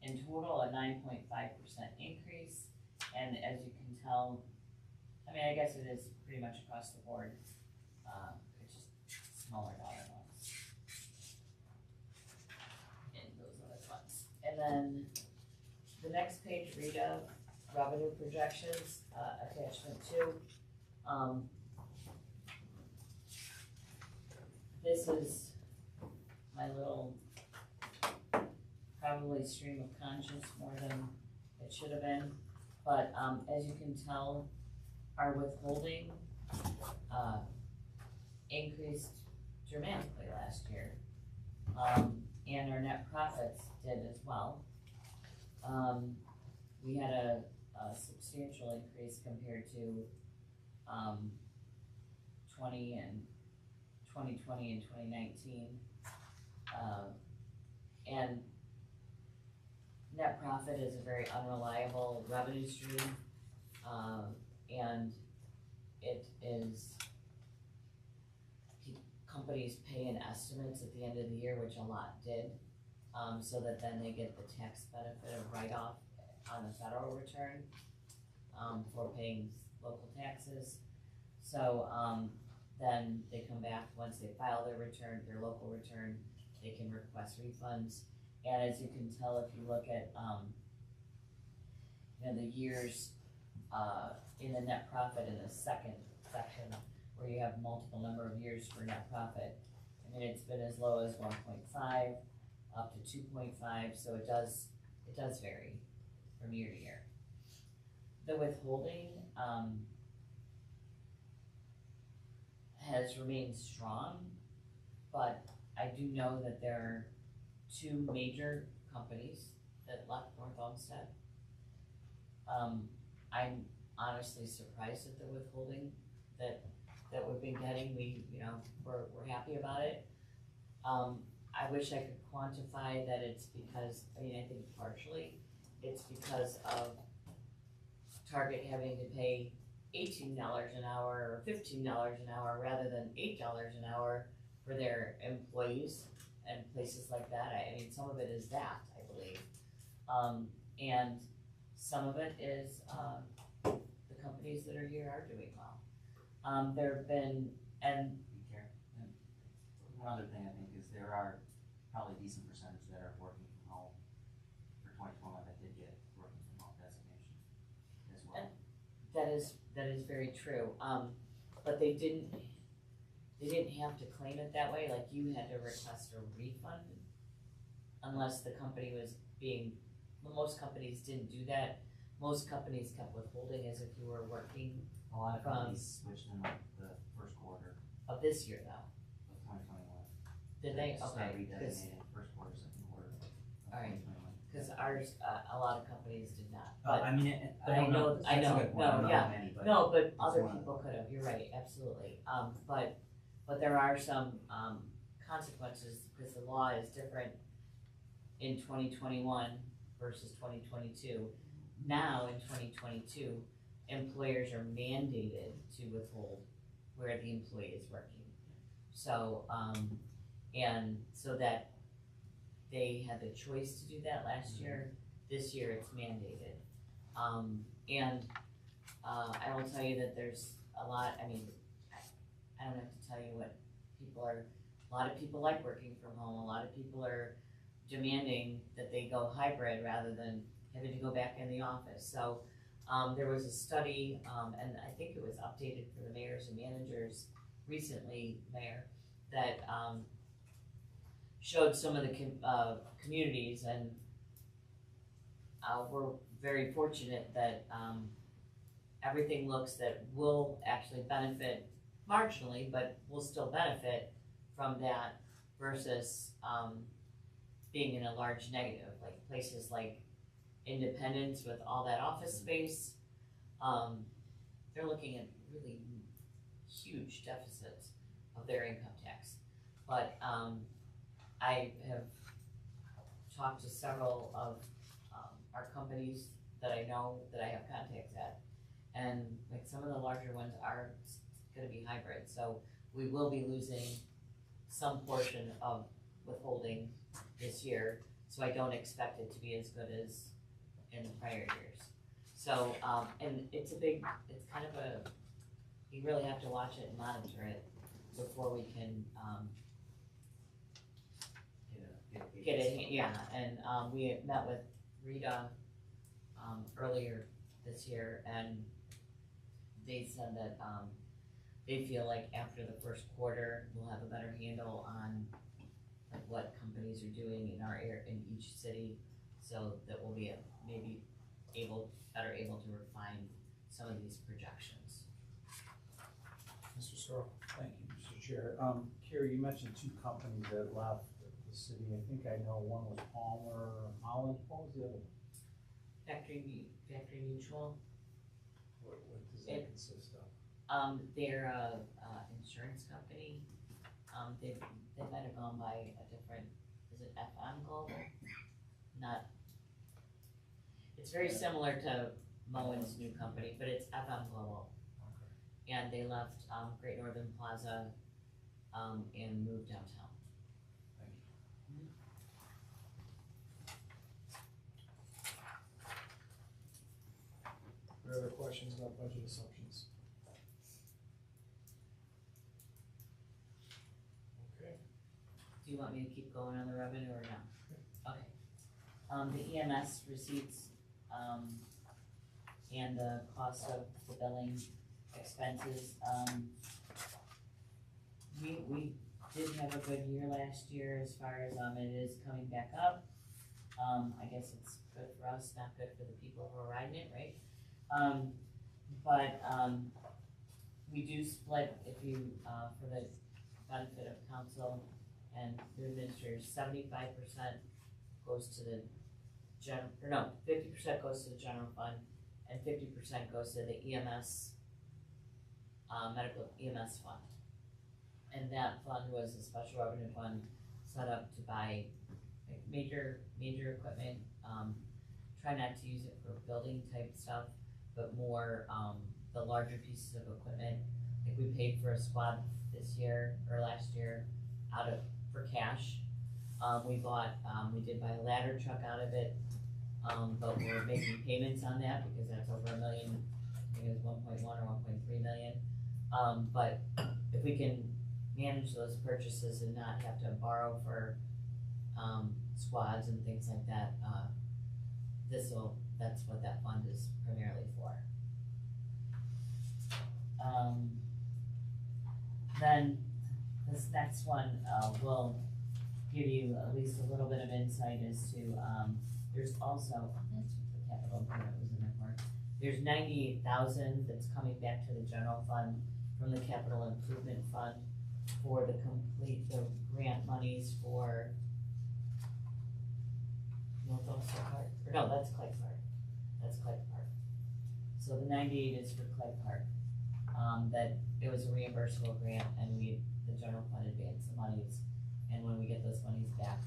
in total, a 9.5% increase, and as you can tell, I mean, I guess it is pretty much across the board, it's just smaller dollar amounts in those other funds. And then the next page, Rita, revenue projections, attachment 2. This is my little, probably stream of conscience more than it should have been. But as you can tell, our withholding increased dramatically last year. And our net profits did as well. We had a substantial increase compared to 2020 and 2019. And net profit is a very unreliable revenue stream, and it is, companies pay in estimates at the end of the year, which a lot did, so that then they get the tax benefit of write-off on the federal return for paying local taxes. So then they come back, once they file their return, their local return, they can request refunds. And as you can tell, if you look at the years in the net profit in the second section, where you have multiple number of years for net profit, I mean, it's been as low as 1.5 up to 2.5, so it does vary from year to year. The withholding has remained strong, but I do know that there are 2 major companies that left North Olmsted. I'm honestly surprised at the withholding that we've been getting. We're happy about it. I wish I could quantify that it's because, I think partially it's because of Target having to pay $18 an hour or $15 an hour rather than $8 an hour for their employees and places like that. I mean, some of it is that, I believe. And some of it is the companies that are here are doing well. There have been, and one other thing I think is there are probably a decent percentage that are working from home for 2021 that did get working from home designation as well. And that is very true. But they didn't have to claim it that way. Like, you had to request a refund unless the company was being, well, most companies didn't do that. Most companies kept withholding as if you were working. A lot of companies switched in the first quarter of this year, though. Of 2021. Did they? Start Okay. redesignating first quarter, second quarter of 2021. Because ours, a lot of companies did not. But I know. But other people could have. You're right, absolutely. But there are some consequences because the law is different in 2021 versus 2022. Now in 2022, employers are mandated to withhold where the employee is working. So and so that they had the choice to do that last year. This year it's mandated. And I will tell you that there's a lot, I mean, I don't have to tell you what people are A lot of people like working from home. A lot of people are demanding that they go hybrid rather than having to go back in the office. So there was a study, and I think it was updated for the mayors and managers recently, Mayor, that showed some of the communities, and we're very fortunate that everything looks that will actually benefit marginally, but will still benefit from that versus being in a large negative, like places like Independence with all that office space. They're looking at really huge deficits of their income tax. But I have talked to several of our companies that I know that I have contacts at, and like some of the larger ones are gonna be hybrid, so we will be losing some portion of withholding this year, so I don't expect it to be as good as in the prior years. So, and it's kind of you really have to watch it and monitor it before we can, get it, yeah, and, we had met with Rita, earlier this year, and they said that, they feel like after the first quarter, we'll have a better handle on like what companies are doing in our area, in each city, so that we'll be maybe better able to refine some of these projections. Mr. Sorrell. Thank you, Mr. Chair. Carrie, you mentioned two companies that left the city. I think I know one was Palmer Holland. What was the other one? Factory Mutual. What does that consist of? They're a insurance company. They might have gone by a different, is it FM Global? Not, it's very similar to Moen's new company, but it's FM Global. Okay. And they left Great Northern Plaza and moved downtown. Thank you. Are there other questions about budget assumptions? Okay. Do you want me to keep going on the revenue or no? Okay. The EMS receipts, and the cost of the billing expenses, we did have a good year last year as far as, it is coming back up. I guess it's good for us, not good for the people who are riding it, right? But we do split, if you, for the benefit of council and the administrators, 75% goes to the 50% goes to the general fund, and 50% goes to the EMS, medical EMS fund. And that fund was a special revenue fund set up to buy like major equipment. Try not to use it for building type stuff, but more the larger pieces of equipment. Like we paid for a squad this year or last year for cash. We did buy a ladder truck out of it, but we're making payments on that because that's over $1 million. I think it was 1.1 or 1.3 million. But if we can manage those purchases and not have to borrow for squads and things like that, that's what that fund is primarily for. Then this next one will give you at least a little bit of insight as to, there's also, that's what the capital improvement was in there for. There's 98,000 that's coming back to the general fund from the capital improvement fund for the grant monies for Northwestern Park, or no, that's Clay Park. That's Clay Park. So the 98 is for Clay Park. That it was a reimbursable grant, and the general fund advanced the monies, and when we get those monies back,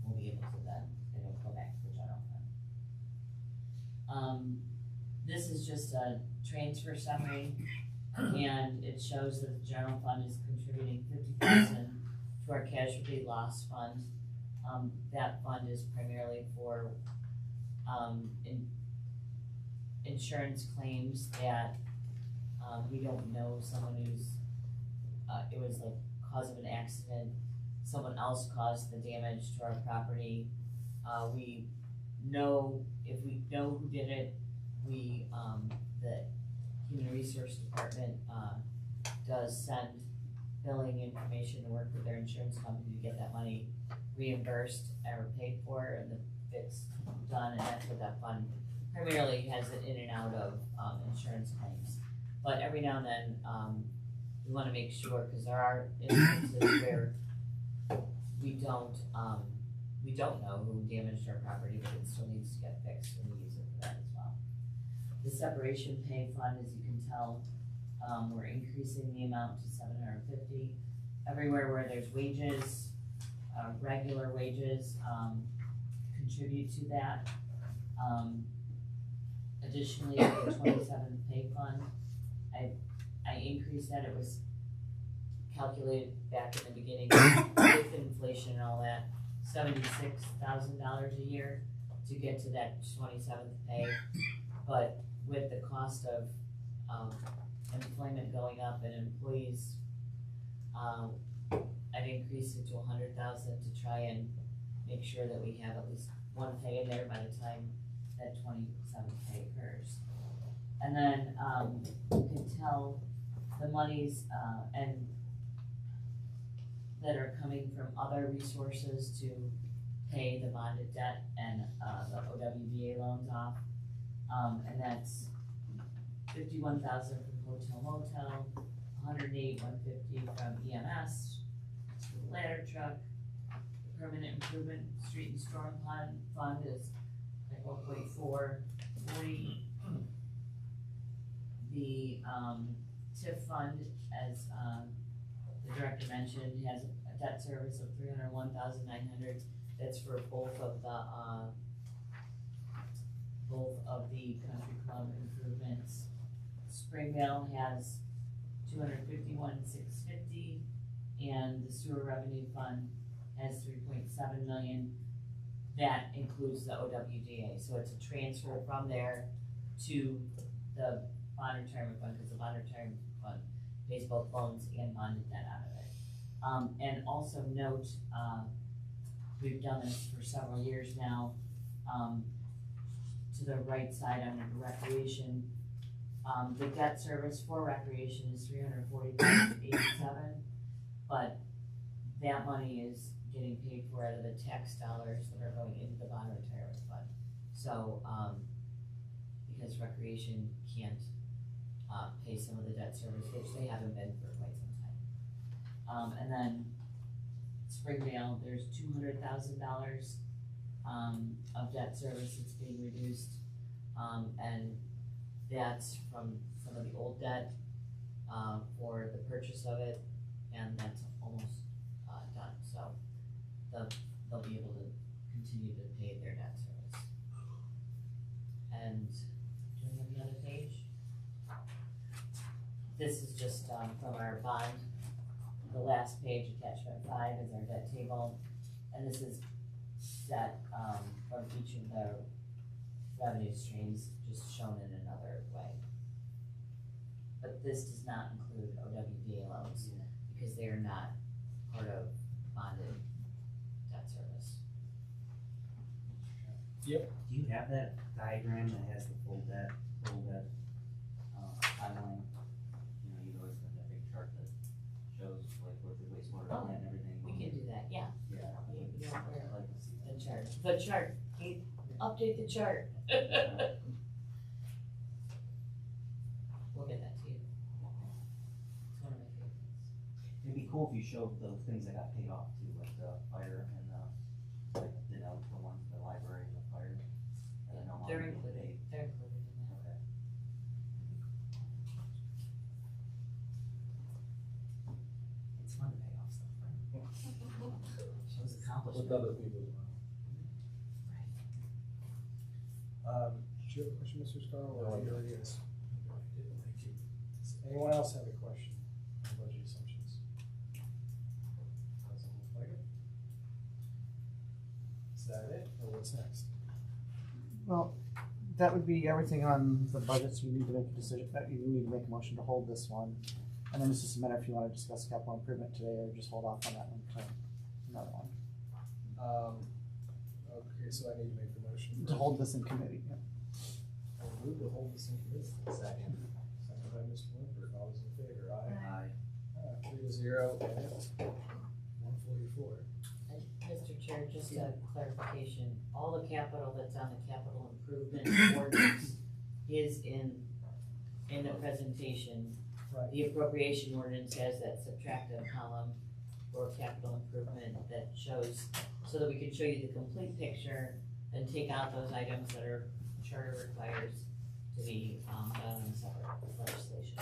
we'll be able to then, it'll go back to the general fund. This is just a transfer summary, and it shows that the general fund is contributing $50,000 to our casualty loss fund. That fund is primarily for insurance claims that we don't know someone who's, it was like cause of an accident someone else caused the damage to our property. We know, if we know who did it, the Human Resource Department, does send billing information to work with their insurance company to get that money reimbursed or paid for and the fix done, and that's what that fund primarily has it in and out of, insurance claims. But every now and then, we wanna make sure, cause there are instances where we don't know who damaged our property, but it still needs to get fixed, and we use it for that as well. The separation pay fund, as you can tell, we're increasing the amount to $750. Everywhere where there's wages, regular wages, contribute to that. Additionally, the 27th pay fund, I increased that. It was calculated back in the beginning with inflation and all that, $76,000 a year to get to that 27th pay. But with the cost of employment going up and employees, I've increased it to $100,000 to try and make sure that we have at least one pay in there by the time that 27th pay occurs. And then you can tell the monies and that are coming from other resources to pay the bonded debt and the OWDA loans off. And that's $51,000 from hotel motel, $108,150 from EMS, the ladder truck, the permanent improvement street and storm fund is like 1.440. The TIF fund, as the director mentioned, has a debt service of $301,900. That's for both of the country club improvements. Springdale has $251,650, and the sewer revenue fund has $3.7 million. That includes the OWDA, so it's a transfer from there to the bond retirement fund, because the bond retirement fund pays both loans and bonded debt out of it. And also note, we've done this for several years now. To the right side under recreation, the debt service for recreation is $340,87, but that money is getting paid for out of the tax dollars that are going into the bond retirement fund. So, because recreation can't pay some of the debt service, which they haven't been for quite some time. And then Springdale, there's $200,000 of debt service that's being reduced, and that's from some of the old debt for the purchase of it, and that's almost done. So they'll be able to continue to pay their debt service. And do we have another page? This is just from our bond. The last page, attachment 5, is our debt table, and this is set from each of the revenue streams, just shown in another way. But this does not include OWDA loans, because they are not part of bonded debt service. Yep. Do you have that diagram that has the full debt timeline? You know, you always have that big chart that shows like what the wastewater plant and everything. We can do that, yeah. Yeah. I'd like to see the chart. Update the chart. We'll get that to you. It's one of my favorites. It'd be cool if you showed the things that got paid off too, like the fire and like the one, the library and the fire. I don't know how They're many included. paid. They're included in that. Okay. It's fun to pay off stuff, right? Shows accomplishment. With other people. Do you have a question, Mr. Scarrow, or here it is? Thank you. Does anyone else have a question on budget assumptions? Doesn't look like it. Is that it, or what's next? Well, that would be everything on the budgets. You need to make a decision, you need to make a motion to hold this one. And then it's just a matter if you want to discuss capital improvement today or just hold off on that one until another one. Okay, so I need to make the motion. To hold this in committee, yeah. I'll move to hold this in committee. Second. Second by Mr. Lippert, all those in favor, aye? Aye. 3-0, and it's 144. Mr. Chair, just a clarification, all the capital that's on the capital improvement ordinance is in the presentation. Right. The appropriation ordinance has that subtractive column for capital improvement that shows, so that we can show you the complete picture and take out those items that our charter requires to be done in separate legislation.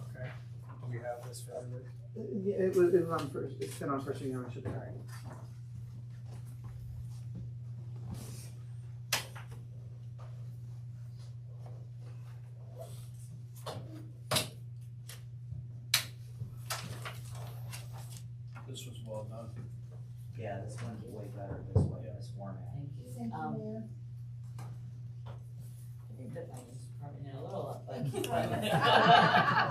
Okay, do we have this for everybody? Yeah, it was on first, it's been on first reading, I should be right. This was well done. Yeah, this one's way better this way, this format. Thank you. Thank you, Mayor. I think that finance department had a little, but,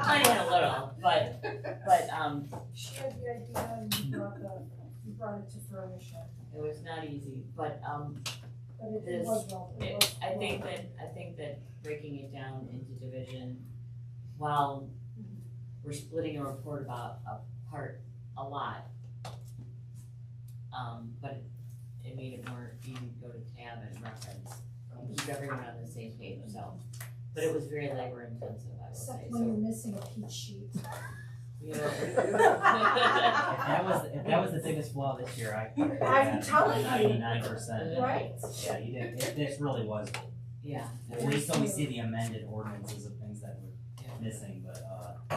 I had a little, but, She had the idea and you brought it to fruition. it was not easy, but, But it this, was well, it was I think well that breaking it down into division, while we're splitting a report apart a lot, but it made it more easy to go to tab and reference, and keep everyone on the same page, so. But it was very labor intensive, I will say, except when you're so. missing a peach sheet. You If that was the biggest flaw this year, I'm telling you. 99%. Right? Yeah, you did, this really was. Yeah. At least when we see the amended ordinances of things that were missing, but,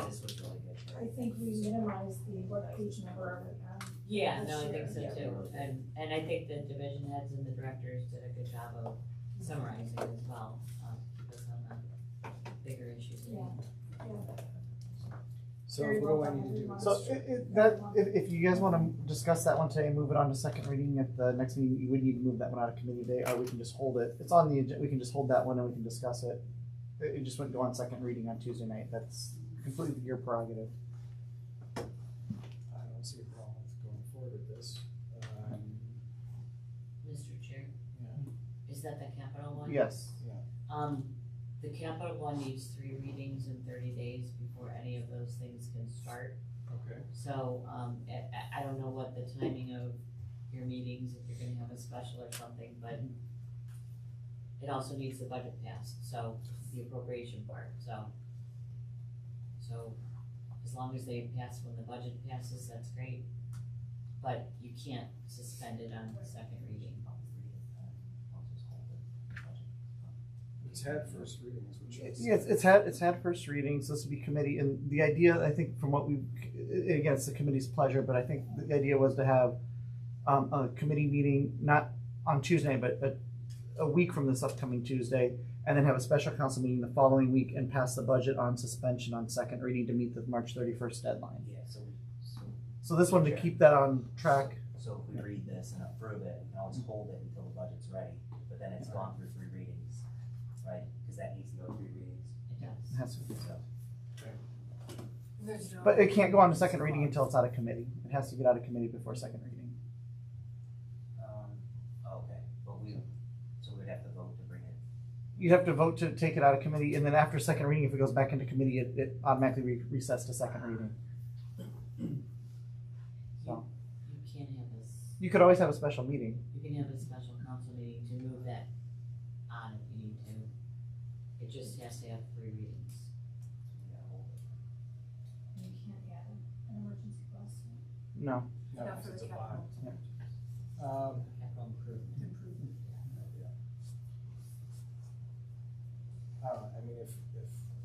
this was really good. I think we minimized the what page number we had. Yeah, this no, I year. think so Yeah, too, really good. and I think the division heads and the directors did a good job of summarizing as well, because on the bigger issues. Yeah. So Very what do well I need done, to do? everyone. If you guys wanna discuss that one today and move it on to second reading at the next meeting, you would need to move that one out of committee today, or we can just hold it. It's on the agenda, we can just hold that one and we can discuss it. It just wouldn't go on second reading on Tuesday night, that's completely your prerogative. I don't see a problem with going forward with this. Mr. Chair, Yeah. is that the capital one? Yes. The capital one needs 3 readings in 30 days before any of those things can start. Okay. So, I don't know what the timing of your meetings, if you're gonna have a special or something, but it also needs the budget passed, so, the appropriation part, so as long as they pass when the budget passes, that's great, but you can't suspend it on second reading. It's had first readings, which is. Yes, it's had first readings, this would be committee, and the idea, I think, from what again, it's the committee's pleasure, but I think the idea was to have a committee meeting, not on Tuesday, but a week from this upcoming Tuesday, and then have a special council meeting the following week and pass the budget on suspension on second reading to meet the March 31st deadline. Yeah, So this one, to keep that on track. So if we read this and approve it, we can always hold it until the budget's ready, but then it's gone through 3 readings, right? Because that needs to go 3 readings. It does. It has to be. So, There's no. But it can't go on to second reading until it's out of committee. It has to get out of committee before second reading. okay, but so we'd have to vote to bring it. You'd have to vote to take it out of committee, and then after second reading, if it goes back into committee, it automatically resets to second reading. So, You can have this, you could always have a special meeting. you can have a special council meeting to move that on if you need to. It just has to have 3 readings. You can't add an emergency clause. No. No, Not for it's the a bond. capital. Capital improvement. I mean, if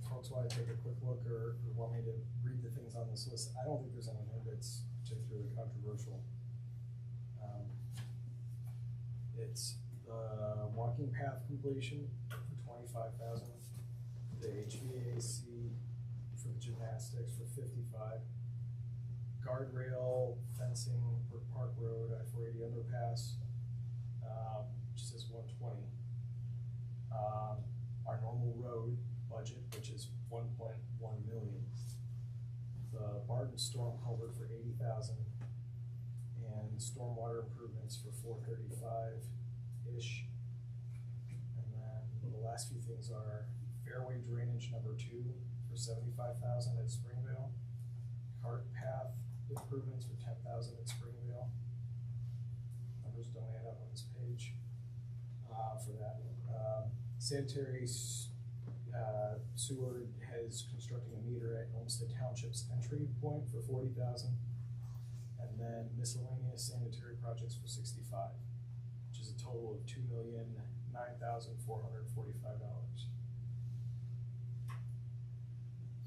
folks wanna take a quick look or want me to read the things on this list, I don't think there's anything that's particularly controversial. It's the walking path completion for 25,000, the HVAC for the gymnastics for 55, guardrail fencing for Park Road, I-480 underpass, which says 120. Our normal road budget, which is 1.1 million. The Barton Storm culvert for 80,000. stormwater improvements for 435-ish. And then the last few things are fairway drainage number 2 for 75,000 at Springdale. Cart path improvements for 10,000 at Springdale. Numbers don't add up on this page for that. Sanitary sewer has constructing a meter at Olmsted Township's entry point for 40,000. And then miscellaneous sanitary projects for 65, which is a total of $2,009,445.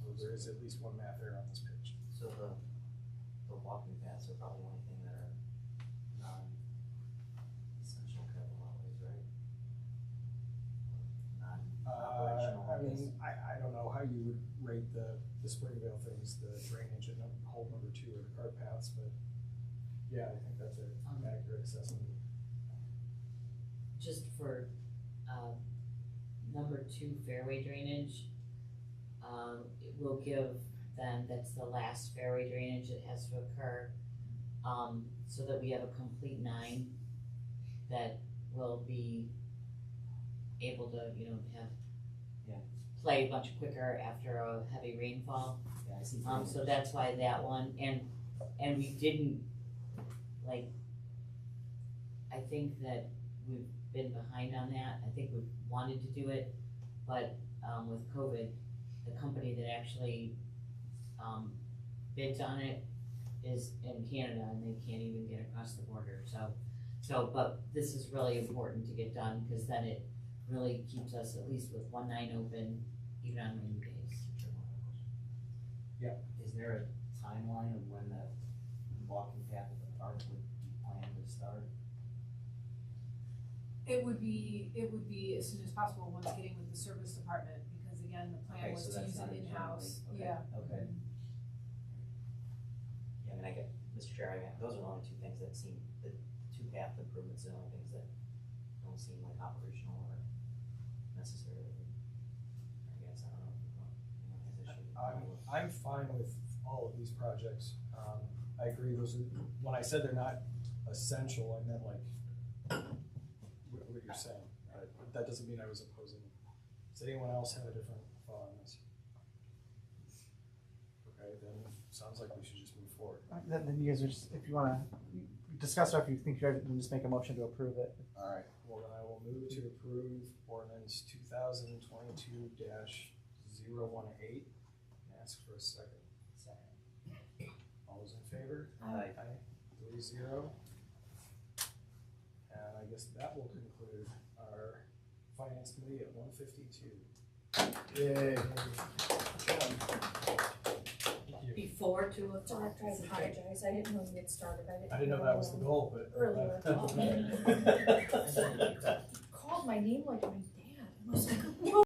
So there is at least one math error on this page. So the walking paths are probably the only thing that are non-essential capital outlays, right? Non-operational. I mean, I don't know how you would rate the Springdale things, the drainage and hole number 2 or the cart paths, but yeah, I think that's an accurate assessment. Just for, number 2 fairway drainage, it will give them, that's the last fairway drainage that has to occur, so that we have a complete 9 that will be able to, have play much quicker after a heavy rainfall. Yeah, I see. So that's why that one, and we didn't, I think that we've been behind on that. I think we've wanted to do it, but with COVID, the company that actually bids on it is in Canada, and they can't even get across the border. But this is really important to get done, because then it really keeps us at least with 1-9 open, even on rainy days. Yeah. Is there a timeline of when the walking path at the park would be planned to start? It would be as soon as possible once getting with the service department, because again, the plan was to use it in-house. Yeah. Okay. Yeah, I mean, I get, Mr. Chair, those are the only 2 things that seem, the 2 path improvements are the only things that don't seem like operational or necessarily, I guess, I don't know. I'm fine with all of these projects. I agree, those are, when I said they're not essential, I meant like what you're saying. That doesn't mean I was opposing. Does anyone else have a different thought on this? Okay, then sounds like we should just move forward. Then you guys are just, if you wanna discuss or if you think you can just make a motion to approve it. All right, well then I will move to approve ordinance 2022-018 and ask for a second. Second. All those in favor? Aye. 3-0. And I guess that will conclude our finance committee at 1:52. Yay. Before 2 o'clock. Director, I apologize, I didn't know you had started, I didn't know that was the goal, but. Earlier. Called my name like my dad, I was like,